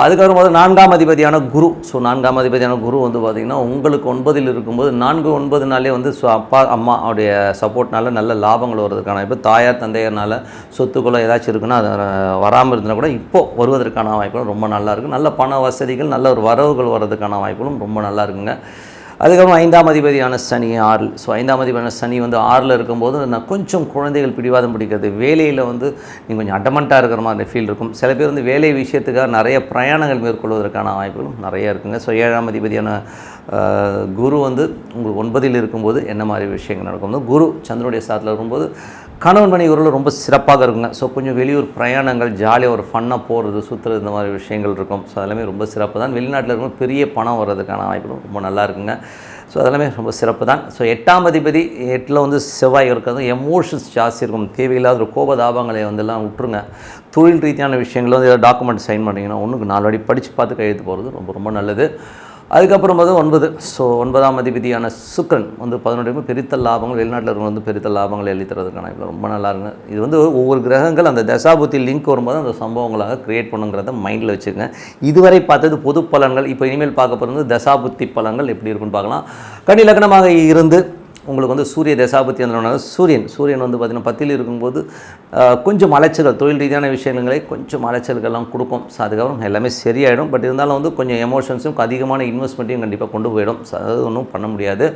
அதுக்கப்புறம் வந்து 4ஆம் அதிபதியான குரு. ஸோ 4ஆம் அதிபதியான குரு வந்து பார்த்திங்கன்னா உங்களுக்கு 9ல் இருக்கும்போது 4-9 நாளே வந்து அப்பா அம்மா அவருடைய சப்போர்ட்னால நல்ல லாபங்கள் வருவதற்கான இப்போ தாயார் தந்தையர்னால சொத்துக்களோ ஏதாச்சும் இருக்குன்னா அது வராமல் இருந்தால் கூட இப்போது வருவதற்கான வாய்ப்புகளும் ரொம்ப நல்லாயிருக்கு. நல்ல பண வசதிகள், நல்ல ஒரு வரவுகள் வர்றதுக்கான வாய்ப்புகளும் ரொம்ப நல்லா இருக்குங்க. அதுக்கப்புறம் 5ஆம் அதிபதியான சனி 6. ஸோ 5ஆம் அதிபதியான சனி வந்து 6ல் இருக்கும்போது நான் கொஞ்சம் குழந்தைகள் பிடிவாதம் பிடிக்கிறது, வேலையில் வந்து நீங்கள் கொஞ்சம் அடமெண்ட்டாக இருக்கிற மாதிரி ஃபீல் இருக்கும். சில பேர் வந்து வேலை விஷயத்துக்காக நிறைய பிரயாணங்கள் மேற்கொள்வதற்கான வாய்ப்புகளும் நிறைய இருக்குங்க. ஸோ 7ஆம் அதிபதியான குரு வந்து உங்களுக்கு 9ல் இருக்கும்போது என்ன மாதிரி விஷயங்கள் நடக்கும்? குரு சந்திரனுடைய சாரத்தில் இருக்கும்போது கணவன் மனைவி உறவுல ரொம்ப சிறப்பாக இருக்குங்க. ஸோ கொஞ்சம் வெளியூர் பிரயாணங்கள், ஜாலியாக ஒரு ஃபன்னாக போகிறது, சுற்றுறது, இந்த மாதிரி விஷயங்கள் இருக்கும். ஸோ அதெல்லாமே ரொம்ப சிறப்பு தான். வெளிநாட்டில் இருக்கும்போது பெரிய பணம் வர்றதுக்கான வாய்ப்புகளும் ரொம்ப நல்லா இருக்குங்க. ஸோ அதெல்லாமே ரொம்ப சிறப்பு தான். ஸோ 8ஆம் அதிபதி 8ல் வந்து செவ்வாய் இருக்கிறது, எமோஷன்ஸ் ஜாஸ்தி இருக்கும். தேவையில்லாத ஒரு கோபதாபங்களை வந்துலாம் விட்டுருங்க. தொழில் ரீதியான விஷயங்கள் வந்து ஏதாவது டாக்குமெண்ட் சைன் பண்ணிங்கன்னா ஒன்றுக்கு 4 வாட்டி படித்து பார்த்து கையெழுத்து போகிறது ரொம்ப ரொம்ப நல்லது. அதுக்கப்புறம் வந்து 9. ஸோ 9ஆம் அதிபதியான சுக்கிரன் வந்து 11 பெருத்த லாபங்கள், வெளிநாட்டில் இருக்கிற வந்து பெருத்த லாபங்கள் எழுதி தரதுக்கான இப்போ ரொம்ப நல்லா இருக்குங்க. இது வந்து ஒவ்வொரு கிரகங்கள் அந்த தசாபுத்தி லிங்க் வரும்போது அந்த சம்பவங்களாக க்ரியேட் பண்ணுங்கிறத மைண்டில் வச்சுக்கோங்க. இதுவரை பார்த்தது பொது பலன்கள். இப்போ இனிமேல் பார்க்க போகிறது தசாபுத்தி பலன்கள் எப்படி இருக்குன்னு பார்க்கலாம். கன்னி லக்னமாக இருந்து உங்களுக்கு வந்து சூரிய தசாபத்தி அந்த சூரியன் வந்து பார்த்திங்கன்னா 10ல் இருக்கும்போது கொஞ்சம் அலைச்சல்கள், தொழில் ரீதியான விஷயங்களே கொஞ்சம் அலைச்சல்கள்லாம் கொடுக்கும். ஸோ அதுக்கப்புறம் எல்லாமே சரியாயிடும். பட் இருந்தாலும் வந்து கொஞ்சம் எமோஷன்ஸும் அதிகமான இன்வெஸ்ட்மெண்ட்டையும் கண்டிப்பாக கொண்டு போயிடும். ஸோ அது ஒன்றும் பண்ண முடியாது.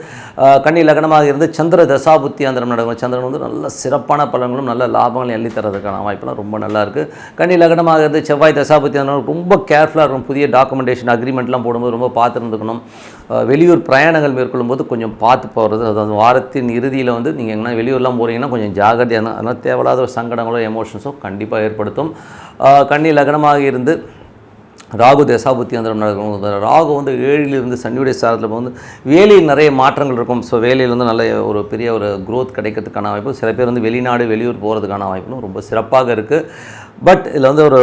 கன்னி லக்னமாக இருந்து சந்திர தசாபுத்தி அந்த நடக்கும். சந்திரன் வந்து நல்ல சிறப்பான பலன்களும் நல்ல லாபங்களும் எள்ளி தரதுக்கான வாய்ப்பெல்லாம் ரொம்ப நல்லாயிருக்கு. கன்னி லக்னமாக இருந்து செவ்வாய் தசாபுத்தி அந்த ரொம்ப கேர்ஃபுல்லாக இருக்கும். புதிய டாக்குமெண்டேஷன் அக்ரிமெண்ட்லாம் போடும்போது ரொம்ப பார்த்துருந்துக்கணும். வெளியூர் பிரயாணங்கள் மேற்கொள்ளும்போது கொஞ்சம் பார்த்து போகிறது. அதாவது வாரத்தின் இறுதியில் வந்து நீங்கள் எங்கன்னா வெளியூர்லாம் போகிறீங்கன்னா கொஞ்சம் ஜாகிரதையாக தான். அதனால் தேவையில்லாத ஒரு சங்கடங்களோ எமோஷன்ஸோ கண்டிப்பாக ஏற்படுத்தும். கன்னி லக்னமாக இருந்து ராகு தசாபுத்தி அந்த நடக்கும். ராகு வந்து 7ல் இருந்து சனியுடைய சாரத்தில் வந்து வேலையில் நிறைய மாற்றங்கள் இருக்கும். ஸோ வேலையில் வந்து நல்ல ஒரு பெரிய ஒரு க்ரோத் கிடைக்கிறதுக்கான வாய்ப்பு, சில பேர் வந்து வெளிநாடு வெளியூர் போகிறதுக்கான வாய்ப்பும் ரொம்ப சிறப்பாக இருக்குது. பட் இதில் வந்து ஒரு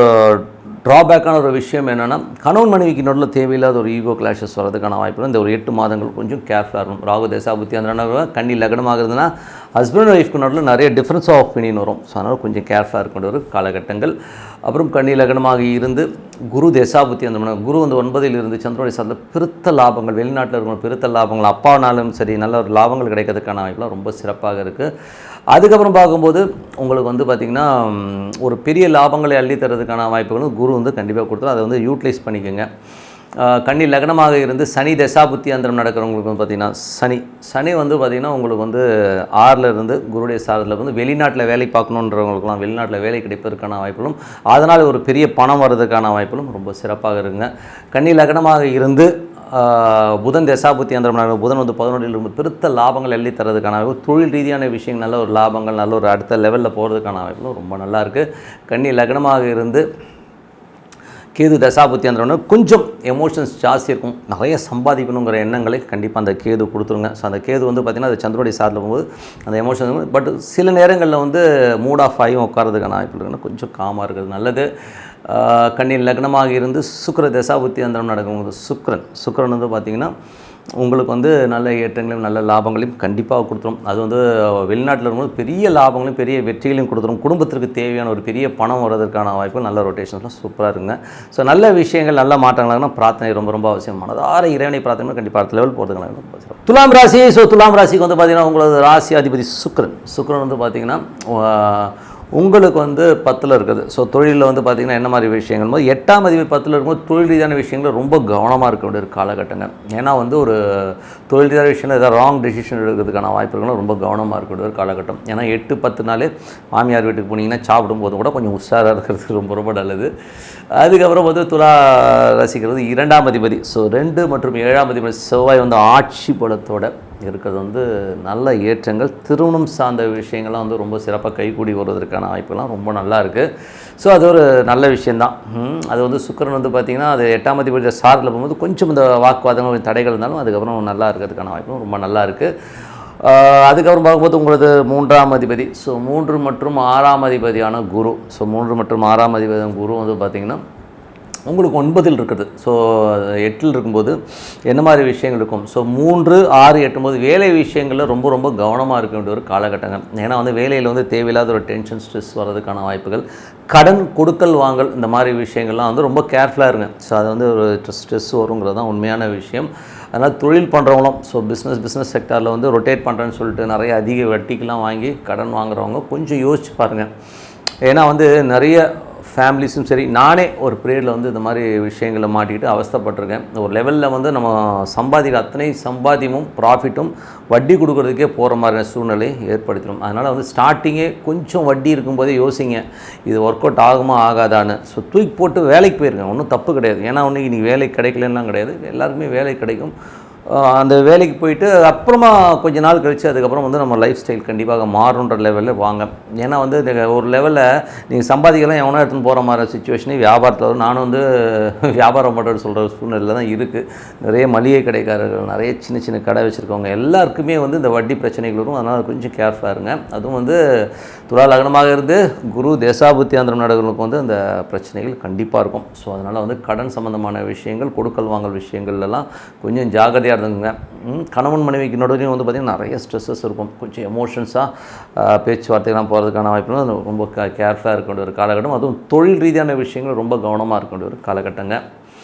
ட்ராபேக்கான ஒரு விஷயம் என்னென்னா, கணவன் மனைவிக்கு நடுவில் தேவையில்லாத ஒரு ஈகோ கிளாஷஸ் வரதுக்கான வாய்ப்பு. இந்த ஒரு 8 மாதங்கள் கொஞ்சம் கேர்ஃபுல்லாக இருக்கும். ராகு தசாபுத்தி அந்த கன்னி லக்னமாக இருந்ததுன்னா ஹஸ்பண்ட் ஒய்ஃப்க்கு நடுவில் நிறைய டிஃப்ரென்ஸ் ஆஃப் ஒப்பீனியன் வரும். ஸோ அதனால் கொஞ்சம் கேர்ஃபுல்லாக இருக்கின்ற ஒரு காலகட்டங்கள். அப்புறம் கன்னி லக்னமாக இருந்து குரு தசாபுத்தி அந்த குரு வந்து 9ல் இருந்து சந்திரனுடைய சார்ந்த பெருத்த லாபங்கள், வெளிநாட்டில் இருக்கிற பெருத்த லாபங்கள், அப்பானாலும் சரி நல்ல ஒரு லாபங்கள் கிடைக்கிறதுக்கான வாய்ப்புலாம் ரொம்ப சிறப்பாக இருக்குது. அதுக்கப்புறம் பார்க்கும்போது உங்களுக்கு வந்து பார்த்திங்கன்னா ஒரு பெரிய லாபங்களை அள்ளி தரதுக்கான வாய்ப்புகளும் குரு வந்து கண்டிப்பாக கொடுத்துரும். அதை வந்து யூட்டிலைஸ் பண்ணிக்கோங்க. கன்னி லக்னமாக இருந்து சனி தசாபுத்தி அந்தரம் நடக்கிறவங்களுக்கு வந்து பார்த்திங்கன்னா சனி வந்து பார்த்திங்கன்னா உங்களுக்கு வந்து 6ல் இருந்து குருடைய சாரத்தில் வந்து வெளிநாட்டில் வேலை பார்க்கணுன்றவங்களுக்குலாம் வெளிநாட்டில் வேலை கிடைப்பதற்கான வாய்ப்புகளும், அதனால் ஒரு பெரிய பணம் வர்றதுக்கான வாய்ப்புகளும் ரொம்ப சிறப்பாக இருக்குங்க. கன்னி லக்னமாக இருந்து புதன் தசாபுத்தி அந்த புதன் வந்து 11ல் இருந்து பெருத்த லாபங்கள் எள்ளி தரதுக்கான வாய்ப்பு, தொழில் ரீதியான விஷயங்கள் நல்ல ஒரு லாபங்கள், நல்ல ஒரு அடுத்த லெவலில் போகிறதுக்கான வாய்ப்புகளும் ரொம்ப நல்லாயிருக்கு. கன்னி லக்னமாக இருந்து கேது தசாபுத்தி அந்த கொஞ்சம் எமோஷன்ஸ் ஜாஸ்தி இருக்கும். நிறைய சம்பாதிக்கணுங்கிற எண்ணங்களை கண்டிப்பாக அந்த கேது கொடுத்துருங்க. ஸோ அந்த கேது வந்து பார்த்திங்கன்னா அது சந்திரனுடைய சார்ந்தில் போகும்போது அந்த எமோஷன்ஸ், பட் சில நேரங்களில் வந்து மூட் ஆஃப் ஆகியும் உட்காரதுக்கான வாய்ப்பு இருக்குன்னா கொஞ்சம் காமாக இருக்கிறது நல்லது. கன்னி லக்னமாக இருந்து சுக்கிர தசாபுத்தி அந்த நடக்கும்போது சுக்கிரன் வந்து பார்த்திங்கன்னா உங்களுக்கு வந்து நல்ல ஏற்றங்களையும் நல்ல லாபங்களையும் கண்டிப்பாக கொடுத்துரும். அது வந்து வெளிநாட்டில் இருக்கும்போது பெரிய லாபங்களையும் பெரிய வெற்றிகளையும் கொடுத்துரும். குடும்பத்திற்கு தேவையான ஒரு பெரிய பணம் வர்றதுக்கான வாய்ப்பு, நல்ல ரொட்டேஷன்ஸ்லாம் சூப்பராக இருக்குங்க. ஸோ நல்ல விஷயங்கள் நல்ல மாற்றங்கள்னா பிரார்த்தனை ரொம்ப ரொம்ப அவசியம். மனதார இறைவனை பிரார்த்தனை கண்டிப்பாக அடுத்த லெவல் போகிறதுக்கான ரொம்ப சிறப்பு. துலாம் ராசி. ஸோ துலாம் ராசிக்கு வந்து பார்த்திங்கன்னா உங்களோட ராசி அதிபதி சுக்கிரன் வந்து பார்த்திங்கன்னா உங்களுக்கு வந்து 10ல் இருக்குது. ஸோ தொழிலில் வந்து பார்த்திங்கன்னா என்ன மாதிரி விஷயங்கள் போது 8ஆம் அதிபதி 10ல் இருக்கும்போது தொழில் ரீதியான விஷயங்கள் ரொம்ப கவனமாக இருக்க வேண்டிய ஒரு காலகட்டங்க. ஏன்னா வந்து ஒரு தொழில் ரீதியான விஷயங்கள் ஏதாவது ராங் டெசிஷன் எடுக்கிறதுக்கான வாய்ப்புகளும் ரொம்ப கவனமாக இருக்க வேண்டிய ஒரு காலகட்டம். ஏன்னா 8-10 நாளே மாமியார் வீட்டுக்கு போனீங்கன்னா சாப்பிடும்போது கூட கொஞ்சம் உஷாராக இருக்கிறது ரொம்ப ரொம்ப நல்லது. அதுக்கப்புறம் வந்து துலா ராசிக்கிறது 2ஆம் அதிபதி. ஸோ 2 மற்றும் 7ஆம் அதிபதி செவ்வாய் வந்து ஆட்சி பலத்தோடு இருக்கிறது வந்து நல்ல ஏற்றங்கள். திருமணம் சார்ந்த விஷயங்கள்லாம் வந்து ரொம்ப சிறப்பாக கைகூடி வருவதற்கான வாய்ப்புலாம் ரொம்ப நல்லா இருக்குது. ஸோ அது ஒரு நல்ல விஷயந்தான். அது வந்து சுக்கிரன் வந்து பார்த்திங்கன்னா அது 8ஆம் அதிபதி சாரில் போகும்போது கொஞ்சம் இந்த வாக்குவாதங்கள் தடைகள் இருந்தாலும் அதுக்கப்புறம் நல்லா இருக்கிறதுக்கான வாய்ப்பும் ரொம்ப நல்லா இருக்குது. அதுக்கப்புறம் பார்க்கும்போது உங்களுக்கு 3ஆம் அதிபதி. ஸோ 3 மற்றும் 6ஆம் அதிபதியான குரு. ஸோ 3 மற்றும் 6ஆம் அதிபதியான குரு வந்து பார்த்திங்கன்னா உங்களுக்கு 9ல் இருக்குது. ஸோ 8ல் இருக்கும்போது என்ன மாதிரி விஷயங்கள் இருக்கும். ஸோ 3, 6, 8 போது வேலை விஷயங்களில் ரொம்ப ரொம்ப கவனமாக இருக்க வேண்டிய ஒரு காலகட்டங்கள். ஏன்னா வந்து வேலையில் வந்து தேவையில்லாத ஒரு டென்ஷன் ஸ்ட்ரெஸ் வர்றதுக்கான வாய்ப்புகள், கடன் கொடுக்கல் வாங்கல் இந்த மாதிரி விஷயங்கள்லாம் வந்து ரொம்ப கேர்ஃபுல்லாக இருங்க. ஸோ அது வந்து ஒரு ஸ்ட்ரெஸ் வருங்கிறது தான் உண்மையான விஷயம். அதனால் தொழில் பண்ணுறவங்களும் ஸோ பிஸ்னஸ் செக்டாரில் வந்து ரொட்டேட் பண்ணுறேன்னு சொல்லிட்டு நிறைய அதிக வட்டிக்கெலாம் வாங்கி கடன் வாங்குறவங்க கொஞ்சம் யோசிச்சு பாருங்கள். ஏன்னா வந்து நிறைய ஃபேமிலிஸும் சரி, நானே ஒரு பீரியடில் வந்து இந்த மாதிரி விஷயங்களை மாட்டிக்கிட்டு அவஸ்தைப்பட்டிருக்கேன். ஒரு லெவலில் வந்து நம்ம சம்பாதிக்கிற அத்தனை சம்பாத்தியமும் ப்ராஃபிட்டும் வட்டி கொடுக்குறதுக்கே போகிற மாதிரியான சூழ்நிலை ஏற்படுத்திடும். அதனால் வந்து ஸ்டார்டிங்கே கொஞ்சம் வட்டி இருக்கும்போதே யோசிங்க, இது ஒர்க் அவுட் ஆகுமா ஆகாதான்னு. ஸோ தூக்கி போட்டு வேலைக்கு போயிருங்க, ஒன்றும் தப்பு கிடையாது. ஏன்னா ஒன்று இன்றைக்கி வேலை கிடைக்கலன்னா கிடையாது, எல்லாருக்குமே வேலை கிடைக்கும். அந்த வேலைக்கு போயிட்டு அப்புறமா கொஞ்ச நாள் கழித்து அதுக்கப்புறம் வந்து நம்ம லைஃப் ஸ்டைல் கண்டிப்பாக மாறுன்ற லெவலில் வாங்க. ஏன்னா வந்து ஒரு லெவலில் நீங்கள் சம்பாதிக்கலாம் எவனோ எடுத்துன்னு போகிற மாதிரி சுச்சுவேஷனே வியாபாரத்தில் வரும். நானும் வந்து வியாபாரம் பண்ணுறது சொல்கிற சூழ்நிலை தான் இருக்குது. நிறைய மளிகை கடைக்காரர்கள், நிறைய சின்ன சின்ன கடை வச்சுருக்கவங்க எல்லாருக்குமே வந்து இந்த வட்டி பிரச்சனைகள் வரும். அதனால் கொஞ்சம் கேர்ஃபுல்லாக இருங்க. அதுவும் வந்து துலா லக்னமாக இருந்து குரு தேசாபுத்தியாந்திரம் நடக்கிறவங்களுக்கு வந்து அந்த பிரச்சனைகள் கண்டிப்பாக இருக்கும். ஸோ அதனால் வந்து கடன் சம்மந்தமான விஷயங்கள், கொடுக்கல் வாங்கல் விஷயங்கள்லாம் கொஞ்சம் ஜாகிரதையாக இருந்துங்க. கணவன் மனைவிக்கு நடுவுலையும் வந்து பார்த்திங்கன்னா நிறைய ஸ்ட்ரெஸ்ஸஸ் இருக்கும். கொஞ்சம் எமோஷன்ஸாக பேச்சுவார்த்தைலாம் போகிறதுக்கான வாய்ப்புகள் ரொம்ப கேர்ஃபுல்லாக இருக்க வேண்டிய ஒரு காலகட்டம். அதுவும் தொழில் ரீதியான விஷயங்கள் ரொம்ப கவனமாக இருக்க வேண்டிய ஒரு காலகட்டங்க.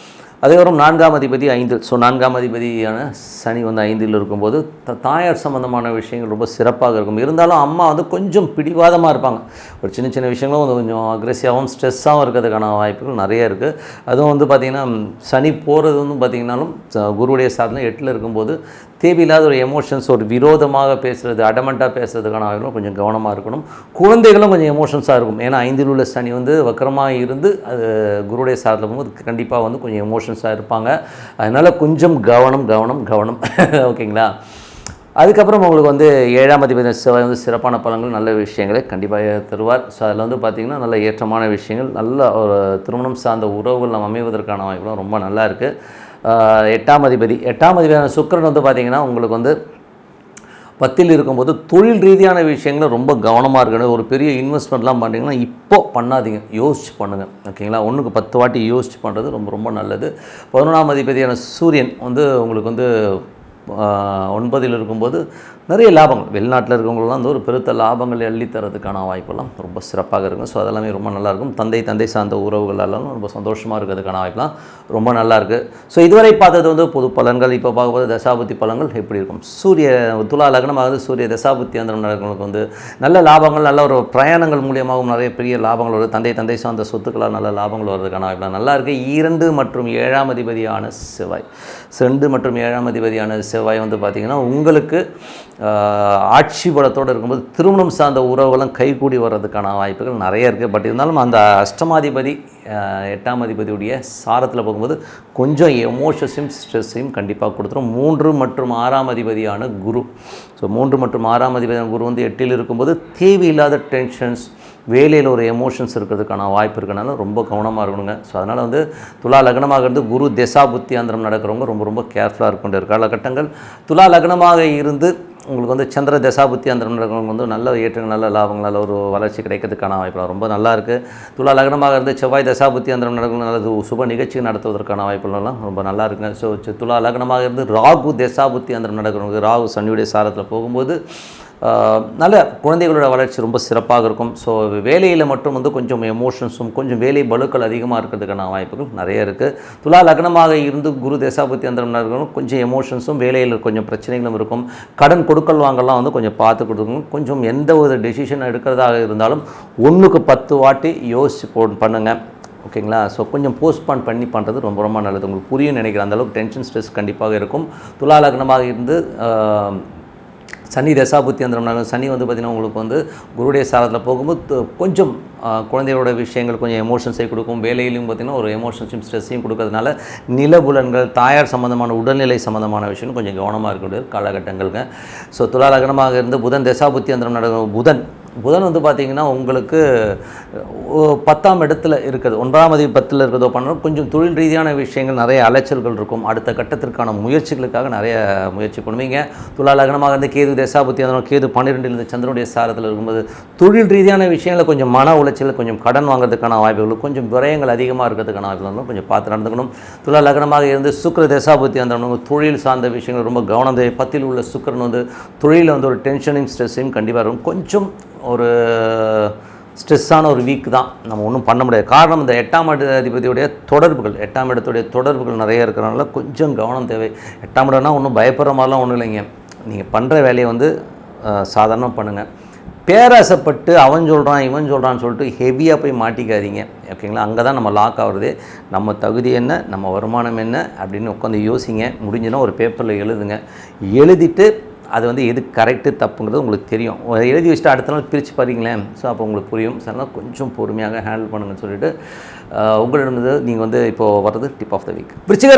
அதேவரும் 4ஆம் அதிபதி 5. ஸோ 4ஆம் அதிபதியான சனி வந்து 5ல் இருக்கும்போது தாயார் சம்மந்தமான விஷயங்கள் ரொம்ப சிறப்பாக இருக்கும். இருந்தாலும் அம்மா வந்து கொஞ்சம் பிடிவாதமாக இருப்பாங்க. ஒரு சின்ன சின்ன விஷயங்களும் வந்து கொஞ்சம் அக்ரெசிவாகவும் ஸ்ட்ரெஸ்ஸாகவும் இருக்கிறதுக்கான வாய்ப்புகள் நிறைய இருக்குது. அதுவும் வந்து பார்த்திங்கன்னா சனி போகிறது வந்து பார்த்திங்கனாலும் குருவுடைய சாதனை 8ல் இருக்கும்போது தேவையில்லாத ஒரு எமோஷன்ஸ், ஒரு விரோதமாக பேசுகிறது, அடமெண்ட்டாக பேசுகிறதுக்கான வாய்ப்புகளும் கொஞ்சம் கவனமாக இருக்கணும். குழந்தைகளும் கொஞ்சம் எமோஷன்ஸாக இருக்கும். ஏன்னா 5ல் உள்ள சனி வந்து வக்கரமாக இருந்து அது குருவுடைய சாதனை போகும்போது கண்டிப்பாக வந்து கொஞ்சம் எமோஷன்ஸாக இருப்பாங்க. அதனால் கொஞ்சம் கவனம் ஓகேங்களா. அதுக்கப்புறம் உங்களுக்கு வந்து 7ஆம் அதிபதி செவ்வாய் வந்து சிறப்பான பலன்கள், நல்ல விஷயங்களை கண்டிப்பாக தருவார். ஸோ அதில் வந்து பார்த்திங்கன்னா நல்ல ஏற்றமான விஷயங்கள், நல்ல ஒரு திருமணம் சார்ந்த உறவுகள் நம்ம அமைவதற்கான வாய்ப்புகளும் ரொம்ப நல்லா இருக்குது. 8ஆம் அதிபதியான சுக்கிரன் வந்து பார்த்திங்கன்னா உங்களுக்கு வந்து 10ல் இருக்கும்போது தொழில் ரீதியான விஷயங்களை ரொம்ப கவனமாக இருக்கணும். ஒரு பெரிய இன்வெஸ்ட்மெண்ட்லாம் பண்ணுறீங்கன்னா இப்போ பண்ணாதீங்க, யோசிச்சு பண்ணுங்கள். ஓகேங்களா. 1க்கு 10 வாட்டி யோசிச்சு பண்ணுறது ரொம்ப ரொம்ப நல்லது. 11ஆம் அதிபதியான சூரியன் வந்து உங்களுக்கு வந்து 9ல் இருக்கும்போது நிறைய லாபங்கள், வெளிநாட்டில் இருக்கவங்களெலாம் வந்து ஒரு பெருத்த லாபங்கள் எள்ளி தரதுக்கான வாய்ப்பெல்லாம் ரொம்ப சிறப்பாக இருக்கும். ஸோ அதெல்லாமே ரொம்ப நல்லாயிருக்கும். தந்தை சார்ந்த உறவுகளெல்லாம் ரொம்ப சந்தோஷமாக இருக்கிறதுக்கான வாய்ப்பெலாம் ரொம்ப நல்லாயிருக்கு. ஸோ இதுவரை பார்த்தது வந்து பொது பலன்கள். இப்போ பார்க்கும்போது தசாபுத்தி பலன்கள் எப்படி இருக்கும். துலா லக்னமாவது சூரிய தசாபுத்தி அந்த நடக்கிறவங்களுக்கு வந்து நல்ல லாபங்கள், நல்ல ஒரு பிரயாணங்கள் மூலியமாகவும் நிறைய பெரிய லாபங்கள் வருது. தந்தை சார்ந்த சொத்துக்களால் நல்ல லாபங்கள் வர்றதுக்கான வாய்ப்பெலாம் நல்லா இருக்குது. 2 மற்றும் 7ஆம் அதிபதியான செவ்வாய் 2 மற்றும் 7ஆம் அதிபதியான செவ்வாய் வந்து பார்த்திங்கன்னா உங்களுக்கு ஆட்சி பலத்தோடு இருக்கும்போது திருமணம் சார்ந்த உறவுகளும் கைகூடி வர்றதுக்கான வாய்ப்புகள் நிறைய இருக்குது. பட் இருந்தாலும் அந்த அஷ்டமாதிபதி 8ஆம் அதிபதியுடைய சாரத்தில் போகும்போது கொஞ்சம் எமோஷன்ஸையும் ஸ்ட்ரெஸ்ஸையும் கண்டிப்பாக கொடுத்துரும். 3 மற்றும் 6ஆம் அதிபதியான குரு. ஸோ 3 மற்றும் 6ஆம் அதிபதியான குரு வந்து 8ல் இருக்கும்போது தேவையில்லாத டென்ஷன்ஸ், வேலையில் ஒரு எமோஷன்ஸ் இருக்கிறதுக்கான வாய்ப்பு இருக்கனால ரொம்ப கவனமாக இருக்கணுங்க. ஸோ அதனால் வந்து துலா லக்னமாக இருந்து குரு தசா புத்தியாந்திரம் நடக்கிறவங்க ரொம்ப ரொம்ப கேர்ஃபுல்லாக இருக்கின்ற காலகட்டங்கள். துலா லக்னமாக இருந்து உங்களுக்கு வந்து சந்திர தசாபுத்தி அந்த நடக்கிறவங்க வந்து நல்ல ஏற்றங்கள், நல்ல லாபங்கள், நல்ல ஒரு வளர்ச்சி கிடைக்கிறதுக்கான வாய்ப்புகள் ரொம்ப நல்லா இருக்குது. துலா லக்னமாக இருந்து செவ்வாய் தசாபுத்தி அந்த நடக்கிறவங்க நல்லது சுப நிகழ்ச்சி நடத்துவதற்கான வாய்ப்புகள்லாம் ரொம்ப நல்லா இருக்குங்க. ஸோ துலா லக்னமாக இருந்து ராகு தசாபுத்தி அந்த நடக்கிறவங்க ராகு சனியுடைய சாரத்தில் போகும்போது நல்ல குழந்தைகளோட வளர்ச்சி ரொம்ப சிறப்பாக இருக்கும். ஸோ வேலையில் மட்டும் வந்து கொஞ்சம் எமோஷன்ஸும் கொஞ்சம் வேலை பலுக்கள் அதிகமாக இருக்கிறதுக்கான வாய்ப்புகள் நிறைய இருக்குது. துலா லக்னமாக இருந்து குரு தசாபுத்தி அந்த நடக்கிறவங்க கொஞ்சம் எமோஷன்ஸும் வேலையில் கொஞ்சம் பிரச்சனைகளும் இருக்கும். கடன் கொடுக்கல் வாங்கலாம் வந்து கொஞ்சம் பார்த்து கொடுக்கணும். கொஞ்சம் எந்த ஒரு டெசிஷன் எடுக்கிறதாக இருந்தாலும் 1க்கு 10 வாட்டி யோசிச்சு பண்ணுங்கள். ஓகேங்களா. ஸோ கொஞ்சம் போஸ்ட்பான் பண்ணி பண்ணுறது ரொம்ப ரொம்ப நல்லது. உங்களுக்கு புரியும் நினைக்கிறேன். அந்தளவுக்கு டென்ஷன் ஸ்ட்ரெஸ் கண்டிப்பாக இருக்கும். துலா லக்னமாக இருந்து சனி தசாபுத்தி அந்த சனி வந்து பார்த்திங்கன்னா உங்களுக்கு வந்து குருடைய சாரத்தில் போகும்போது கொஞ்சம் குழந்தையோட விஷயங்கள் கொஞ்சம் எமோஷன்ஸை கொடுக்கும். வேலையிலையும் பார்த்திங்கன்னா ஒரு எமோஷன்ஸையும் ஸ்ட்ரெஸ்ஸையும் கொடுக்கறதுனால நிலபுலன்கள், தாயார் சம்மந்தமான உடல்நிலை சம்மந்தமான விஷயம் கொஞ்சம் கவனமாக இருக்கக்கூடிய காலகட்டங்கள்ங்க. ஸோ துலா லக்னமாக இருந்து புதன் தசாபுத்தி அந்த நடக்கும். புதன் வந்து பார்த்திங்கன்னா உங்களுக்கு 10ஆம் இடத்துல இருக்குது. 9ஆம் அதிபதி 10ல் இருக்கிறதோ பண்ணணும். கொஞ்சம் தொழில் ரீதியான விஷயங்கள் நிறைய அலைச்சல்கள் இருக்கும். அடுத்த கட்டத்திற்கான முயற்சிகளுக்காக நிறைய முயற்சி பண்ணுவீங்க. துலா லக்னமாக இருந்து கேது தசாபுத்தி அந்த கேது 12ல் இருந்து சந்திரனுடைய சாரத்தில் இருக்கும்போது தொழில் ரீதியான விஷயங்களை கொஞ்சம் மன உளைச்சல், கொஞ்சம் கடன் வாங்குறதுக்கான வாய்ப்புகள், கொஞ்சம் விரயங்கள் அதிகமாக இருக்கிறதுக்கான வாய்ப்புகளும் கொஞ்சம் பார்த்து நடந்துக்கணும். துலா லக்னமாக இருந்து சுக்கிர தசாபுத்தி அந்த தொழில் சார்ந்த விஷயங்கள் ரொம்ப கவனம். 10ல் உள்ள சுக்கிரன் வந்து தொழிலில் வந்து ஒரு டென்ஷனையும் ஸ்ட்ரெஸ்ஸையும் கண்டிப்பாக இருக்கும். கொஞ்சம் ஒரு ஸ்ட்ரெஸ்ஸான ஒரு வீக் தான், நம்ம ஒன்றும் பண்ண முடியாது. காரணம் இந்த 8ஆம் அதிபதியுடைய தொடர்புகள், 8ஆம் இடத்துடைய தொடர்புகள் நிறைய இருக்கிறனால கொஞ்சம் கவனம் தேவை. 8ஆம் இடம்னா ஒன்றும் பயப்படுற மாதிரிலாம் ஒன்றும் இல்லைங்க. நீங்கள் பண்ணுற வேலையை வந்து சாதாரணமாக பண்ணுங்கள். பேராசைப்பட்டு அவன் சொல்கிறான் இவன் சொல்கிறான்னு சொல்லிட்டு ஹெவியாக போய் மாட்டிக்காதீங்க. ஓகேங்களா. அங்கே தான் நம்ம லாக் ஆகுறது. நம்ம தகுதி என்ன, நம்ம வருமானம் என்ன அப்படின்னு உட்காந்து யோசிங்க. முடிஞ்சுன்னா ஒரு பேப்பரில் எழுதுங்க. எழுதிட்டு அது வந்து எது கரெக்டு தப்புங்கிறது உங்களுக்கு தெரியும். எழுதி வச்சுட்டு அடுத்த நாள் பிரித்து பாருங்களேன். ஸோ அப்போ உங்களுக்கு புரியும். சார் கொஞ்சம் பொறுமையாக ஹேண்டில் பண்ணுங்கன்னு சொல்லிட்டு உங்களிடம் நீங்கள் வந்து இப்போது வர்றது டிப் ஆஃப் த வீக். விருச்சிக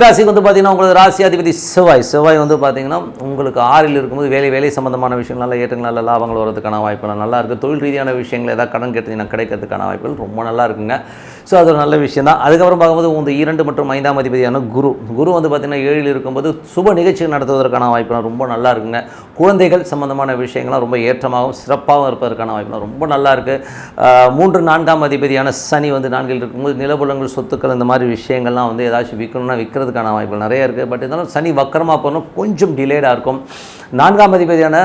ராசிக்கு வந்து பார்த்தீங்கன்னா உங்களுக்கு ராசி அதிபதி செவ்வாய் வந்து பார்த்தீங்கன்னா உங்களுக்கு 6ல் இருக்கும்போது வேலை சம்பந்தமான விஷயங்கள் நல்ல ஏற்றங்கள் நல்ல லாபங்கள் வரதுக்கான வாய்ப்புகள் நல்லா இருக்குது. தொழில் ரீதியான விஷயங்கள் ஏதாவது கடன் கேட்டீங்கன்னா கிடைக்கிறதுக்கான வாய்ப்புகள் ரொம்ப நல்லா இருக்குங்க. ஸோ அது ஒரு நல்ல விஷயம் தான். அதுக்கப்புறம் பார்க்கும்போது இந்த 2 மற்றும் 5ஆம் அதிபதியான குரு வந்து பார்த்திங்கன்னா 7ல் இருக்கும்போது சுப நிகழ்ச்சிகள் நடத்துவதற்கான வாய்ப்புலாம் ரொம்ப நல்லா இருக்குங்க. குழந்தைகள் சம்பந்தமான விஷயங்கள்லாம் ரொம்ப ஏற்றமாகவும் சிறப்பாகவும் இருப்பதற்கான வாய்ப்புலாம் ரொம்ப நல்லா இருக்குது. 3, 4ஆம் அதிபதியான சனி வந்து 4ல் இருக்கும்போது நிலபுலங்கள் சொத்துக்கள் இந்த மாதிரி விஷயங்கள்லாம் வந்து ஏதாச்சும் விற்கணும்னா விற்கிறதுக்கான வாய்ப்புகள் நிறைய இருக்குது. பட் இருந்தாலும் சனி வக்கரமாக போகணும் கொஞ்சம் டிலேடாக இருக்கும். 4ஆம் அதிபதியான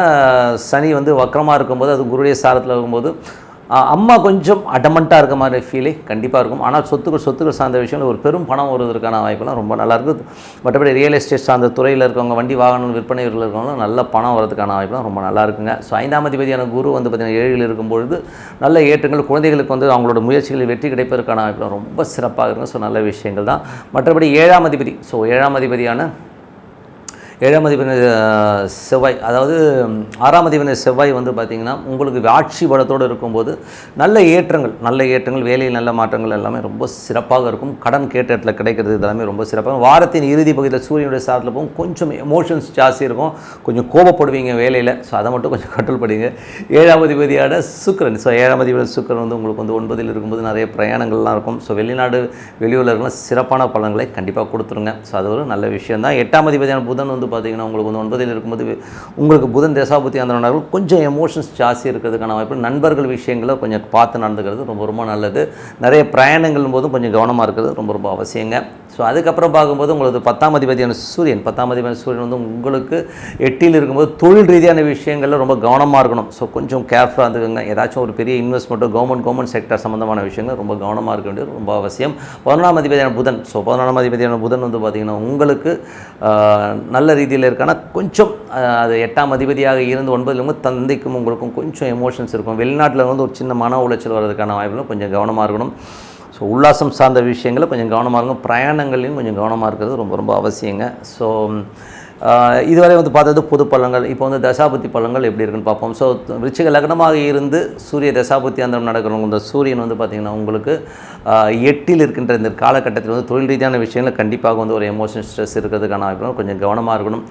சனி வந்து வக்கரமாக இருக்கும்போது அது குருடைய சாரத்தில் இருக்கும்போது அம்மா கொஞ்சம் அடமெண்ட்டாக இருக்க மாதிரி ஃபீலே கண்டிப்பாக இருக்கும். ஆனால் சொத்துக்கள் சார்ந்த விஷயங்கள் ஒரு பெரும் பணம் வருவதற்கான வாய்ப்பெல்லாம் ரொம்ப நல்லாயிருக்குது. மற்றபடி ரியல் எஸ்டேட் சார்ந்த துறையில் இருக்கவங்க வண்டி வாகனம் விற்பனையில் இருக்கவங்களும் நல்ல பணம் வரதுக்கான வாய்ப்பெல்லாம் ரொம்ப நல்லா இருக்குங்க. ஸோ 5ஆம் அதிபதியான குரு வந்து பார்த்திங்கன்னா 7ல் இருக்கும்பொழுது நல்ல ஏற்றங்கள் குழந்தைகளுக்கு வந்து அவங்களோட முயற்சிகளில் வெற்றி கிடைப்பதற்கான வாய்ப்பெல்லாம் ரொம்ப சிறப்பாக இருக்கும். ஸோ நல்ல விஷயங்கள் தான். மற்றபடி 7ஆம் அதிபதி ஏழாம் அதிபதி செவ்வாய், அதாவது 6ஆம் அதிபதி செவ்வாய் வந்து பார்த்திங்கன்னா உங்களுக்கு ஆட்சி பலத்தோடு இருக்கும்போது நல்ல ஏற்றங்கள் வேலையில் நல்ல மாற்றங்கள் எல்லாமே ரொம்ப சிறப்பாக இருக்கும். கடன் கேட்ட இடத்துல கிடைக்கிறது இதெல்லாமே ரொம்ப சிறப்பாக. வாரத்தின் இறுதி பகுதியில் சூரியனுடைய சாரத்தில் போகும் கொஞ்சம் எமோஷன்ஸ் ஜாஸ்தி இருக்கும், கொஞ்சம் கோபப்படுவீங்க வேலையில். ஸோ அதை மட்டும் கொஞ்சம் கண்ட்ரோல் பண்ணிங்க. 7ஆம் அதிபதியான சுக்கிரன், ஸோ 7ஆம் அதிபதி சுக்கிரன் வந்து உங்களுக்கு வந்து 9ல் இருக்கும்போது நிறைய பிரயாணங்கள்லாம் இருக்கும். ஸோ வெளியூரில் இருக்கலாம் சிறப்பான பலன்களை கண்டிப்பாக கொடுத்துருங்க. ஸோ அது ஒரு நல்ல விஷயம் தான். 8ஆம் அதிபதியான புதன் வந்து பார்த்திங்கன்னா உங்களுக்கு வந்து 9ல் இருக்கும்போது உங்களுக்கு புதன் தசாபுத்தி அந்த கொஞ்சம் எமோஷன்ஸ் ஜாஸ்தி இருக்கிறதுக்கான வாய்ப்பு. நண்பர்கள் விஷயங்களை கொஞ்சம் பார்த்து நடந்துக்கிறது ரொம்ப நல்லது. நிறைய பிரயாணங்கள் போதும் கொஞ்சம் கவனமாக இருக்கிறது ரொம்ப அவசியங்க. ஸோ அதுக்கப்புறம் பார்க்கும்போது உங்களுக்கு 10ஆம் அதிபதியான சூரியன் வந்து உங்களுக்கு 8ல் இருக்கும்போது தொழில் ரீதியான விஷயங்களில் ரொம்ப கவனமாக இருக்கணும். ஸோ கொஞ்சம் கேர்ஃபுல்லாக இருந்துக்கோங்க. ஏதாச்சும் ஒரு பெரிய இன்வெஸ்ட்மெண்ட்டோ கவர்மெண்ட் செக்டர் சம்மந்தமான விஷயங்கள் ரொம்ப கவனமாக இருக்க வேண்டியது ரொம்ப அவசியம். 11ஆம் அதிபதியான புதன், ஸோ 11ஆம் அதிபதியான புதன் வந்து பார்த்திங்கன்னா உங்களுக்கு நல்ல ரீதியில் இருக்கான கொஞ்சம் அது 8ஆம் அதிபதியாக இருந்து 9ல் தந்தைக்கும் உங்களுக்கும் கொஞ்சம் எமோஷன்ஸ் இருக்கும். வெளிநாட்டில் வந்து ஒரு சின்ன மன உளைச்சல் வர்றதுக்கான வாய்ப்புகளும் கொஞ்சம் கவனமாக இருக்கணும். ஸோ உல்லாசம் சார்ந்த விஷயங்களை கொஞ்சம் கவனமாக இருக்கும். பிரயாணங்கள்லையும் கொஞ்சம் கவனமாக இருக்கிறது ரொம்ப அவசியங்க. ஸோ இதுவரை வந்து பார்த்தது பொது பலன்கள். இப்போ வந்து தசாபுத்தி பலன்கள் எப்படி இருக்குன்னு பார்ப்போம். ஸோ விருச்சிக லக்னமாக இருந்து சூரிய தசாபுத்தி அந்தரம் நடக்கிறவங்க இந்த சூரியன் வந்து பார்த்திங்கன்னா உங்களுக்கு 8ல் இருக்கின்ற இந்த காலகட்டத்தில் வந்து தொழில் ரீதியான விஷயங்கள் கண்டிப்பாக வந்து ஒரு எமோஷனல் ஸ்ட்ரெஸ் இருக்கிறதுக்கான வாய்ப்பு கொஞ்சம் கவனமாக இருக்கணும்.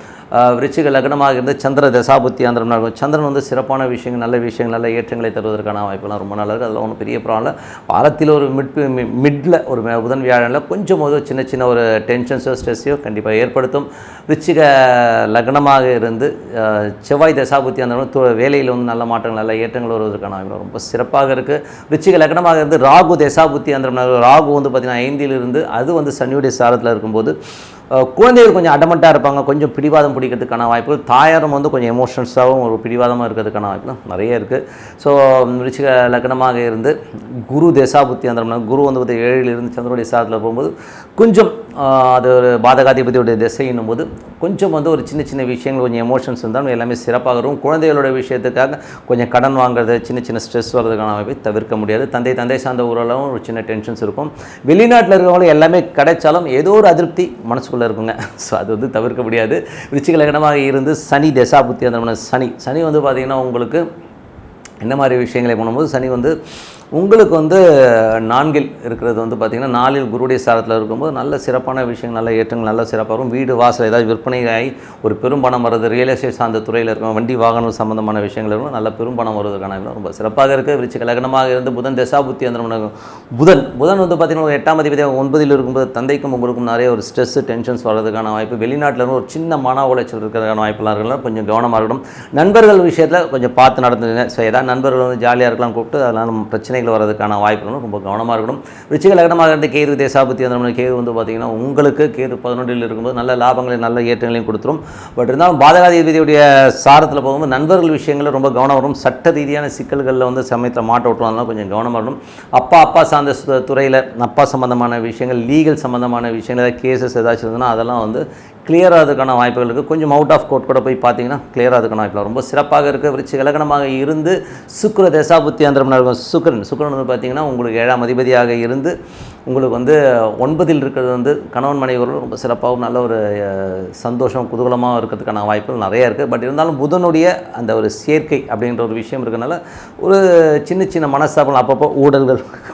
விருச்சிக லக்னமாக இருந்து சந்திர தசாபுத்தி அந்தரம் நடக்கும். சந்திரன் வந்து சிறப்பான விஷயங்கள் நல்ல ஏற்றங்களை தருவதற்கான வாய்ப்புலாம் ரொம்ப நல்லா இருக்குது. அதில் ஒன்றும் பெரிய ப்ராப்ளம். வாரத்தில் ஒரு மிடில் ஒரு புதன் வியாழனில் கொஞ்சம் ஒரு சின்ன ஒரு டென்ஷன்ஸோ ஸ்ட்ரெஸ்ஸையோ கண்டிப்பாக ஏற்படுத்தும். விருச்சிக லக்னமாக இருந்து செவ்வாய் தசாபுத்தி அந்த வேலையில் வந்து நல்ல மாற்றங்கள் நல்ல ஏற்றங்கள் வருவதற்கான வாய்ப்பு ரொம்ப சிறப்பாக இருக்குது. விருச்சிக லக்னமாக இருந்து ராகு தசாபுத்தி அந்த ராகு வந்து பார்த்திங்கன்னா 5ல் இருந்து அது வந்து சனியுடைய சாரத்தில் இருக்கும்போது குழந்தைகள் கொஞ்சம் அடமெண்ட்டாக இருப்பாங்க, கொஞ்சம் பிடிவாதம் பிடிக்கிறதுக்கான வாய்ப்புகள். தாயாரும் வந்து கொஞ்சம் எமோஷன்ஸாகவும் ஒரு பிடிவாதமாக இருக்கிறதுக்கான வாய்ப்புலாம் நிறைய இருக்குது. ஸோ விருச்சிக லக்னமாக இருந்து குரு தசாபுத்தி அந்த குரு வந்து 7ல் இருந்து சந்திரனுடைய சாரத்தில் போகும்போது கொஞ்சம் அது ஒரு பாதகாதிபதியுடைய திசைன்னும் போது கொஞ்சம் வந்து ஒரு சின்ன விஷயங்கள் கொஞ்சம் எமோஷன்ஸ் இருந்தாலும் எல்லாமே சிறப்பாக இருக்கும். குழந்தைகளோட விஷயத்துக்காக கொஞ்சம் கடன் வாங்குறது சின்ன ஸ்ட்ரெஸ் வர்றதுக்கான வாய்ப்பை தவிர்க்க முடியாது. தந்தை சார்ந்த ஊரெல்லாம் ஒரு சின்ன டென்ஷன்ஸ் இருக்கும். வெளிநாட்டில் இருக்கிறவங்களும் எல்லாமே கிடைச்சாலும் ஏதோ ஒரு அதிருப்தி மனசுக்குள்ளே இருக்குங்க. ஸோ அது வந்து தவிர்க்க முடியாது. விருச்சிக லக்னமாக இருந்து சனி தசாபுத்தி அந்த சனி வந்து பார்த்திங்கன்னா உங்களுக்கு என்ன மாதிரி விஷயங்களை பண்ணும்போது சனி வந்து உங்களுக்கு வந்து 4ல் இருக்கிறது வந்து பார்த்திங்கன்னா 4ல் குருடைய சாரத்தில் இருக்கும்போது நல்ல சிறப்பான விஷயங்கள் நல்ல ஏற்றங்கள் நல்ல சிறப்பாக இருக்கும். வீடு வாசல் ஏதாவது விற்பனையாகி ஒரு பெரும் பணம் வர்றது, ரியல் எஸ்டேட் சார்ந்த துறையில் இருக்கும் வண்டி வாகனம் சம்மந்தமான விஷயங்கள் இருக்கும், நல்ல பெரும் பணம் வருவதற்கான ரொம்ப சிறப்பாக இருக்குது. விருச்சிக லக்னமாக இருந்து புதன் தசாபுத்தி அந்த புதன் வந்து பார்த்திங்கன்னா 8ஆம் அதிபதி 9ல் இருக்கும்போது தந்தைக்கும் உங்களுக்கும் நிறைய ஒரு ஸ்ட்ரெஸ் டென்ஷன்ஸ் வர்றதுக்கான வாய்ப்பு. வெளிநாட்டில் இருந்து ஒரு சின்ன மன உளைச்சல் இருக்கிறதுக்கான வாய்ப்பெல்லாம் இருக்கலாம். கொஞ்சம் கவனமாக இருக்கணும். நண்பர்கள் விஷயத்தில் கொஞ்சம் பார்த்து நடந்துங்க. ஸோ ஏதாவது நண்பர்கள் வந்து ஜாலியாக இருக்கலாம் கூப்பிட்டு அதெல்லாம் நம்ம பிரச்சனை வரதுக்கான வாய்ப்புகளும் ரொம்ப கவனமாக இருக்கணும். விருச்சிக லக்னமாக இருந்து கேது தேசாபுத்தி அந்த கேது வந்து பார்த்திங்கன்னா உங்களுக்கு கேது 11ல் இருக்கும்போது நல்ல லாபங்களையும் நல்ல ஏற்றங்களையும் கொடுத்துரும். பட் இருந்தாலும் பாதகாதிபதியுடைய சாரத்தில் போகும்போது நண்பர்கள் விஷயங்களில் ரொம்ப கவனம் வரும். சட்ட ரீதியான சிக்கல்களில் வந்து சமயத்தில் மாட்ட விட்டுரும். அதெல்லாம் கொஞ்சம் கவனமாக இருக்கணும். அப்பா சார்ந்த துறையில் அப்பா சம்மந்தமான விஷயங்கள் லீகல் சம்மந்தமான விஷயங்கள் ஏதாவது கேசஸ் ஏதாச்சும் இருந்ததுன்னா அதெல்லாம் வந்து கிளியராக அதுக்கான வாய்ப்புகள் இருக்குது. கொஞ்சம் அவுட் ஆஃப் கோர்ட் கூட போய் பார்த்தீங்கன்னா கிளியராக அதுக்கான வாய்ப்புகள் ரொம்ப சிறப்பாக இருக்குது. விருச்சிக லக்னமாக இருந்து சுக்கிர தசாபுத்தி அந்த சுக்கிரன் வந்து பார்த்திங்கன்னா உங்களுக்கு 7ஆம் அதிபதியாக இருந்து உங்களுக்கு வந்து 9ல் இருக்கிறது வந்து கணவன் மனைவி உறவு ரொம்ப சிறப்பாகவும் நல்ல ஒரு சந்தோஷம் குதூகலமாக இருக்கிறதுக்கான வாய்ப்புகள் நிறையா இருக்குது. பட் இருந்தாலும் புதனுடைய அந்த ஒரு சேர்க்கை அப்படின்ற ஒரு விஷயம் இருக்கிறனால ஒரு சின்ன சின்ன மனஸ்தாபங்கள் அப்பப்போ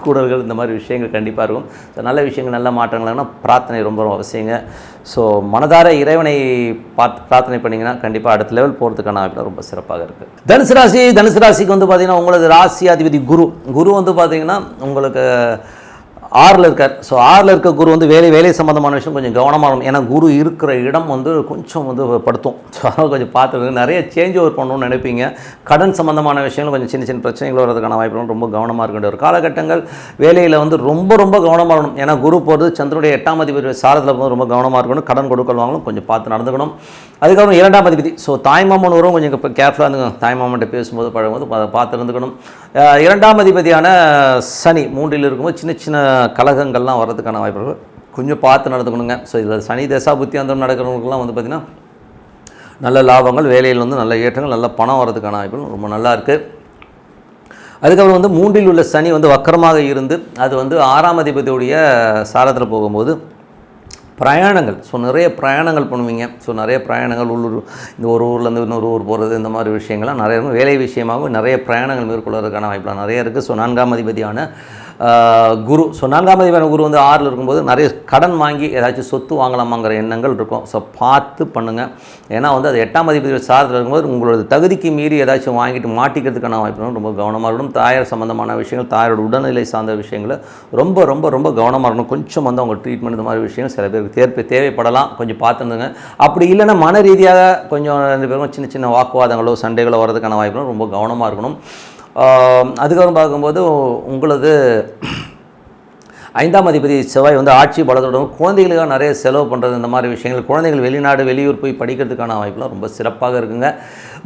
கூடல்கள் இந்த மாதிரி விஷயங்கள் கண்டிப்பாக இருக்கும். ஸோ நல்ல விஷயங்கள் நல்ல மாற்றங்கள்னா பிரார்த்தனை ரொம்ப அவசியங்க. ஸோ மனதார இறைவனை பார்த்து பிரார்த்தனை பண்ணிங்கன்னா கண்டிப்பாக அடுத்த லெவல் போகிறதுக்கான வாய்ப்பு ரொம்ப சிறப்பாக இருக்குது. தனுசு ராசிக்கு வந்து பார்த்திங்கன்னா உங்களது ராசி அதிபதி குரு வந்து பார்த்திங்கன்னா உங்களுக்கு 6ல் இருக்கார். ஸோ 6ல் இருக்க குரு வந்து வேலை சம்மந்தமான விஷயம் கொஞ்சம் கவனமாக இருக்கும். ஏன்னா குரு இருக்கிற இடம் வந்து கொஞ்சம் வந்து படுத்தும். ஸோ அதனால் கொஞ்சம் பார்த்துட்டு நிறைய சேஞ்ச் ஓவர் பண்ணணும்னு நினைப்பீங்க. கடன் சம்மந்தமான விஷயங்கள் கொஞ்சம் சின்ன சின்ன பிரச்சனைகள் வரதுக்கான வாய்ப்புகளும் ரொம்ப கவனமாக இருக்க வேண்டிய ஒரு காலகட்டங்கள். வேலையில் வந்து ரொம்ப கவனமாக இருக்கணும். ஏன்னா குரு போகிறது சந்திரனுடைய 8ஆம் அதிபதி சாரத்தில் போது ரொம்ப கவனமாக இருக்கணும். கடன் கொடுக்கல் வாங்கணும் கொஞ்சம் பார்த்து நடந்துக்கணும். அதுக்கப்புறம் 2ஆம் அதிபதி ஸோ தாய்மாமன் உறவும் கொஞ்சம் இப்போ கேர்ஃபுல்லாக இருந்துக்கணும். தாய்மாமன்ட்ட பேசும்போது பழகும்போது அதை பார்த்து இருந்துக்கணும். 2ஆம் அதிபதியான சனி 3ல் இருக்கும்போது சின்ன சின்ன கலகங்கள்லாம் வர்றதுக்கான வாய்ப்புகள் கொஞ்சம் பார்த்து நடந்துக்கணுங்க. ஸோ இதில் சனி தசா புத்தியாந்தரம் நடக்கிறவங்களுக்குலாம் வந்து பார்த்திங்கன்னா நல்ல லாபங்கள், வேலையில் வந்து நல்ல ஏற்றங்கள், நல்ல பணம் வர்றதுக்கான வாய்ப்புகள் ரொம்ப நல்லா இருக்குது. அதுக்கப்புறம் வந்து 3ல் உள்ள சனி வந்து வக்கரமாக இருந்து அது வந்து 6ஆம் அதிபதியுடைய சாரத்தில் போகும்போது பிரயாணங்கள். ஸோ நிறைய பிரயாணங்கள் பண்ணுவீங்க. ஸோ நிறைய பிரயாணங்கள் இந்த ஒரு ஊர்லேருந்து இன்னொரு ஊர் போகிறது இந்த மாதிரி விஷயங்கள்லாம் நிறைய இருக்கும். வேலை விஷயமாகவும் நிறைய பிரயாணங்கள் மேற்கொள்வதற்கான வாய்ப்புலாம் நிறைய இருக்குது. ஸோ 4ஆம் அதிபதியான குரு. ஸோ 4ஆம் அதிபதியான குரு வந்து 6ல் இருக்கும்போது நிறைய கடன் வாங்கி ஏதாச்சும் சொத்து வாங்கலாமாங்கிற எண்ணங்கள் இருக்கும். ஸோ பார்த்து பண்ணுங்கள். ஏன்னா வந்து அது 8ஆம் அதிபதி சாரத்தில் இருக்கும்போது உங்களோட தகுதிக்கு மீறி ஏதாச்சும் வாங்கிட்டு மாட்டிக்கிறதுக்கான வாய்ப்பு ரொம்ப கவனமாக இருக்கணும். தாயார் சம்மந்தமான விஷயங்கள், தாயாரோட உடல்நிலை சார்ந்த விஷயங்களை ரொம்ப கவனமாக இருக்கணும். கொஞ்சம் வந்து அவங்க ட்ரீட்மெண்ட் இந்த மாதிரி விஷயங்கள் சில பேருக்கு தேவைப்படலாம். கொஞ்சம் பார்த்துருந்துங்க. அப்படி இல்லைன்னா மன ரீதியாக கொஞ்சம் 2 பேருக்கும் சின்ன வாக்குவாதங்களோ சண்டைகளோ வர்றதுக்கான வாய்ப்புகளும் ரொம்ப கவனமாக இருக்கணும். அதுக்கப்புறம் பார்க்கும்போது உங்களது 5ஆம் அதிபதி செவ்வாய் வந்து ஆட்சி பலத்தோடும் குழந்தைகளுக்காக நிறைய செலவு பண்ணுறது இந்த மாதிரி விஷயங்கள், குழந்தைகள் வெளியூர் போய் படிக்கிறதுக்கான வாய்ப்புலாம் ரொம்ப சிறப்பாக இருக்குங்க.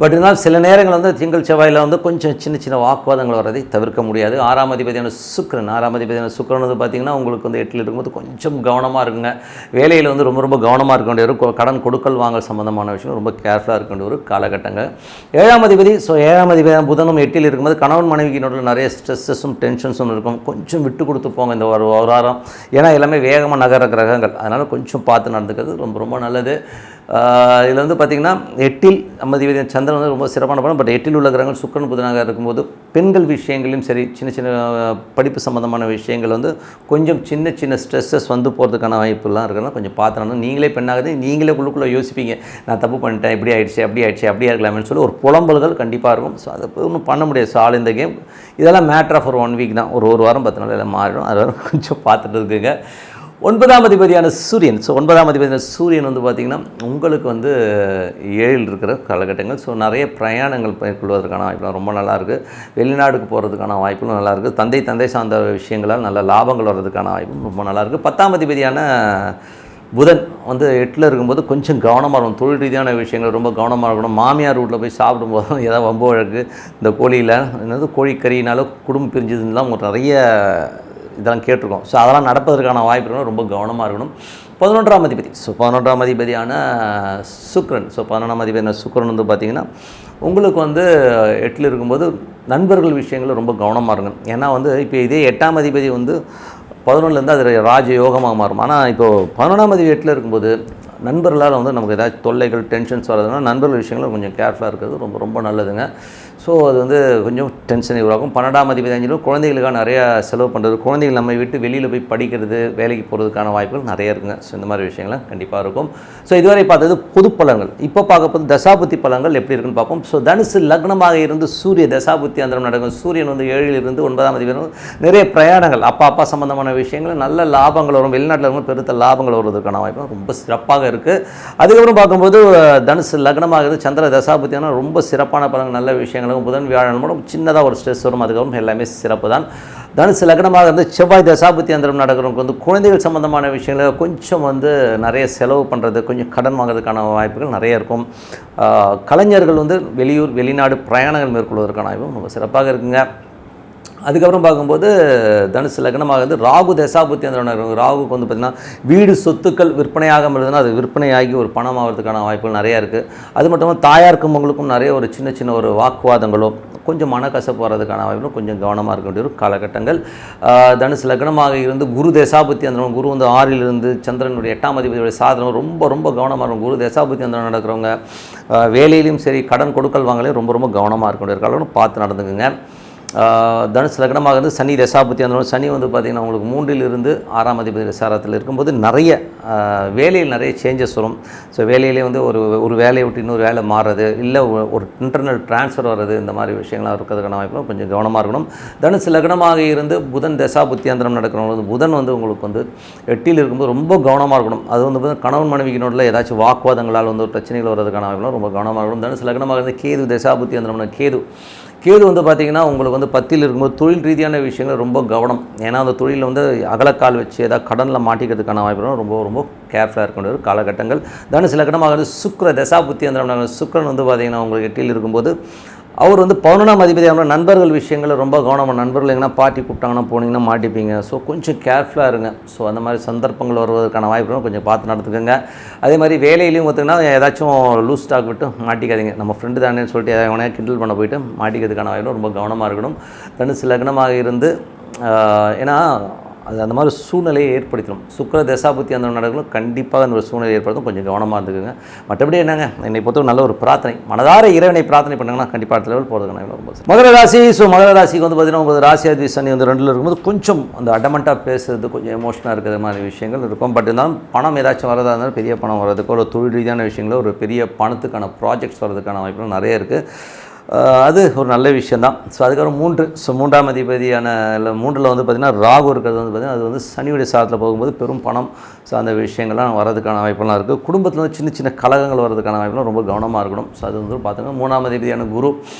பட் இருந்தாலும் சில நேரங்கள் வந்து திங்கள் செவ்வாயில் வந்து கொஞ்சம் சின்ன வாக்குவாதங்கள் வரதை தவிர்க்க முடியாது. 6ஆம் அதிபதியான சுக்கிரன் வந்து பார்த்திங்கன்னா உங்களுக்கு வந்து 8ல் இருக்கும்போது கொஞ்சம் கவனமாக இருக்குங்க. வேலையில் வந்து ரொம்ப கவனமாக இருக்க வேண்டிய ஒரு கடன் கொடுக்கல் வாங்கல் சம்மந்தமான விஷயம் ரொம்ப கேர்ஃபுல்லாக இருக்க வேண்டிய ஒரு காலகட்டங்கள். 7ஆம் அதிபதி ஸோ 7ஆம் அதிபதியான புதனும் 8ல் இருக்கும்போது கணவன் மனைவிக்கினோட நிறைய ஸ்ட்ரெஸ்ஸஸும் டென்ஷன்ஸும் இருக்கும். கொஞ்சம் விட்டு கொடுத்து போங்க இந்த ஒரு வாரம். ஏன்னா எல்லாமே வேகமாக நகர கிரகங்கள், அதனால் கொஞ்சம் பார்த்து நடந்துக்கிறது ரொம்ப நல்லது. இதில் வந்து பார்த்திங்கன்னா 8ல் அதிபதி சந்திரன் வந்து ரொம்ப சிறப்பான படம். பட் 8ல் உள்ள கிரகங்கள் சுக்கிரன் புதனாக இருக்கும்போது பெண்கள் விஷயங்களையும் சரி சின்ன படிப்பு சம்மந்தமான விஷயங்கள் வந்து கொஞ்சம் சின்ன ஸ்ட்ரெஸ்ஸஸ் வந்து போகிறதுக்கான வாய்ப்புலாம் இருக்குன்னா கொஞ்சம் பார்த்து நடந்து. நீங்களே பெண்ணாகுது, நீங்களே உள்ளுக்குள்ளே யோசிப்பீங்க, நான் தப்பு பண்ணிட்டேன், இப்படி ஆகிடுச்சு அப்படியே இருக்கலாமேன்னு சொல்லி ஒரு புலம்பல்கள் கண்டிப்பாக இருக்கும். ஸோ அதை ஒன்றும் பண்ண முடியாது. ஸோ ஆல் இந்த கேம் இதெல்லாம் மேட்டர் ஆஃப் ஒரு 1 வீக் தான், ஒரு வாரம் 10 நாள் எல்லாம் மாறிடும். அதனால் கொஞ்சம் பார்த்துட்டு இருக்குங்க. 9ஆம் அதிபதியான சூரியன். ஸோ 9ஆம் அதிபதியான சூரியன் வந்து பார்த்திங்கன்னா உங்களுக்கு வந்து 7ல் இருக்கிற காலகட்டங்கள். ஸோ நிறைய பிரயாணங்கள் மேற்கொள்வதற்கான வாய்ப்புலாம் ரொம்ப நல்லாயிருக்கு. வெளிநாடுக்கு போகிறதுக்கான வாய்ப்புகளும் நல்லாயிருக்கு. தந்தை சார்ந்த விஷயங்களால் நல்ல லாபங்கள் வர்றதுக்கான வாய்ப்பும் ரொம்ப நல்லாயிருக்கு. 10ஆம் அதிபதியான புதன் வந்து 8ல் இருக்கும்போது கொஞ்சம் கவனமாக இருக்கணும். தொழில் ரீதியான விஷயங்கள் ரொம்ப கவனமாக இருக்கணும். மாமியார் வீட்டில் போய் சாப்பிடும்போதும் ஏதாவது வம்பு வழக்கு, இந்த கோழிக்கறினால குடும்பம் பிரிஞ்சதுலாம் உங்களுக்கு நிறைய இதெல்லாம் கேட்டிருக்கோம். ஸோ அதெல்லாம் நடப்பதற்கான வாய்ப்புகளும் ரொம்ப கவனமாக இருக்கணும். 11ஆம் அதிபதி. ஸோ 11ஆம் அதிபதியான சுக்கிரன். ஸோ 11ஆம் அதிபதியான சுக்கிரன் வந்து பார்த்திங்கன்னா உங்களுக்கு வந்து 8ல் இருக்கும்போது நண்பர்கள் விஷயங்கள் ரொம்ப கவனமாக இருக்கும். ஏன்னா வந்து இப்போ இதே 8ஆம் அதிபதி வந்து 11லேருந்து அது ராஜயோகமாக மாறும். ஆனால் இப்போது 11ஆம் அதிபதி 8ல் இருக்கும்போது நண்பர்களால் வந்து நமக்கு ஏதாச்சும் தொல்லைகள் டென்ஷன்ஸ் வரதுனா நண்பர்கள் விஷயங்களும் கொஞ்சம் கேர்ஃபுல்லாக இருக்கிறது ரொம்ப நல்லதுங்க. ஸோ அது வந்து கொஞ்சம் டென்ஷனை உருவாக்கும். 12ஆம் அதிபதி அஞ்சிலும் குழந்தைகளுக்காக நிறையா செலவு பண்ணுறது, குழந்தைகள் நம்ம விட்டு வெளியில் போய் படிக்கிறது, வேலைக்கு போகிறதுக்கான வாய்ப்புகள் நிறைய இருக்குங்க. ஸோ இந்த மாதிரி விஷயங்கள்லாம் கண்டிப்பாக இருக்கும். ஸோ இதுவரை பார்த்தது பொது பலன்கள். இப்போ பார்க்க போது தசாபுத்தி பலன்கள் எப்படி இருக்குன்னு பார்ப்போம். ஸோ தனுசு லக்னமாக இருந்து சூரிய தசாபுத்தி அந்தரம் நடக்கும். சூரியன் வந்து 7ல் இருந்து 9ஆம் அதிபதி நிறைய பிரயாணங்கள், அப்பா சம்மந்தமான விஷயங்கள், நல்ல லாபங்கள் வரும். வெளிநாட்டில் இருக்கும் பெருத்த லாபங்கள் வருவதற்கான வாய்ப்பு ரொம்ப சிறப்பாக இருக்குது. அதுக்கப்புறம் பார்க்கும்போது தனுசு லக்னமாக இருந்து சந்திர தசாபுத்தியான ரொம்ப சிறப்பான பலன்கள், நல்ல விஷயங்கள். புதன் வியாழன் மூலம் சின்னதாக ஒரு ஸ்ட்ரெஸ் வரும். அதுக்கப்புறம் எல்லாமே சிறப்பு தான். தனுசு லக்னமாக இருந்து செவ்வாய் தசாபுத்தி அந்தரம் நடக்கிறவங்க வந்து குழந்தைகள் சம்பந்தமான விஷயங்களை கொஞ்சம் வந்து நிறைய செலவு பண்ணுறது, கொஞ்சம் கடன் வாங்குறதுக்கான வாய்ப்புகள் நிறைய இருக்கும். கலைஞர்கள் வந்து வெளிநாடு பிரயாணங்கள் மேற்கொள்வதற்கான வாய்ப்பும் ரொம்ப சிறப்பாக இருக்குங்க. அதுக்கப்புறம் பார்க்கும்போது தனுசு லக்னமாக வந்து ராகு தசாபுத்தி அந்த ராகுக்கு வந்து பார்த்திங்கன்னா வீடு சொத்துக்கள் விற்பனையாக இருந்ததுன்னா அது விற்பனையாகி ஒரு பணம் ஆகிறதுக்கான வாய்ப்புகள் நிறையா இருக்குது. அது மட்டும் இல்லாமல் தாயாருக்கும் உங்களுக்கும் நிறைய ஒரு சின்ன ஒரு வாக்குவாதங்களோ கொஞ்சம் மனக்கசப்பு வர்றதுக்கான வாய்ப்புகளும் கொஞ்சம் கவனமாக இருக்க வேண்டிய ஒரு காலகட்டங்கள். தனுசு லக்னமாக இருந்து குரு தசாபுத்தி அந்த குரு வந்து 6ல் இருந்து சந்திரனுடைய 8ஆம் அதிபதியுடைய சாதனம் ரொம்ப ரொம்ப கவனமாக இருக்கும். குரு தசாபுத்தி அந்த நடக்கிறவங்க வேலையிலையும் சரி கடன் கொடுக்கல் வாங்கலையும் ரொம்ப ரொம்ப கவனமாக இருக்க வேண்டிய காலம், பார்த்து நடந்துக்குங்க. தனுசு லக்னமாக இருந்து சனி தசாபுத்தி அந்த சனி வந்து பார்த்திங்கன்னா உங்களுக்கு 3ல் இருந்து 6ஆம் அதிபதி சாரத்தில் இருக்கும்போது நிறைய வேலையில் நிறைய சேஞ்சஸ் வரும். ஸோ வேலையிலே வந்து ஒரு வேலையை விட்டு இன்னொரு வேலை மாறுறது, இல்லை ஒரு இன்டர்னல் ட்ரான்ஸ்ஃபர் வர்றது, இந்த மாதிரி விஷயங்கள்லாம் இருக்கிறதுக்கான வாய்ப்புலாம் கொஞ்சம் கவனமாக இருக்கணும். தனுசு லக்னமாக இருந்து புதன் தசாபுத்தி அந்தரம் நடக்கிறவங்க புதன் வந்து உங்களுக்கு வந்து 8ல் இருக்கும்போது ரொம்ப கவனமாக இருக்கணும். அது வந்து கணவன் மனைவிக்கினோட ஏதாச்சும் வாக்குவாதங்களால் வந்து பிரச்சனைகள் வர்றதுக்கான வாய்ப்புலாம் ரொம்ப கவனமாக இருக்கணும். தனுசு லக்னமாக இருந்து கேது தசாபுத்தி அந்தரம் கேது வந்து பார்த்திங்கன்னா உங்களுக்கு வந்து 10ல் இருக்கும்போது தொழில் ரீதியான விஷயங்கள் ரொம்ப கவனம். ஏன்னா அந்த தொழிலில் வந்து அகலக்கால் வச்சு ஏதாவது கடனில் மாட்டிக்கிறதுக்கான வாய்ப்பு ரொம்ப ரொம்ப கேர்ஃபுல்லாக இருக்க வேண்டிய ஒரு காலகட்டங்கள். தனுசு லக்னமாக இருந்து சுக்கிர தசாபுத்தி அந்த சுக்கிரன் வந்து பார்த்திங்கன்னா உங்களுக்கு 8ல் இருக்கும்போது அவர் வந்து 11ஆம் அதிபதி அவங்களோட நண்பர்கள் விஷயங்களில் ரொம்ப கவனமாக, நண்பர்கள் எங்கன்னா பார்ட்டி கூப்பிட்டாங்கன்னா போனீங்கன்னா மாட்டிப்பீங்க. ஸோ கொஞ்சம் கேர்ஃபுல்லாக இருங்க. ஸோ அந்த மாதிரி சந்தர்ப்பங்கள் வருவதற்கான வாய்ப்பு கொஞ்சம் பார்த்து நடத்துக்கோங்க. அதே மாதிரி வேலையிலையும் பார்த்திங்கன்னா ஏதாச்சும் லூஸ் ஸ்டாக் விட்டு மாட்டிக்காதீங்க. நம்ம ஃப்ரெண்டு தானேன்னு சொல்லிட்டு எவனையா கிண்டல் பண்ண போயிட்டு மாட்டிக்கிறதுக்கான வாய்ப்பு ரொம்ப கவனமாக இருக்கணும். தனுசு லக்னமாக இருந்து ஏன்னா அது அந்த மாதிரி சூழ்நிலையை ஏற்படுத்தணும். சுக்கிர தசாபுத்தி அந்த நடக்கணும், கண்டிப்பாக அந்த ஒரு சூழ்நிலை ஏற்படுத்தும், கொஞ்சம் கவனமாக இருந்துக்குங்க. மற்றபடி என்னங்க, என்னை பொறுத்த நல்ல ஒரு பிரார்த்தனை, மனதார இறைவனை பிரார்த்தனை பண்ணாங்கன்னா கண்டிப்பாக அடுத்த லெவல் போகிறதுக்கு ரொம்ப. மகர ராசி. ஸோ மகர ராசிக்கு வந்து பார்த்திங்கன்னா உங்களுக்கு ராசியாதிபதி சனி வந்து 2ல் இருக்கும்போது கொஞ்சம் அந்த அடமெண்ட்டாக பேசுறது, கொஞ்சம் எமோஷனாக இருக்கிற மாதிரி விஷயங்கள் இருக்கும். பட் இருந்தாலும் பணம் ஏதாச்சும் வரதா இருந்தாலும் பெரிய பணம் வர்றதுக்கு, ஒரு தொழில் ரீதியான விஷயங்களோ ஒரு பெரிய பணத்துக்கான ப்ராஜெக்ட்ஸ் வர்றதுக்கான வாய்ப்புகள் நிறைய இருக்குது. அது ஒரு நல்ல விஷயந்தான். ஸோ அதுக்கப்புறம் 3. ஸோ 3ஆம் அதிபதியான இல்லை 3ல் வந்து பார்த்திங்கன்னா ராகு இருக்கிறது வந்து பார்த்திங்கன்னா அது வந்து சனியுடைய சாரத்தில் போகும்போது பெரும் பணம் சார்ந்த விஷயங்கள்லாம் வரதுக்கான வாய்ப்பெல்லாம் இருக்குது. குடும்பத்தில் வந்து சின்ன சின்ன கலகங்கள் வரதுக்கான வாய்ப்பெல்லாம் ரொம்ப கவனமாக இருக்கணும். ஸோ அது வந்து பார்த்திங்கன்னா 3ஆம் அதிபதியான குரு.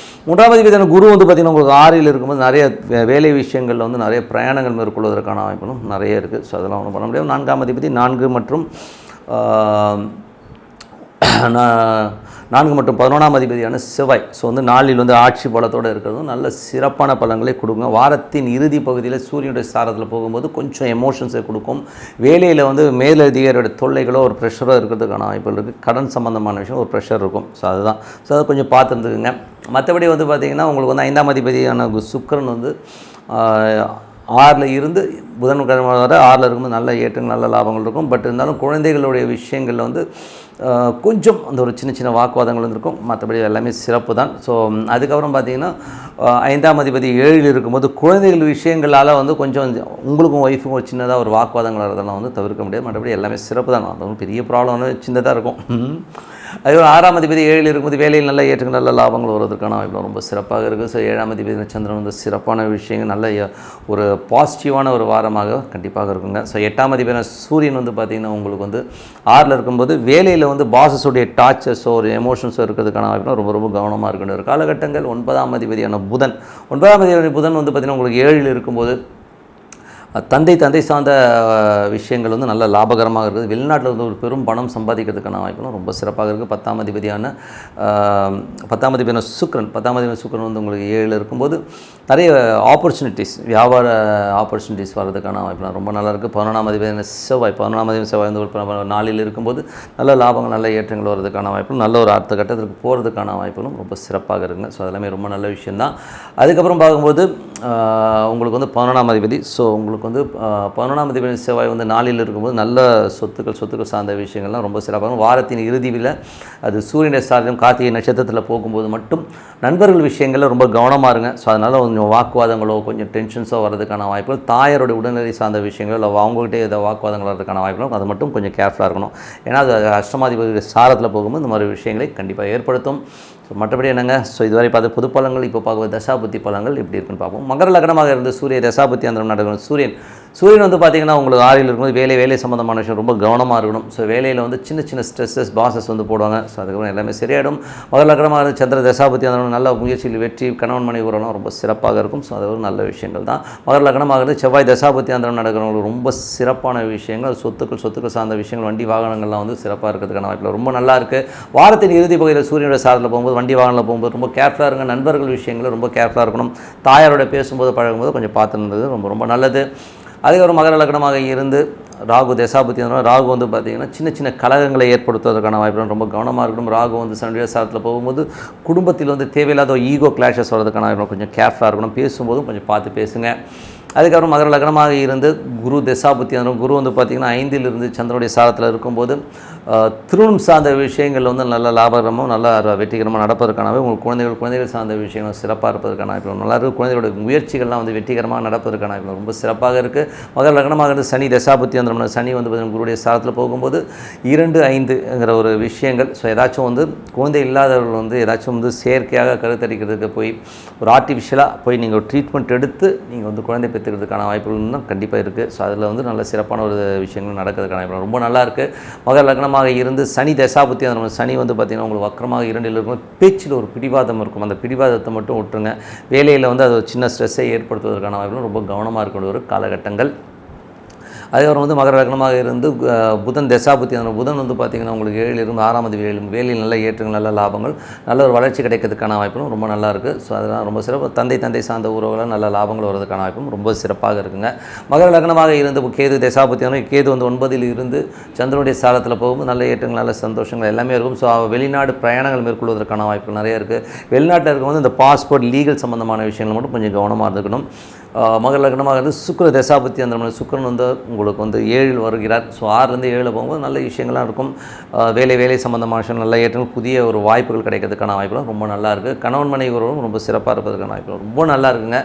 3ஆம் அதிபதியான குரு வந்து பார்த்திங்கன்னா உங்களுக்கு 6ல் இருக்கும்போது நிறைய வேலை விஷயங்களில் வந்து நிறைய பிரயாணங்கள் மேற்கொள்வதற்கான வாய்ப்புகளும் நிறைய இருக்குது. ஸோ அதெல்லாம் ஒன்றும் பண்ண முடியாது. 4ஆம் அதிபதி 4 மற்றும் 4 மற்றும் 11ஆம் அதிபதியான செவ்வாய். ஸோ வந்து 4ல் வந்து ஆட்சி பலத்தோடு இருக்கிறதும் நல்ல சிறப்பான பலன்களை கொடுங்க. வாரத்தின் இறுதி பகுதியில் சூரியனுடைய சாரத்தில் போகும்போது கொஞ்சம் எமோஷன்ஸை கொடுக்கும். வேலையில் வந்து மேலதிகாரியோட தொல்லைகளோ ஒரு ப்ரெஷரோ இருக்கிறதுக்கான வாய்ப்புகள் இருக்குது. கடன் சம்மந்தமான விஷயம் ஒரு ப்ரெஷர் இருக்கும். ஸோ அதுதான். ஸோ அதை கொஞ்சம் பார்த்துருந்துக்குங்க. மற்றபடி வந்து பார்த்திங்கன்னா உங்களுக்கு வந்து 5ஆம் அதிபதியான சுக்கிரன் வந்து 6ல் இருந்து புதன் கிழமை வர 6ல் இருக்கும்போது நல்ல ஏற்றங்கள் நல்ல லாபங்கள் இருக்கும். பட் இருந்தாலும் குழந்தைகளுடைய விஷயங்களில் வந்து கொஞ்சம் அந்த ஒரு சின்ன சின்ன வாக்குவாதங்கள் வந்துருக்கும். மற்றபடி எல்லாமே சிறப்பு தான். ஸோ அதுக்கப்புறம் பார்த்திங்கன்னா 5ஆம் அதிபதி 7ல் இருக்கும்போது குழந்தைகள் விஷயங்களால் வந்து கொஞ்சம் உங்களுக்கும் ஒய்ஃபுக்கும் ஒரு சின்னதாக ஒரு வாக்குவாதங்கள் வரதெல்லாம் வந்து தவிர்க்க முடியாது. மற்றபடி எல்லாமே சிறப்பு தான். அது பெரிய ப்ராப்ளம் வந்து சின்னதாக இருக்கும். அதே 6ஆம் அதிபதி 7ல் இருக்கும்போது வேலையில் நல்ல ஏற்றங்கள் நல்ல லாபங்கள் வருவதற்கான வாய்ப்பு ரொம்ப சிறப்பாக இருக்குது. ஸோ 7ஆம் அதிபதி சந்திரன் வந்து சிறப்பான விஷயங்கள் நல்ல ஒரு பாசிட்டிவான ஒரு வாரமாக கண்டிப்பாக இருக்குங்க. ஸோ 8ஆம் அதிபதி சூரியன் வந்து பார்த்திங்கன்னா உங்களுக்கு வந்து 6ல் இருக்கும்போது வேலையில் வந்து பாசஸுடைய டார்ச்சர்ஸோ ஒரு எமோஷன்ஸோ இருக்கிறதுக்கான வாய்ப்புனா ரொம்ப ரொம்ப கவனமாக இருக்கணும் ஒரு காலகட்டங்கள். 9ஆம் அதிபதியான புதன். 9ஆம் அதிபதி புதன் வந்து பார்த்திங்கன்னா உங்களுக்கு 7ல் இருக்கும்போது தந்தை சார்ந்த விஷயங்கள் வந்து நல்ல லாபகரமாக இருக்குது. வெளிநாட்டில் வந்து ஒரு பெரும் பணம் சம்பாதிக்கிறதுக்கான வாய்ப்புகளும் ரொம்ப சிறப்பாக இருக்குது. 10ஆம் அதிபதியான சுக்கிரன். 10ஆம் அதிபதி சுக்கிரன் வந்து உங்களுக்கு 7ல் இருக்கும்போது நிறைய ஆப்பர்ச்சுனிட்டிஸ், வியாபார ஆப்பர்ச்சுனிட்டிஸ் வர்றதுக்கான வாய்ப்புலாம் ரொம்ப நல்லாயிருக்கு. 11ஆம் அதிபதி செவ்வாய். 11ஆம் அதிபதி செவ்வாய் வந்து ஒரு 4ல் இருக்கும்போது நல்ல லாபங்கள் நல்ல ஏற்றங்கள் வர்றதுக்கான வாய்ப்பும் நல்ல ஒரு அடுத்த கட்டத்திற்கு போகிறதுக்கான வாய்ப்புகளும் ரொம்ப சிறப்பாக இருக்குங்க. ஸோ அதெல்லாமே ரொம்ப நல்ல விஷயந்தான். அதுக்கப்புறம் பார்க்கும்போது உங்களுக்கு வந்து 11ஆம் அதிபதி. ஸோ உங்களுக்கு வந்து 11ஆம் அதிபதி செவ்வாய் வந்து 4ல் இருக்கும்போது நல்ல சொத்துக்கள் சார்ந்த விஷயங்கள்லாம் ரொம்ப சிறப்பாக. வாரத்தின் இறுதியில் அது சூரியனுடைய சாரதியும் கார்த்திகை நட்சத்திரத்தில் போகும்போது மட்டும் நண்பர்கள் விஷயங்களில் ரொம்ப கவனமாக இருங்க. ஸோ அதனால் கொஞ்சம் வாக்குவாதங்களோ கொஞ்சம் டென்ஷன்ஸோ வரதுக்கான வாய்ப்புகள், தாயாரோட உடல்நிலை சார்ந்த விஷயங்களோ இல்லை அவங்ககிட்டே ஏதோ வாக்குவாதங்கள் வரதுக்கான வாய்ப்புகளும் அது மட்டும் கொஞ்சம் கேர்ஃபுல்லாக இருக்கணும். ஏன்னா அது அஷ்டமாதிபதியுடைய சாரத்தில் போகும்போது இந்த மாதிரி விஷயங்களை கண்டிப்பாக ஏற்படுத்தும். ஸோ மற்றபடி என்னங்க, ஸோ இதுவரை பார்த்து பொது பலன்கள். இப்போ பார்க்கும்போது தசாபுத்தி பலன்கள் எப்படி இருக்குன்னு பார்ப்போம். மகர லக்னமாக இருந்து சூரிய தசாபுத்தி அந்த நடக்கணும். சூரியன் வந்து பார்த்திங்கன்னா உங்களுக்கு 6ல் இருக்கும்போது வேலை சம்மந்தமான விஷயம் ரொம்ப கவனமாக இருக்கணும். ஸோ வேலையில் வந்து சின்ன ஸ்ட்ரெஸ்ஸஸ் பாசஸ் வந்து போடுவாங்க. ஸோ அதுக்கப்புறம் எல்லாமே சரியாயிடும். மகர லக்னமாக இருந்து சந்திர தசாபுத்தி அந்த நல்ல முயற்சியில் வெற்றி, கணவன் மனைவி உறவுலாம் ரொம்ப சிறப்பாக இருக்கும். ஸோ அது ஒரு நல்ல விஷயங்கள் தான். மகர லக்னமாக இருந்து செவ்வாய் தசாபுத்தி அந்த நடக்கிறவங்களுக்கு ரொம்ப சிறப்பான விஷயங்கள், சொத்துக்கள் சார்ந்த விஷயங்கள், வண்டி வாகனங்கள்லாம் வந்து சிறப்பாக இருக்கிறதுக்கான வாய்ப்பில் ரொம்ப நல்லா இருக்குது. வாரத்தின் இறுதி பகுதியில் சூரியனோட சாரத்தில் போகும்போது வண்டி வாகனத்தில் போகும்போது ரொம்ப கேர்ஃபுல்லாக இருங்க. நண்பர்கள் விஷயங்கள் ரொம்ப கேர்ஃபுல்லாக இருக்கணும். தாயாரோட பேசும்போது பழகும்போது கொஞ்சம் பார்த்துருந்தது ரொம்ப நல்லது. அதுக்கப்புறம் மகர லக்னமாக இருந்து ராகு தசாபுத்தி ராகு வந்து பார்த்திங்கன்னா சின்ன சின்ன கலகங்களை ஏற்படுத்துவதற்கான வாய்ப்பு, ரொம்ப கவனமாக இருக்கணும். ராகு வந்து சனியுடைய சாரத்தில் போகும்போது குடும்பத்தில் வந்து தேவையில்லாத ஈகோ கிளாஷஸ் வர்றதுக்கான வாய்ப்பு, கொஞ்சம் கேர்ஃபுல்லாக இருக்கணும். பேசும்போதும் கொஞ்சம் பார்த்து பேசுங்க. அதுக்கப்புறம் மகர லக்னமாக இருந்து குரு தசாபுத்தி குரு வந்து பார்த்திங்கன்னா 5ல் இருந்து சந்திரனுடைய சாரத்தில் இருக்கும்போது திருமணம் சார்ந்த விஷயங்கள் வந்து நல்ல லாபகரமும் நல்ல வெற்றிகரமாக நடப்பதற்கானவே உங்களுக்கு குழந்தைகள் சார்ந்த விஷயங்கள் சிறப்பாக இருப்பதற்கான இப்போ நல்லா இருக்குது. குழந்தைகளோட முயற்சிகள்லாம் வந்து வெற்றிகரமாக நடப்பதற்கான இப்போ ரொம்ப சிறப்பாக இருக்குது. மகர லக்னமாக இருந்து சனி தசாபுத்தி சனி வந்து பார்த்திங்கன்னா குருடைய சாரத்தில் போகும்போது 2-5ங்கிற ஒரு விஷயங்கள். ஸோ ஏதாச்சும் வந்து குழந்தை இல்லாதவர்கள் வந்து ஏதாச்சும் வந்து செயற்கையாக கருத்தரிக்கிறதுக்கு போய் ஒரு ஆர்டிஃபிஷியலாக போய் நீங்கள் ஒரு ட்ரீட்மெண்ட் எடுத்து நீங்கள் வந்து குழந்தை பெற்றுக்கிறதுக்கான வாய்ப்புகள் தான் கண்டிப்பாக இருக்குது. ஸோ அதில் வந்து நல்ல சிறப்பான ஒரு விஷயங்கள் நடக்கிறதுக்கான வாய்ப்பு ரொம்ப நல்லாயிருக்கு. மகர லக்னமாக இருந்து சனி தசாபுத்தி சனி வந்து பார்த்திங்கன்னா உங்களுக்கு வக்கரமாக 2ல் இருக்கும். பேச்சில் ஒரு பிடிவாதம் இருக்கும், அந்த பிடிவாதத்தை மட்டும் விட்டுருங்க. வேலையில் வந்து அது ஒரு சின்ன ஸ்ட்ரெஸ்ஸை ஏற்படுத்துவதற்கான வாய்ப்புகள் ரொம்ப கவனமாக இருக்கக்கூடிய ஒரு காலகட்டங்கள். அதுக்கப்புறம் வந்து மகர லக்னமாக இருந்து புதன் தசாபுத்தி புதன் வந்து பார்த்திங்கன்னா உங்களுக்கு 7ல் இருந்து 6ஆம் வேலையில் நல்ல ஏற்றங்கள், நல்ல லாபங்கள், நல்ல ஒரு வளர்ச்சி கிடைக்கிறதுக்கான வாய்ப்பும் ரொம்ப நல்லா இருக்குது. ஸோ அதெல்லாம் ரொம்ப சிறப்பு. தந்தை சார்ந்த உறவுகள் நல்ல லாபங்கள் வருவதற்கான வாய்ப்பும் ரொம்ப சிறப்பாக இருக்குங்க. மகர லக்னமாக இருந்து கேது தசாபுத்தி கேது வந்து 9ல் இருந்து சந்திரனுடைய சாரத்தில் போகும்போது நல்ல ஏற்றங்கள், நல்ல சந்தோஷங்கள் எல்லாமே இருக்கும். ஸோ வெளிநாடு பிரயாணங்கள் மேற்கொள்வதற்கான வாய்ப்புகள் நிறைய இருக்குது. வெளிநாட்டில் இருக்கும்போது இந்த பாஸ்போர்ட் லீகல் சம்மந்தமான விஷயங்கள் மட்டும் கொஞ்சம் கவனமாக இருந்துக்கணும். மகர லக்னமாக இருந்து சுக்கிர தசாபுத்தி சுக்கிரன் வந்து உங்களுக்கு வந்து 7ல் வருகிறார். ஸோ 6லேருந்து 7 போகும்போது நல்ல விஷயங்கள்லாம் இருக்கும். வேலை சம்மந்தமான விஷயம் நல்ல ஏற்றங்கள், புதிய ஒரு வாய்ப்புகள் கிடைக்கிறதுக்கான வாய்ப்புகளும் ரொம்ப நல்லா இருக்குது. கணவன் மனைவி உறவும் ரொம்ப சிறப்பாக இருப்பதற்கான வாய்ப்புகள் ரொம்ப நல்லா இருக்குங்க.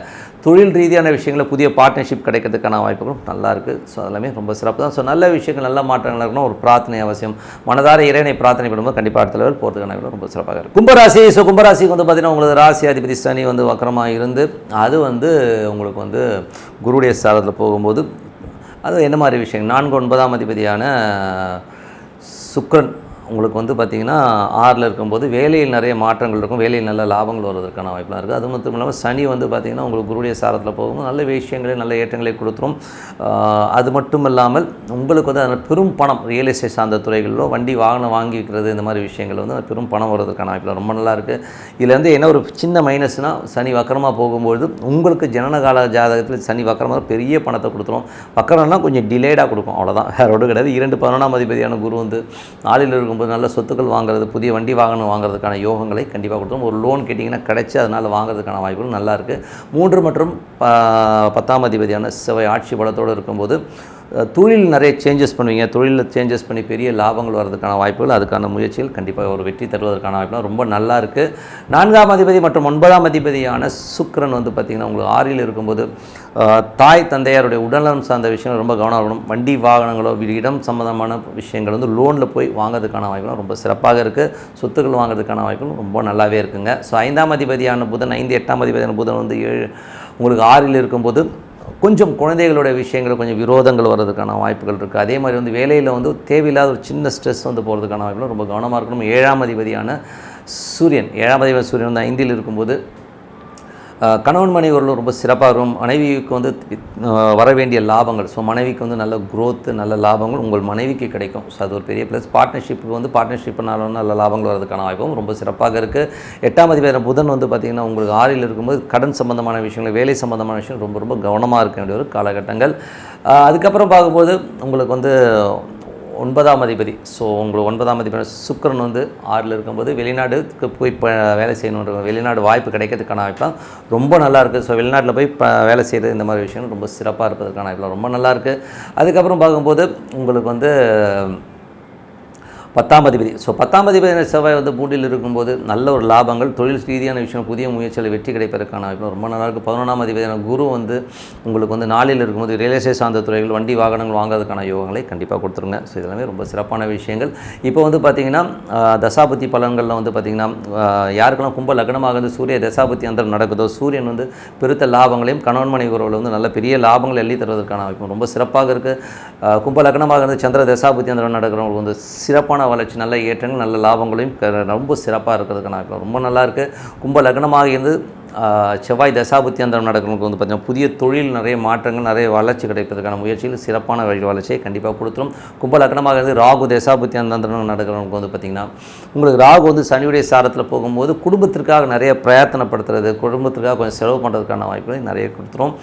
தொழில் ரீதியான விஷயங்களில் புதிய பார்ட்னர்ஷிப் கிடைக்கிறதுக்கான வாய்ப்புகளும் நல்லா இருக்குது. ஸோ அதெல்லாமே ரொம்ப சிறப்பு தான். ஸோ நல்ல விஷயங்கள், நல்ல மாற்றங்கள் இருக்கணும். ஒரு பிரார்த்தனை அவசியம். மனதார இறைவனை பிரார்த்தனை பண்ணும்போது கண்டிப்பாக அடுத்த லெவல் போகிறதுக்கான வாய்ப்பு ரொம்ப சிறப்பாக இருக்குது. கும்பராசி. ஸோ கும்பராசிக்கு வந்து பார்த்திங்கன்னா உங்களுக்கு ராசி அதிபதி சனி வந்து வக்கரமாக இருந்து அது வந்து உங்களுக்கு வந்து குருடைய சாரத்தில் போகும்போது அது என்ன மாதிரி விஷயம், 4-9ஆம் அதிபதியான சுக்கிரன் உங்களுக்கு வந்து பார்த்திங்கன்னா 6ல் இருக்கும்போது வேலையில் நிறைய மாற்றங்கள் இருக்கும். வேலையில் நல்ல லாபங்கள் வருவதற்கான வாய்ப்புலாம் இருக்குது. அது மட்டும் இல்லாமல் சனி வந்து பார்த்திங்கன்னா உங்களுக்கு குருடைய சாரத்தில் போகும்போது நல்ல விஷயங்களை, நல்ல ஏற்றங்களை கொடுத்துரும். அது மட்டும் இல்லாமல் உங்களுக்கு வந்து அதில் பெரும் பணம், ரியல் எஸ்டேட் சார்ந்த துறைகளிலோ வண்டி வாகனம் வாங்கி வைக்கிறது, இந்த மாதிரி விஷயங்கள் வந்து பெரும் பணம் வருவதற்கான வாய்ப்புலாம் ரொம்ப நல்லா இருக்குது. இதில் வந்து என்ன ஒரு சின்ன மைனஸ்னால் சனி வக்கரமாக போகும்போது உங்களுக்கு ஜனனகால ஜாதகத்தில் சனி வக்கரமாக பெரிய பணத்தை கொடுத்துரும். வக்கரம்னா கொஞ்சம் டிலேடாக கொடுக்கும், அவ்வளோதான், வேறு ஒன்றும் கிடையாது. 2-11ஆம் அதிபதியான குரு வந்து 4ல் இருக்கும் நல்ல சொத்துக்கள் வாங்குறது, புதிய வண்டி வாகனம் வாங்குறதுக்கான யோகங்களை கண்டிப்பாக கொடுத்தோம். ஒரு லோன் கேட்டிங்கன்னா கிடைச்சி அதனால் வாங்குறதுக்கான வாய்ப்புகள் நல்லா இருக்குது. 3 மற்றும் 10ஆம் அதிபதியான செவ்வாய் ஆட்சி பலத்தோடு இருக்கும்போது தொழில் நிறைய சேஞ்சஸ் பண்ணுவீங்க. தொழிலில் சேஞ்சஸ் பண்ணி பெரிய லாபங்கள் வர்றதுக்கான வாய்ப்புகள், அதுக்கான முயற்சிகள் கண்டிப்பாக ஒரு வெற்றி தருவதற்கான வாய்ப்புலாம் ரொம்ப நல்லா இருக்குது. 4ஆம் அதிபதி மற்றும் 9ஆம் அதிபதியான சுக்கிரன் வந்து பார்த்திங்கன்னா உங்களுக்கு 6ல் இருக்கும்போது தாய் தந்தையாருடைய உடல்நலம் சார்ந்த விஷயங்கள் ரொம்ப கவனம் இருக்கணும். வண்டி வாகனங்களோ இடம் சம்மந்தமான விஷயங்கள் வந்து லோனில் போய் வாங்கிறதுக்கான வாய்ப்புலாம் ரொம்ப சிறப்பாக இருக்குது. சொத்துக்கள் வாங்குறதுக்கான வாய்ப்புகள் ரொம்ப நல்லாவே இருக்குங்க. ஸோ 5ஆம் அதிபதியான புதன் 5-8ஆம் அதிபதியான புதன் வந்து உங்களுக்கு 6ல் இருக்கும்போது கொஞ்சம் குழந்தைகளோட விஷயங்கள் கொஞ்சம் விரோதங்கள் வர்றதுக்கான வாய்ப்புகள் இருக்குது. அதே மாதிரி வந்து வேலையில் வந்து தேவையில்லாத ஒரு சின்ன ஸ்ட்ரெஸ் வந்து போகிறதுக்கான வாய்ப்புகள் ரொம்ப கவனமாக இருக்கணும். 7ஆம் அதிபதியான சூரியன் வந்து 5ல் இருக்கும்போது கணவன் மனைவி உறவு ரொம்ப சிறப்பாக இருக்கும். மனைவிக்கு வந்து வர வேண்டிய லாபங்கள், ஸோ மனைவிக்கு வந்து நல்ல குரோத்து, நல்ல லாபங்கள் உங்கள் மனைவிக்கு கிடைக்கும். ஸோ அது ஒரு பெரிய ப்ளஸ். பார்ட்னர்ஷிப்னாலும் நல்ல லாபங்கள் வரதுக்கான வாய்ப்பும் ரொம்ப சிறப்பாக இருக்குது. 8ஆம் அதிபதி புதன் வந்து பார்த்திங்கன்னா உங்களுக்கு 6ல் இருக்கும்போது கடன் சம்பந்தமான விஷயங்கள், வேலை சம்பந்தமான விஷயம் ரொம்ப ரொம்ப கவனமாக இருக்க வேண்டிய ஒரு காலகட்டங்கள். அதுக்கப்புறம் பார்க்கும்போது உங்களுக்கு வந்து 9ஆம் அதிபதி, ஸோ உங்களுக்கு 9ஆம் அதிபதி சுக்கிரன் வந்து 6ல் இருக்கும்போது வெளிநாடுக்கு போய் வேலை செய்யணுன்ற வெளிநாடு வாய்ப்பு கிடைக்கிறதுக்கான வாய்ப்புலாம் ரொம்ப நல்லாயிருக்கு. ஸோ வெளிநாட்டில் போய் வேலை செய்கிறது இந்த மாதிரி விஷயங்கள் ரொம்ப சிறப்பாக இருப்பதற்கான வாய்ப்புலாம் ரொம்ப நல்லாயிருக்கு. அதுக்கப்புறம் பார்க்கும்போது உங்களுக்கு வந்து 10ஆம் அதிபதி, ஸோ 10ஆம் அதிபதி செவ்வாய் வந்து 3ல் இருக்கும்போது நல்ல ஒரு லாபங்கள், தொழில் ரீதியான விஷயம், புதிய முயற்சியில் வெற்றி கிடைப்பதற்கான வாய்ப்பு ரொம்ப நல்லாயிருக்கு. 11ஆம் அதிபதியான குரு வந்து உங்களுக்கு வந்து 4ல் இருக்கும்போது ரியல் எஸ்டேட் சார்ந்த துறைகள், வண்டி வாகனங்கள் வாங்குறதுக்கான யோகங்களை கண்டிப்பாக கொடுத்துருங்க. ஸோ இதெல்லாமே ரொம்ப சிறப்பான விஷயங்கள். இப்போ வந்து பார்த்திங்கன்னா தசாபுத்தி பலன்களில் வந்து பார்த்திங்கன்னா யாருக்கெல்லாம் கும்ப லக்னமாக வந்து சூரிய தசாபுத்தி அந்தரம் நடக்குதோ சூரியன் வந்து பெருத்த லாபங்களையும் கணவன் மனைவி உறவில் வந்து நல்ல பெரிய லாபங்கள் எள்ளி தருவதற்கான வாய்ப்பு ரொம்ப சிறப்பாக இருக்குது. கும்ப லக்னமாக இருந்து சந்திர தசாபுத்தி அந்தரம் நடக்கிறவங்களுக்கு வந்து சிறப்பான வளர்ச்சி, நல்ல ஏற்றங்கள், நல்ல லாபங்களையும் ரொம்ப சிறப்பாக இருக்கிறதுக்கான ரொம்ப நல்லா இருக்குது. கும்ப லக்னமாக இருந்து செவ்வாய் தசாபுத்தி அந்தரம் நடக்கிறவங்களுக்கு வந்து பார்த்திங்கன்னா புதிய தொழில், நிறைய மாற்றங்கள், நிறைய வளர்ச்சி கிடைப்பதற்கான முயற்சியில் சிறப்பான வளர்ச்சியை கண்டிப்பாக கொடுத்துரும். கும்ப லக்னமாக இருந்து ராகு தசாபுத்தி அந்தரம் நடக்கிறவங்களுக்கு வந்து பார்த்திங்கன்னா உங்களுக்கு ராகு வந்து சனியுடைய சாரத்தில் போகும்போது குடும்பத்திற்காக நிறைய பிரயத்தனப்படுத்துறது, குடும்பத்திற்காக கொஞ்சம் செலவு பண்ணுறதுக்கான வாய்ப்புகளை நிறைய கொடுத்துரும்.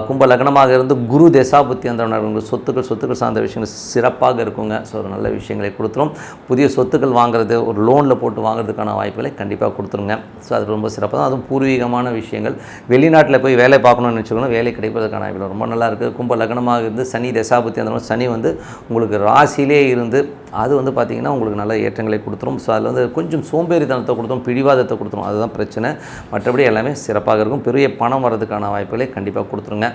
கும்ப லக்னமாக இருந்து குரு தசாபுத்தி அந்த சொத்துக்கள் சார்ந்த விஷயங்கள் சிறப்பாக இருக்குங்க. ஸோ ஒரு நல்ல விஷயங்களை கொடுத்துரும். புதிய சொத்துக்கள் வாங்குறது, ஒரு லோனில் போட்டு வாங்குறதுக்கான வாய்ப்புகளை கண்டிப்பாக கொடுத்துருங்க. ஸோ அது ரொம்ப சிறப்பாக தான். அதுவும் பூர்வீகமான விஷயங்கள், வெளிநாட்டில் போய் வேலை பார்க்கணும்னு நினச்சிக்கணும், வேலை கிடைப்பதற்கான வாய்ப்புகள் ரொம்ப நல்லா இருக்குது. கும்ப லக்னமாக இருந்து சனி தசாபுத்தி அந்த சனி வந்து உங்களுக்கு ராசியிலே இருந்து அது வந்து பார்த்திங்கன்னா உங்களுக்கு நல்ல ஏற்றங்களை கொடுத்துரும். ஸோ அதில் வந்து கொஞ்சம் சோம்பேறித்தனத்தை கொடுத்துரும், பிடிவாதத்தை கொடுத்துரும், அதுதான் பிரச்சனை. மற்றபடி எல்லாமே சிறப்பாக இருக்கும். பெரிய பணம் வர்றதுக்கான வாய்ப்புகளை கண்டிப்பாக கொடுத்துருங்க.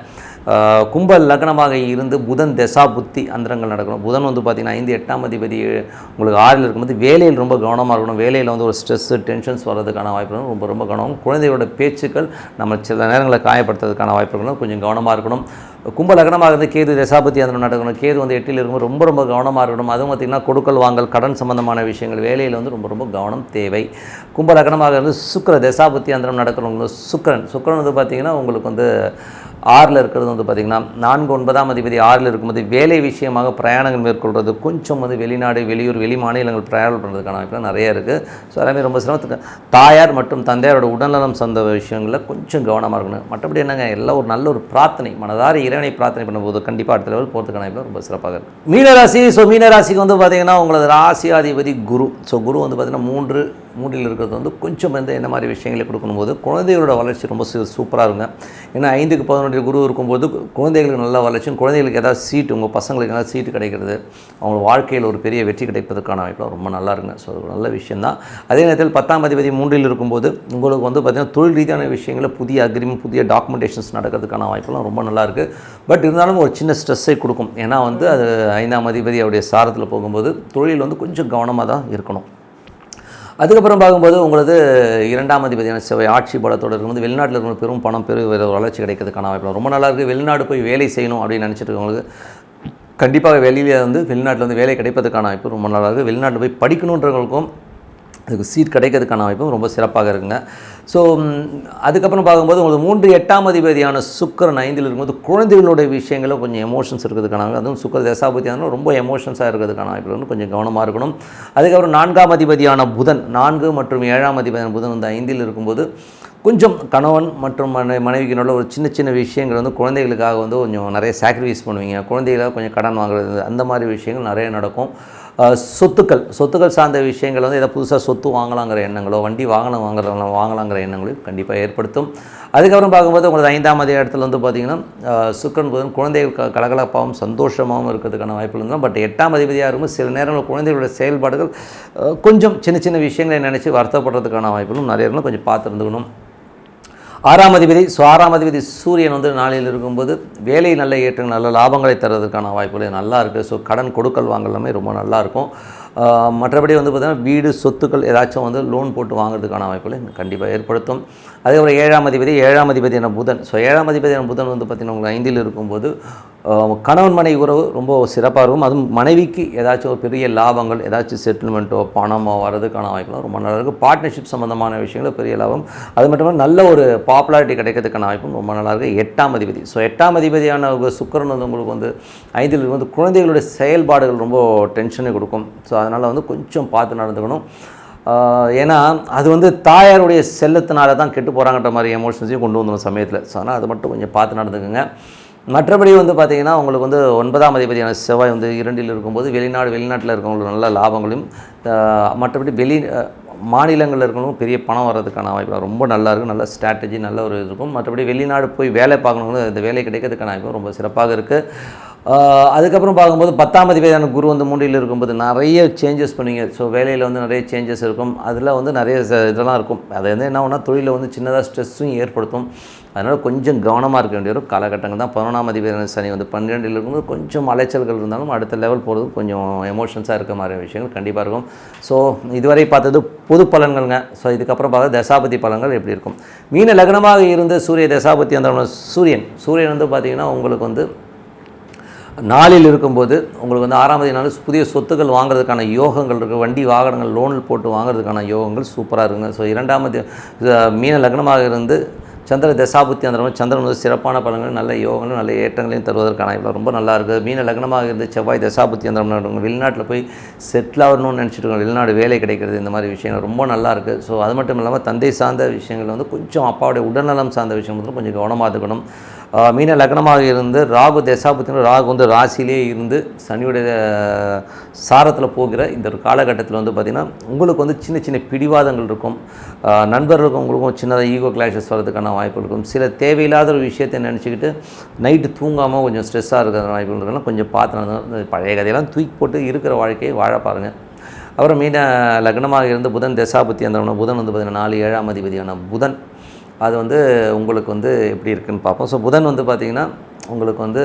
கும்ப லக்னமாக இருந்து புதன் தசா புத்தி அந்தரங்கள் நடக்கணும். புதன் வந்து பார்த்திங்கன்னா 5 8ஆம் அதிபதி உங்களுக்கு 6ல் இருக்கும்போது வேலையில் ரொம்ப கவனமாக இருக்கணும். வேலையில் வந்து ஒரு ஸ்ட்ரெஸ்ஸு டென்ஷன்ஸ் வர்றதுக்கான வாய்ப்புகளும் ரொம்ப கவனம். குழந்தையோட பேச்சுக்கள் நம்ம சில நேரங்களில் காயப்படுத்துறதுக்கான வாய்ப்புகளும் கொஞ்சம் கவனமாக இருக்கணும். கும்ப லக்னமாக இருந்து கேது தசாபதி அந்த நடக்கணும். கேது வந்து 8ல் இருக்கும்போது ரொம்ப கவனமாக இருக்கணும். அதுவும் பார்த்திங்கன்னா கொடுக்கல் வாங்கல், கடன் சம்பந்தமான விஷயங்கள், வேலையில் வந்து ரொம்ப கவனம் தேவை. கும்ப லக்னமாக இருந்து சுக்கிர தசாபதி அந்தரம் நடக்கிறவங்க சுக்கிரன் வந்து பார்த்திங்கன்னா உங்களுக்கு வந்து 6ல் இருக்கிறது வந்து பார்த்திங்கன்னா 4 9ஆம் அதிபதி 6ல் இருக்கும்போது வேலை விஷயமாக பிரயாணங்கள் மேற்கொள்வது, கொஞ்சம் வந்து வெளிநாடு வெளியூர் வெளி மாநிலங்கள் பிரயாணம் பண்ணுறதுக்கான வாய்ப்புகள் நிறைய இருக்குது. ஸோ எல்லாமே ரொம்ப சிரமத்துக்கு தாயார் மற்றும் தந்தையாரோட உடல்நலம் சார்ந்த விஷயங்களில் கொஞ்சம் கவனமாக இருக்கணும். மற்றபடி என்னங்க, எல்லாம் ஒரு நல்ல ஒரு பிரார்த்தனை, மனதார இறைவனை பிரார்த்தனை பண்ணும்போது கண்டிப்பாக அடுத்த லெவல் போகிறதுக்கான வாய்ப்பு ரொம்ப சிறப்பாக இருக்குது. மீனராசி. ஸோ மீனராசிக்கு வந்து பார்த்திங்கன்னா உங்களது ராசியாதிபதி குரு. ஸோ குரு வந்து பார்த்திங்கன்னா 3ல் இருக்கிறது வந்து கொஞ்சம் வந்து என்ன மாதிரி விஷயங்களை கொடுக்கும்போது குழந்தைகளோட வளர்ச்சி ரொம்ப சூப்பராக இருக்குங்க. ஏன்னா 5க்கு 11 குரு இருக்கும்போது குழந்தைகளுக்கு நல்ல வளர்ச்சியும், குழந்தைகளுக்கு ஏதாவது சீட்டு, உங்கள் பசங்களுக்கு ஏதாவது சீட்டு கிடைக்கிறது, அவங்க வாழ்க்கையில் ஒரு பெரிய வெற்றி கிடைப்பதற்கான வாய்ப்புலாம் ரொம்ப நல்லா இருக்குங்க. ஸோ ஒரு நல்ல விஷயந்தான். அதே நேரத்தில் 10ஆம் அதிபதி 3ல் இருக்கும்போது உங்களுக்கு வந்து பார்த்திங்கன்னா தொழில் ரீதியான விஷயங்களில் புதிய அக்ரிமெண்ட், புதிய டாக்குமெண்டேஷன்ஸ் நடக்கிறதுக்கான வாய்ப்புலாம் ரொம்ப நல்லாயிருக்கு. பட் இருந்தாலும் ஒரு சின்ன ஸ்ட்ரெஸ்ஸை கொடுக்கும். ஏன்னா வந்து அது 5ஆம் அதிபதி அவருடைய சாரத்தில் போகும்போது தொழில் வந்து கொஞ்சம் கவனமாக தான் இருக்கணும். அதுக்கப்புறம் பார்க்கும்போது உங்களது 2ஆம் அதிபதியான செவ்வாய் ஆட்சி பலத்தோடு இருக்கும்போது வெளிநாட்டில் இருக்கிற பெரும் பணம் வளர்ச்சி கிடைக்கிறதுக்கான வாய்ப்பு ரொம்ப நல்லா இருக்குது. வெளிநாடு போய் வேலை செய்யணும் அப்படின்னு நினச்சிட்டு இருக்கவங்களுக்கு கண்டிப்பாக வெளிநாட்டில் வந்து வேலை கிடைப்பதற்கான வாய்ப்பு ரொம்ப நல்லா இருக்குது. வெளிநாட்டில் போய் படிக்கணுன்றவங்களுக்கும் அதுக்கு சீட் கிடைக்கிறதுக்கான வாய்ப்பும் ரொம்ப சிறப்பாக இருக்குங்க. ஸோ அதுக்கப்புறம் பார்க்கும்போது உங்களுக்கு 3 8ஆம் அதிபதியான சுக்கிரன் 5ல் இருக்கும்போது குழந்தைகளுடைய விஷயங்களும் கொஞ்சம் எமோஷன்ஸ் இருக்கிறதுக்கான, அதுவும் சுக்கிர தசாபதியான ரொம்ப எமோஷன்ஸாக இருக்கிறதுக்கான வாய்ப்பு வந்து கொஞ்சம் கவனமாக இருக்கணும். அதுக்கப்புறம் 4ஆம் அதிபதியான புதன் 4 மற்றும் 7ஆம் அதிபதியான புதன் வந்து 5ல் இருக்கும்போது கொஞ்சம் கணவன் மற்றும் மனைவிக்கு நல்ல ஒரு சின்ன விஷயங்கள் வந்து குழந்தைகளுக்காக வந்து கொஞ்சம் நிறைய சாக்ரிஃபைஸ் பண்ணுவீங்க. குழந்தைகளாக கொஞ்சம் கடன் வாங்குறது, அந்த மாதிரி விஷயங்கள் நிறைய நடக்கும். சொத்துக்கள் சார்ந்த விஷயங்கள் வந்து ஏதாவது புதுசாக சொத்து வாங்கலாங்கிற எண்ணங்களோ, வண்டி வாங்கலாங்கிற எண்ணங்களையும் கண்டிப்பாக ஏற்படுத்தும். அதுக்கப்புறம் பார்க்கும்போது உங்களுக்கு 5ஆம் இடத்துல வந்து பார்த்திங்கன்னா சுக்கிரன் புதன் குழந்தைகள் கலகலப்பாகவும் சந்தோஷமாகவும் இருக்கிறதுக்கான வாய்ப்பு இருந்தாலும், பட் 8ஆம் அதிபதியாக இருக்கும்போது சில நேரங்களில் குழந்தைகளுடைய செயல்பாடுகள் கொஞ்சம் சின்ன விஷயங்களை நினச்சி வருத்தப்படுறதுக்கான வாய்ப்புகளும் நிறைய இருந்தாலும் கொஞ்சம் பார்த்துருந்துக்கணும். 6ஆம் அதிபதி சூரியன் வந்து 4ல் இருக்கும்போது வேலை நல்ல ஏற்றங்கள், நல்ல லாபங்களை தர்றதுக்கான வாய்ப்புகள் நல்லா இருக்குது. ஸோ கடன் கொடுக்கல் வாங்கலாமே ரொம்ப நல்லாயிருக்கும். மற்றபடி வந்து பார்த்திங்கன்னா வீடு சொத்துக்கள் ஏதாச்சும் வந்து லோன் போட்டு வாங்குறதுக்கான வாய்ப்புகளை கண்டிப்பாக ஏற்படுத்தும். அதேபோல் 7ஆம் அதிபதியான புதன். ஸோ 7ஆம் அதிபதியான புதன் வந்து பார்த்திங்கன்னா உங்களுக்கு 5ல் இருக்கும்போது கணவன் மனைவி உறவு ரொம்ப சிறப்பாக இருக்கும். அதுவும் மனைவிக்கு ஏதாச்சும் ஒரு பெரிய லாபங்கள், ஏதாச்சும் செட்டில்மெண்ட்டோ பணமோ வரதுக்கான வாய்ப்புலாம் ரொம்ப நல்லா இருக்குது. பார்ட்னர்ஷிப் சம்மந்தமான விஷயங்கள் பெரிய லாபம், அது மட்டும் நல்ல ஒரு பாப்புலாரிட்டி கிடைக்கிறதுக்கான வாய்ப்பும் ரொம்ப நல்லாயிருக்கு. 8ஆம் அதிபதி. ஸோ 8ஆம் அதிபதியான சுக்கிரன் வந்து உங்களுக்கு வந்து 5ல் வந்து குழந்தைகளுடைய செயல்பாடுகள் ரொம்ப டென்ஷனை கொடுக்கும். ஸோ அதனால் வந்து கொஞ்சம் பார்த்து நடந்துக்கணும். ஏன்னா அது வந்து தாயாருடைய செல்லத்தினால தான் கெட்டு போகிறாங்கன்ற மாதிரி எமோஷன்ஸையும் கொண்டு வந்துடும் சமயத்தில். ஸோ அதனால் அதை மட்டும் கொஞ்சம் பார்த்து நடந்துக்குங்க. மற்றபடி வந்து பார்த்திங்கன்னா உங்களுக்கு வந்து 9ஆம் அதிபதியான செவ்வாய் வந்து 2ல் இருக்கும்போது வெளிநாட்டில் இருக்கவங்களுக்கு நல்ல லாபங்களையும், மற்றபடி மாநிலங்களில் இருக்கவங்களும் பெரிய பணம் வர்றதுக்கான வாய்ப்பு ரொம்ப நல்லா இருக்கும். நல்ல ஸ்ட்ராட்டஜி, நல்ல ஒரு இருக்கும். மற்றபடி வெளிநாடு போய் வேலை பார்க்கணும், இந்த வேலை கிடைக்கிறதுக்கான வாய்ப்பு ரொம்ப சிறப்பாக இருக்குது. அதுக்கப்புறம் பார்க்கும்போது 10ஆம் அதிபதியான குரு வந்து 3ல் இருக்கும்போது நிறைய சேஞ்சஸ் பண்ணுவீங்க. ஸோ வேலையில் வந்து நிறைய சேஞ்சஸ் இருக்கும். அதில் வந்து நிறைய இதெல்லாம் இருக்கும். அது வந்து என்ன ஒன்றா தொழிலில் வந்து சின்னதாக ஸ்ட்ரெஸ்ஸும் ஏற்படுத்தும். அதனால் கொஞ்சம் கவனமாக இருக்க வேண்டிய ஒரு காலகட்டங்கள் தான். 11ஆம் அதிபதியான சனி வந்து 12ல் இருக்கும்போது கொஞ்சம் அலைச்சல்கள் இருந்தாலும் அடுத்த லெவல் போகிறது கொஞ்சம் எமோஷன்ஸாக இருக்க மாதிரி விஷயங்கள் கண்டிப்பாக இருக்கும். ஸோ இதுவரை பார்த்தது பொது பலன்கள்ங்க. ஸோ இதுக்கப்புறம் பார்த்தா தசாபதி பலன்கள் எப்படி இருக்கும். மீன லக்னமாக இருந்து சூரிய தசாபதி அந்த சூரியன் வந்து பார்த்திங்கன்னா உங்களுக்கு வந்து 4ல் இருக்கும்போது உங்களுக்கு வந்து 6ஆம் நாள் புதிய சொத்துக்கள் வாங்குறதுக்கான யோகங்கள் இருக்குது. வண்டி வாகனங்கள் லோனில் போட்டு வாங்குறதுக்கான யோகங்கள் சூப்பராக இருக்குங்க. ஸோ 2ஆம் மீன லக்னமாக இருந்து சந்திர தசாபுத்தி அந்த மாதிரி சந்திரன் வந்து சிறப்பான பலன்கள், நல்ல யோகங்களும் நல்ல ஏற்றங்களையும் தருவதற்கான இப்போ ரொம்ப நல்லா இருக்குது. மீன லக்னமாக இருந்து செவ்வாய் தசாபுத்தி அந்த வெளிநாட்டில் போய் செட்டில் ஆகணும்னு நினச்சிட்டு இருக்கோம், வெளிநாடு வேலை கிடைக்கிறது, இந்த மாதிரி விஷயங்கள் ரொம்ப நல்லா இருக்குது. ஸோ அது மட்டும் இல்லாமல் தந்தை சார்ந்த விஷயங்கள் வந்து கொஞ்சம் அப்பாவுடைய உடல்நலம் சார்ந்த விஷயம் வந்து கொஞ்சம் கவனமாக இருக்கணும். மீன லக்னமாக இருந்து ராகு தசாபுத்தின ராகு வந்து ராசியிலே இருந்து சனியுடைய சாரத்தில் போகிற இந்த ஒரு காலகட்டத்தில் வந்து பார்த்திங்கன்னா உங்களுக்கு வந்து சின்ன சின்ன பிடிவாதங்கள் இருக்கும். நண்பர்களுக்கும் உங்களுக்கும் சின்னதாக ஈகோ கிளாஷஸ் வர்றதுக்கான வாய்ப்பு இருக்கும். சில தேவையில்லாத ஒரு விஷயத்தை நினச்சிக்கிட்டு நைட்டு தூங்காமல் கொஞ்சம் ஸ்ட்ரெஸ்ஸாக இருக்கிற வாய்ப்பு இருக்குன்னா கொஞ்சம் பார்த்து பழைய கதையெல்லாம் தூக்கி போட்டு இருக்கிற வாழ்க்கையை வாழ பாருங்கள். அப்புறம் மீன லக்னமாக இருந்து புதன் தசாபுத்தி அந்த புதன் வந்து பார்த்திங்கன்னா 4 7ஆம் அதிபதியான புதன் அது வந்து உங்களுக்கு வந்து எப்படி இருக்குதுன்னு பார்ப்போம். ஸோ புதன் வந்து பார்த்திங்கன்னா உங்களுக்கு வந்து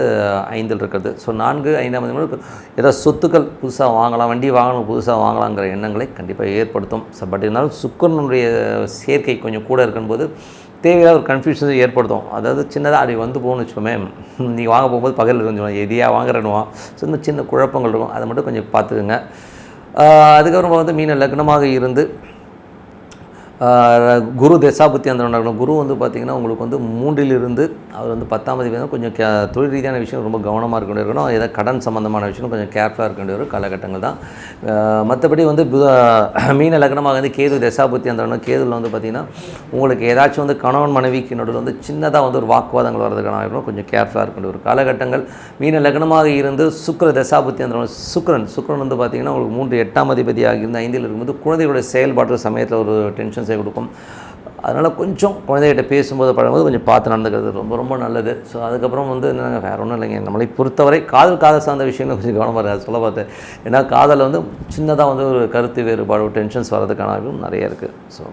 5இல் இருக்கிறது. ஸோ 4 5ஆம் அதிபதி ஏதாவது சொத்துக்கள் புதுசாக வாங்கலாம், வண்டி வாங்கணும் புதுசாக வாங்கலாங்கிற எண்ணங்களை கண்டிப்பாக ஏற்படுத்தும். பட் இருந்தாலும் சுக்கிரனுடைய சேர்க்கை கொஞ்சம் கூட இருக்கும்போது தேவையில்லாத ஒரு கன்ஃபியூஷன் ஏற்படுத்தும். அதாவது சின்னதாக அப்படி வந்து போகணும்னு வச்சுக்கோமே, நீங்கள் வாங்க போகும்போது பகலில் கொஞ்சம் எதையாக வாங்குறேன்னுவா, சின்ன சின்ன குழப்பங்கள் இருக்கும். அதை மட்டும் கொஞ்சம் பார்த்துக்குங்க. அதுக்கப்புறம் வந்து மீன லக்னமாக இருந்து குரு தசாபுத்தி அந்த குரு வந்து பார்த்திங்கன்னா உங்களுக்கு வந்து 3இலிருந்து அவர் வந்து 10ஆம் அதிபதி கொஞ்சம் தொழில் ரீதியான விஷயம் ரொம்ப கவனமாக இருக்க வேண்டியிருக்கணும். ஏதாவது கடன் சம்மந்தமான விஷயம் கொஞ்சம் கேர்ஃபுல்லாக இருக்க வேண்டிய ஒரு காலகட்டங்கள் தான். மற்றபடி வந்து மீன லக்னமாக வந்து கேது தசாபுத்தி அந்த கேதுவில் வந்து பார்த்திங்கன்னா உங்களுக்கு ஏதாச்சும் வந்து கணவன் மனைவிக்கு நடுவில் வந்து சின்னதாக வந்து ஒரு வாக்குவாதங்கள் வர்றதுக்கான வாய்ப்பு கொஞ்சம் கேர்ஃபுல்லாக இருக்க வேண்டிய ஒரு காலகட்டங்கள். மீன லக்னமாக இருந்து சுக்கிர தசாபுத்தி அந்த சுக்கிரன் வந்து பார்த்திங்கன்னா உங்களுக்கு 3 8ஆம் அதிபதியாக இருந்து 5இல் இருக்கும்போது குழந்தைகளுடைய செயல்பாட்டு சமயத்தில் ஒரு டென்ஷன் கொடுக்கும். அதனால் கொஞ்சம் குழந்தைகிட்ட பேசும்போது பழகும்போது கொஞ்சம் பார்த்து நடந்துக்கிறது ரொம்ப ரொம்ப நல்லது. ஸோ அதுக்கப்புறம் வந்து என்னங்க வேறு ஒன்றும் இல்லைங்க, நம்மளை பொறுத்தவரை காதல் சார்ந்த விஷயங்கள் கொஞ்சம் கவனமாக இருக்காது சொல்ல பார்த்தேன். ஏன்னா காதலில் வந்து சின்னதாக வந்து ஒரு கருத்து வேறுபாடு டென்ஷன்ஸ் வர்றதுக்கான வாய்ப்பும் நிறைய இருக்குது. ஸோ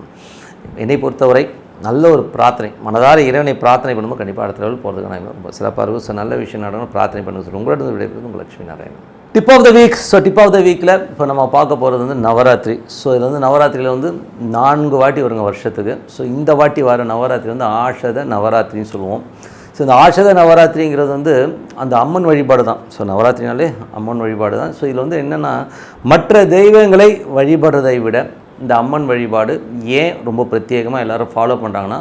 என்னை பொறுத்தவரை நல்ல ஒரு பிரார்த்தனை, மனதார இறைவனை பிரார்த்தனை பண்ணும்போது கண்டிப்பாக அடுத்த லெவல் போகிறதுக்கான ரொம்ப சிறப்பாக இருக்கும். ஸோ நல்ல விஷயம் நடக்கணும், பிரார்த்தனை பண்ண சொல்லி உங்களோட விடைபெறுவது உங்கள் Lakshmi Narayanan. Tip of the week. So tip of the வீக்கில் இப்போ நம்ம பார்க்க போகிறது வந்து நவராத்திரி. ஸோ இதில் வந்து நவராத்திரியில் வந்து 4 வாட்டி வருங்க வருஷத்துக்கு. ஸோ இந்த வாட்டி வர நவராத்திரி வந்து ஆஷத நவராத்திரின்னு சொல்லுவோம். ஸோ இந்த ஆஷத நவராத்திரிங்கிறது வந்து அந்த அம்மன் வழிபாடு தான். ஸோ நவராத்திரினாலே அம்மன் வழிபாடு தான். ஸோ இதில் வந்து என்னென்னா மற்ற தெய்வங்களை வழிபடுறதை விட இந்த அம்மன் வழிபாடு ஏன் ரொம்ப பிரத்யேகமாக எல்லோரும் ஃபாலோ பண்ணுறாங்கன்னா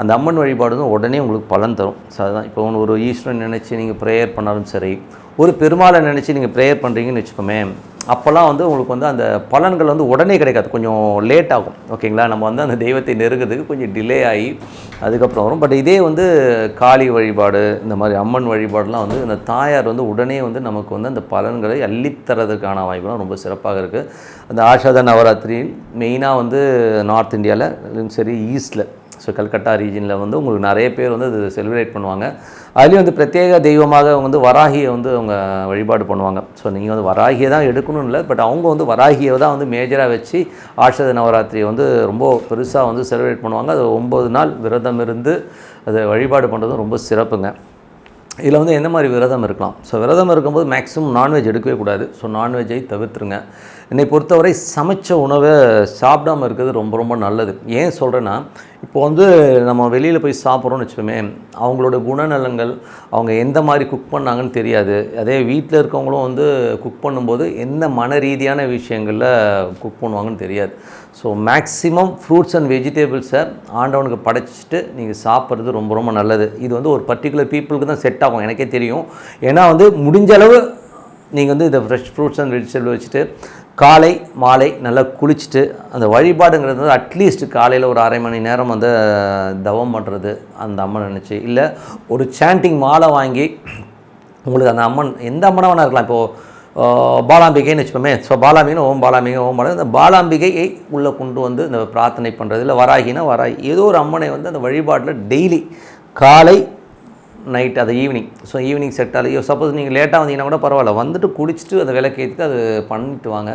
அந்த அம்மன் வழிபாடு வந்து உடனே உங்களுக்கு பலன் தரும். ஸோ அதுதான் இப்போ ஒரு ஈஸ்வரன் நினச்சி நீங்கள் ப்ரேயர் பண்ணாலும் சரி, ஒரு பெருமாளை நினச்சி நீங்கள் ப்ரேயர் பண்ணுறீங்கன்னு வச்சுக்கோமே, அப்போல்லாம் வந்து உங்களுக்கு வந்து அந்த பலன்கள் வந்து உடனே கிடைக்காது, கொஞ்சம் லேட் ஆகும். ஓகேங்களா, நம்ம வந்து அந்த தெய்வத்தை நெருங்கிறதுக்கு கொஞ்சம் டிலே ஆகி அதுக்கப்புறம் வரும். பட் இதே வந்து காளி வழிபாடு இந்த மாதிரி அம்மன் வழிபாடுலாம் வந்து இந்த தாயார் வந்து உடனே வந்து நமக்கு வந்து அந்த பலன்களை அள்ளித்தரதுக்கான வாய்ப்புலாம் ரொம்ப சிறப்பாக இருக்குது. அந்த ஆஷாத நவராத்திரி மெயினாக வந்து நார்த் இந்தியாவில் சரி, ஈஸ்டில் ஸோ கல்கட்டா ரீஜனில் வந்து உங்களுக்கு நிறைய பேர் வந்து அது செலிப்ரேட் பண்ணுவாங்க. அதுலேயும் வந்து பிரத்யேக தெய்வமாக வந்து வராகியை வந்து அவங்க வழிபாடு பண்ணுவாங்க. ஸோ நீங்கள் வந்து வராகியை தான் எடுக்கணும்னு இல்லை, பட் அவங்க வந்து வராகியை தான் வந்து மேஜராக வச்சு ஆஷத நவராத்திரியை வந்து ரொம்ப பெருசாக வந்து செலிப்ரேட் பண்ணுவாங்க. அது 9 நாள் விரதம் இருந்து அதை வழிபாடு பண்ணுறதும் ரொம்ப சிறப்புங்க. இதில் வந்து எந்த மாதிரி விரதம் இருக்கலாம்? ஸோ விரதம் இருக்கும்போது மேக்ஸிமம் நான்வெஜ் எடுக்கவே கூடாது. ஸோ நான்வெஜ்ஜை தவிர்த்துருங்க. என்னை பொறுத்தவரை சமைச்ச உணவை சாப்பிடாமல் இருக்கிறது ரொம்ப ரொம்ப நல்லது. ஏன் சொல்கிறேன்னா, இப்போ வந்து நம்ம வெளியில் போய் சாப்பிட்றோன்னு வச்சுக்கோமே, அவங்களோட குணநலங்கள் அவங்க எந்த மாதிரி குக் பண்ணாங்கன்னு தெரியாது. அதே வீட்டில் இருக்கவங்களும் வந்து குக் பண்ணும்போது எந்த மன ரீதியான விஷயங்களில் குக் பண்ணுவாங்கன்னு தெரியாது. ஸோ மேக்ஸிமம் ஃப்ரூட்ஸ் அண்ட் வெஜிடபிள்ஸை ஆண்டவனுக்கு படைச்சிட்டு நீங்கள் சாப்பிட்றது ரொம்ப ரொம்ப நல்லது. இது வந்து ஒரு பர்டிகுலர் பீப்புளுக்கு தான் செட் ஆகும், எனக்கே தெரியும். ஏன்னா வந்து முடிஞ்ச அளவு நீங்கள் வந்து இந்த ஃப்ரெஷ் ஃப்ரூட்ஸ் அண்ட் வெஜிடபிள் வச்சுட்டு காலை மாலை நல்லா குளிச்சுட்டு அந்த வழிபாடுங்கிறது வந்து அட்லீஸ்ட் காலையில் ஒரு 1/2 மணி நேரம் வந்து தவம் பண்ணுறது அந்த அம்மன் நினச்சி, இல்லை ஒரு சாண்டிங் மாலை வாங்கி உங்களுக்கு அந்த அம்மன் எந்த அம்மனாக வேணா இருக்கலாம். இப்போது பாலாம்பிகைன்னு வச்சுக்கோமே, ஸோ பாலாம்பிகைன்னு ஓம் பாலாம்பிகை ஓம் பாலாம்பிகை, இந்த பாலாம்பிகையை உள்ளே கொண்டு வந்து இந்த பிரார்த்தனை பண்ணுறது, இல்லை வராகினா வராகி, ஏதோ ஒரு அம்மனை வந்து அந்த வழிபாட்டில் டெய்லி காலை நைட் அது ஈவினிங், ஸோ ஈவினிங் செட் ஆகலையோ சப்போஸ் நீங்கள் லேட்டாக வந்தீங்கன்னா கூட பரவாயில்ல, வந்துட்டு குளிச்சுட்டு அந்த விளக்கேற்றிட்டு அது பண்ணிட்டு வாங்க.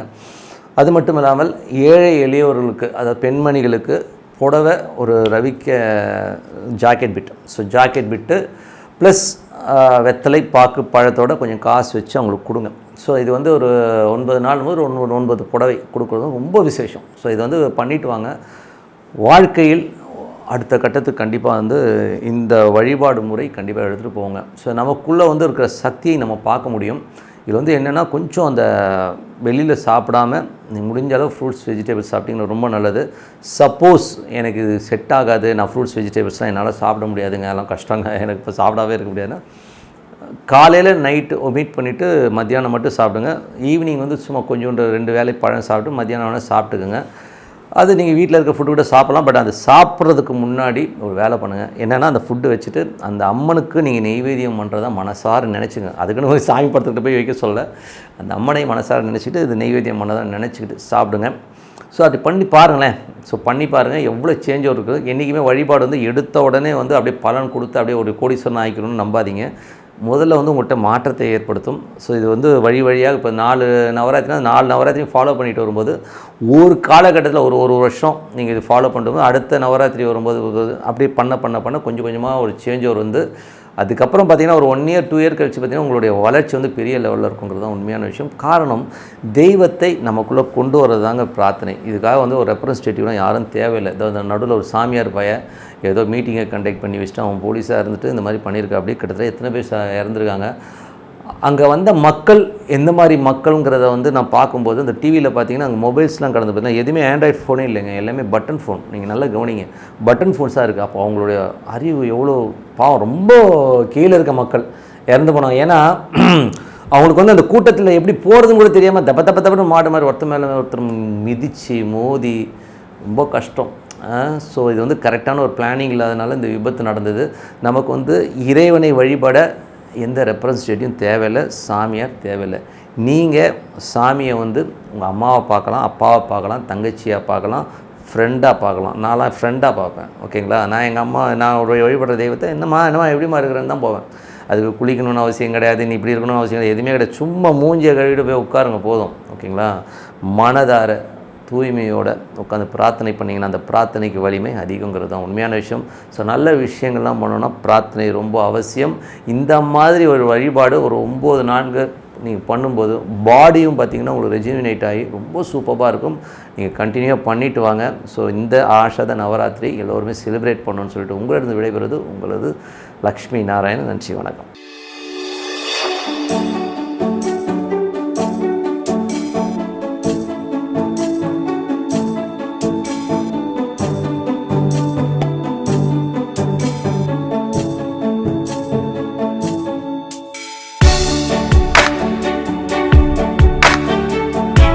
அது மட்டும் இல்லாமல் ஏழை எளியவர்களுக்கு, அதாவது பெண்மணிகளுக்கு புடவை ஒரு ரவிக்க jacket bit, so jacket bit plus வெத்தலை பாக்கு பழத்தோட கொஞ்சம் காசு வச்சு அவங்களுக்கு கொடுங்க. ஸோ இது வந்து ஒரு 9 நாள் போது 9 புடவை கொடுக்குறது ரொம்ப விசேஷம். ஸோ இது வந்து பண்ணிட்டு வாங்க. வாழ்க்கையில் அடுத்த கட்டத்துக்கு கண்டிப்பாக வந்து இந்த வழிபாடு முறை கண்டிப்பாக எடுத்துகிட்டு போங்க. ஸோ நமக்குள்ளே வந்து இருக்கிற சக்தியை நம்ம பார்க்க முடியும். இது வந்து என்னென்னா கொஞ்சம் அந்த வெளியில் சாப்பிடாமல் நீங்கள் முடிஞ்ச அளவு ஃப்ரூட்ஸ் வெஜிடபிள்ஸ் சாப்பிட்டிங்கன்னா ரொம்ப நல்லது. சப்போஸ் எனக்கு இது செட் ஆகாது, நான் ஃப்ரூட்ஸ் வெஜிடபிள்ஸ்லாம் என்னால் சாப்பிட முடியாதுங்க, அதெல்லாம் கஷ்டங்க, எனக்கு இப்போ சாப்பிடாவே இருக்க முடியாதுன்னா காலையில் நைட்டு ஒமிட் பண்ணிவிட்டு மத்தியானம் மட்டும் சாப்பிடுங்க. ஈவினிங் வந்து சும்மா கொஞ்சோண்டு 2 வேளை பழம் சாப்பிட்டு மத்தியானம் வேணால் சாப்பிட்டுக்குங்க. அது நீங்கள் வீட்டில் இருக்க ஃபுட்டு கூட சாப்பிட்லாம். பட் அது சாப்பிட்றதுக்கு முன்னாடி ஒரு வேலை பண்ணுங்கள். என்னென்னா அந்த ஃபுட்டு வச்சுட்டு அந்த அம்மனுக்கு நீங்கள் நெய்வேத்தியம் பண்ணுறதா மனசார நினச்சிங்க. அதுக்குன்னு ஒரு சாமி படத்துக்கிட்ட போய் வைக்க சொல்ல, அந்த அம்மனை மனசார நினச்சிட்டு இது நெய்வேத்தியம் பண்ணதான் நினச்சிக்கிட்டு சாப்பிடுங்க. ஸோ அது பண்ணி பாருங்களேன். ஸோ பண்ணி பாருங்கள் எவ்வளோ சேஞ்ச் இருக்குது. என்றைக்குமே வழிபாடு வந்து எடுத்த உடனே வந்து அப்படியே பலன் கொடுத்து அப்படியே ஒரு கோடீஸ்வரன் ஆகிக்கணும்னு நம்பாதீங்க. முதல்ல வந்து உங்கள்கிட்ட மாற்றத்தை ஏற்படுத்தும். ஸோ இது வந்து வழியாக இப்போ 4 நவராத்திரினா 4 நவராத்திரியும் ஃபாலோ பண்ணிட்டு வரும்போது ஒரு காலகட்டத்தில் ஒரு வருஷம் நீங்கள் இது ஃபாலோ பண்ணிட்டு அடுத்த நவராத்திரி வரும்போது அப்படியே பண்ண கொஞ்சம் கொஞ்சமாக ஒரு சேஞ்ச் ஓவர் வந்து அதுக்கப்புறம் பார்த்திங்கன்னா ஒரு 1 இயர் 2 இயர் கழிச்சு பார்த்திங்கன்னா உங்களுடைய வளர்ச்சி வந்து பெரிய லெவலில் இருக்குங்கிறது தான் உண்மையான விஷயம். காரணம் தெய்வத்தை நமக்குள்ளே கொண்டு வரது தாங்க பிரார்த்தனை. இதுக்காக வந்து ஒரு ரெப்ரஸன்டேட்டிவ்லாம் யாரும் தேவையில்லை. இந்த நடுவில் ஒரு சாமியார் ஏதோ மீட்டிங்கை கண்டக்ட் பண்ணி வச்சுட்டு அவன் போலீஸாக இருந்துட்டு இந்த மாதிரி பண்ணியிருக்கா. அப்படியே கிட்டத்தட்ட எத்தனை பேர் இறந்துருக்காங்க. அங்கே வந்த மக்கள் எந்த மாதிரி மக்கள்ங்கிறத வந்து நான் பார்க்கும்போது இந்த டிவியில் பார்த்தீங்கன்னா அங்கே மொபைல்ஸ்லாம் கடந்து பார்த்தீங்கன்னா எதுவுமே ஆண்ட்ராய்ட் ஃபோனே இல்லைங்க. எல்லாமே பட்டன் ஃபோன். நீங்கள் நல்லா கவனிங்க, பட்டன் ஃபோன்ஸாக இருக்குது. அப்போ அவங்களுடைய அறிவு எவ்வளோ பாவம், ரொம்ப கீழே இருக்க மக்கள் இறந்து போனாங்க. ஏன்னா அவங்களுக்கு வந்து அந்த கூட்டத்தில் எப்படி போகிறதுன்னு கூட தெரியாமல் தப்பன்னு மாடு மாதிரி ஒருத்தர் மேலே ஒருத்தர் மிதித்து மோதி ரொம்ப கஷ்டம். ஸோ இது வந்து கரெக்டான ஒரு பிளானிங் இல்லாதனால இந்த விபத்து நடந்தது. நமக்கு வந்து இறைவனை வழிபட எந்த ரெப்ரஸன்டேட்டிவும் தேவையில்லை, சாமியார் தேவையில்லை. நீங்கள் சாமியை வந்து உங்கள் அம்மாவை பார்க்கலாம், அப்பாவை பார்க்கலாம், தங்கச்சியாக பார்க்கலாம், ஃப்ரெண்டாக பார்க்கலாம். நான்லாம் ஃப்ரெண்டாக பார்ப்பேன். ஓகேங்களா? நான் எங்கள் அம்மா நான் ஒரு வழிபடுற தெய்வத்தை என்னம்மா எப்படிமா இருக்கிறேன்னு தான் போவேன். அதுக்கு குளிக்கணும்னு அவசியம் கிடையாது, நீ இப்படி இருக்கணும்னு அவசியம் கிடையாது, எதுவுமே கிடையாது. சும்மா மூஞ்சியை கழுவிட்டு போய் உட்காருங்க போதும். ஓகேங்களா? மனதார தூய்மையோடு உட்காந்து பிரார்த்தனை பண்ணிங்கன்னா அந்த பிரார்த்தனைக்கு வலிமை அதிகங்கிறது தான் உண்மையான விஷயம். ஸோ நல்ல விஷயங்கள்லாம் பண்ணோன்னா பிரார்த்தனை ரொம்ப அவசியம். இந்த மாதிரி ஒரு வழிபாடு ஒரு 9 நாட்கள் நீங்கள் பண்ணும்போது பாடியும் பார்த்திங்கன்னா உங்களுக்கு ரெஜிமினேட் ஆகி ரொம்ப சூப்பராக இருக்கும். நீங்கள் கண்டினியூவாக பண்ணிவிட்டு வாங்க. ஸோ இந்த ஆஷாத நவராத்திரி எல்லோருமே செலிப்ரேட் பண்ணணும்னு சொல்லிட்டு உங்களிடம் விடைபெறுவது உங்களது லக்ஷ்மி நாராயணன். நன்றி, வணக்கம்.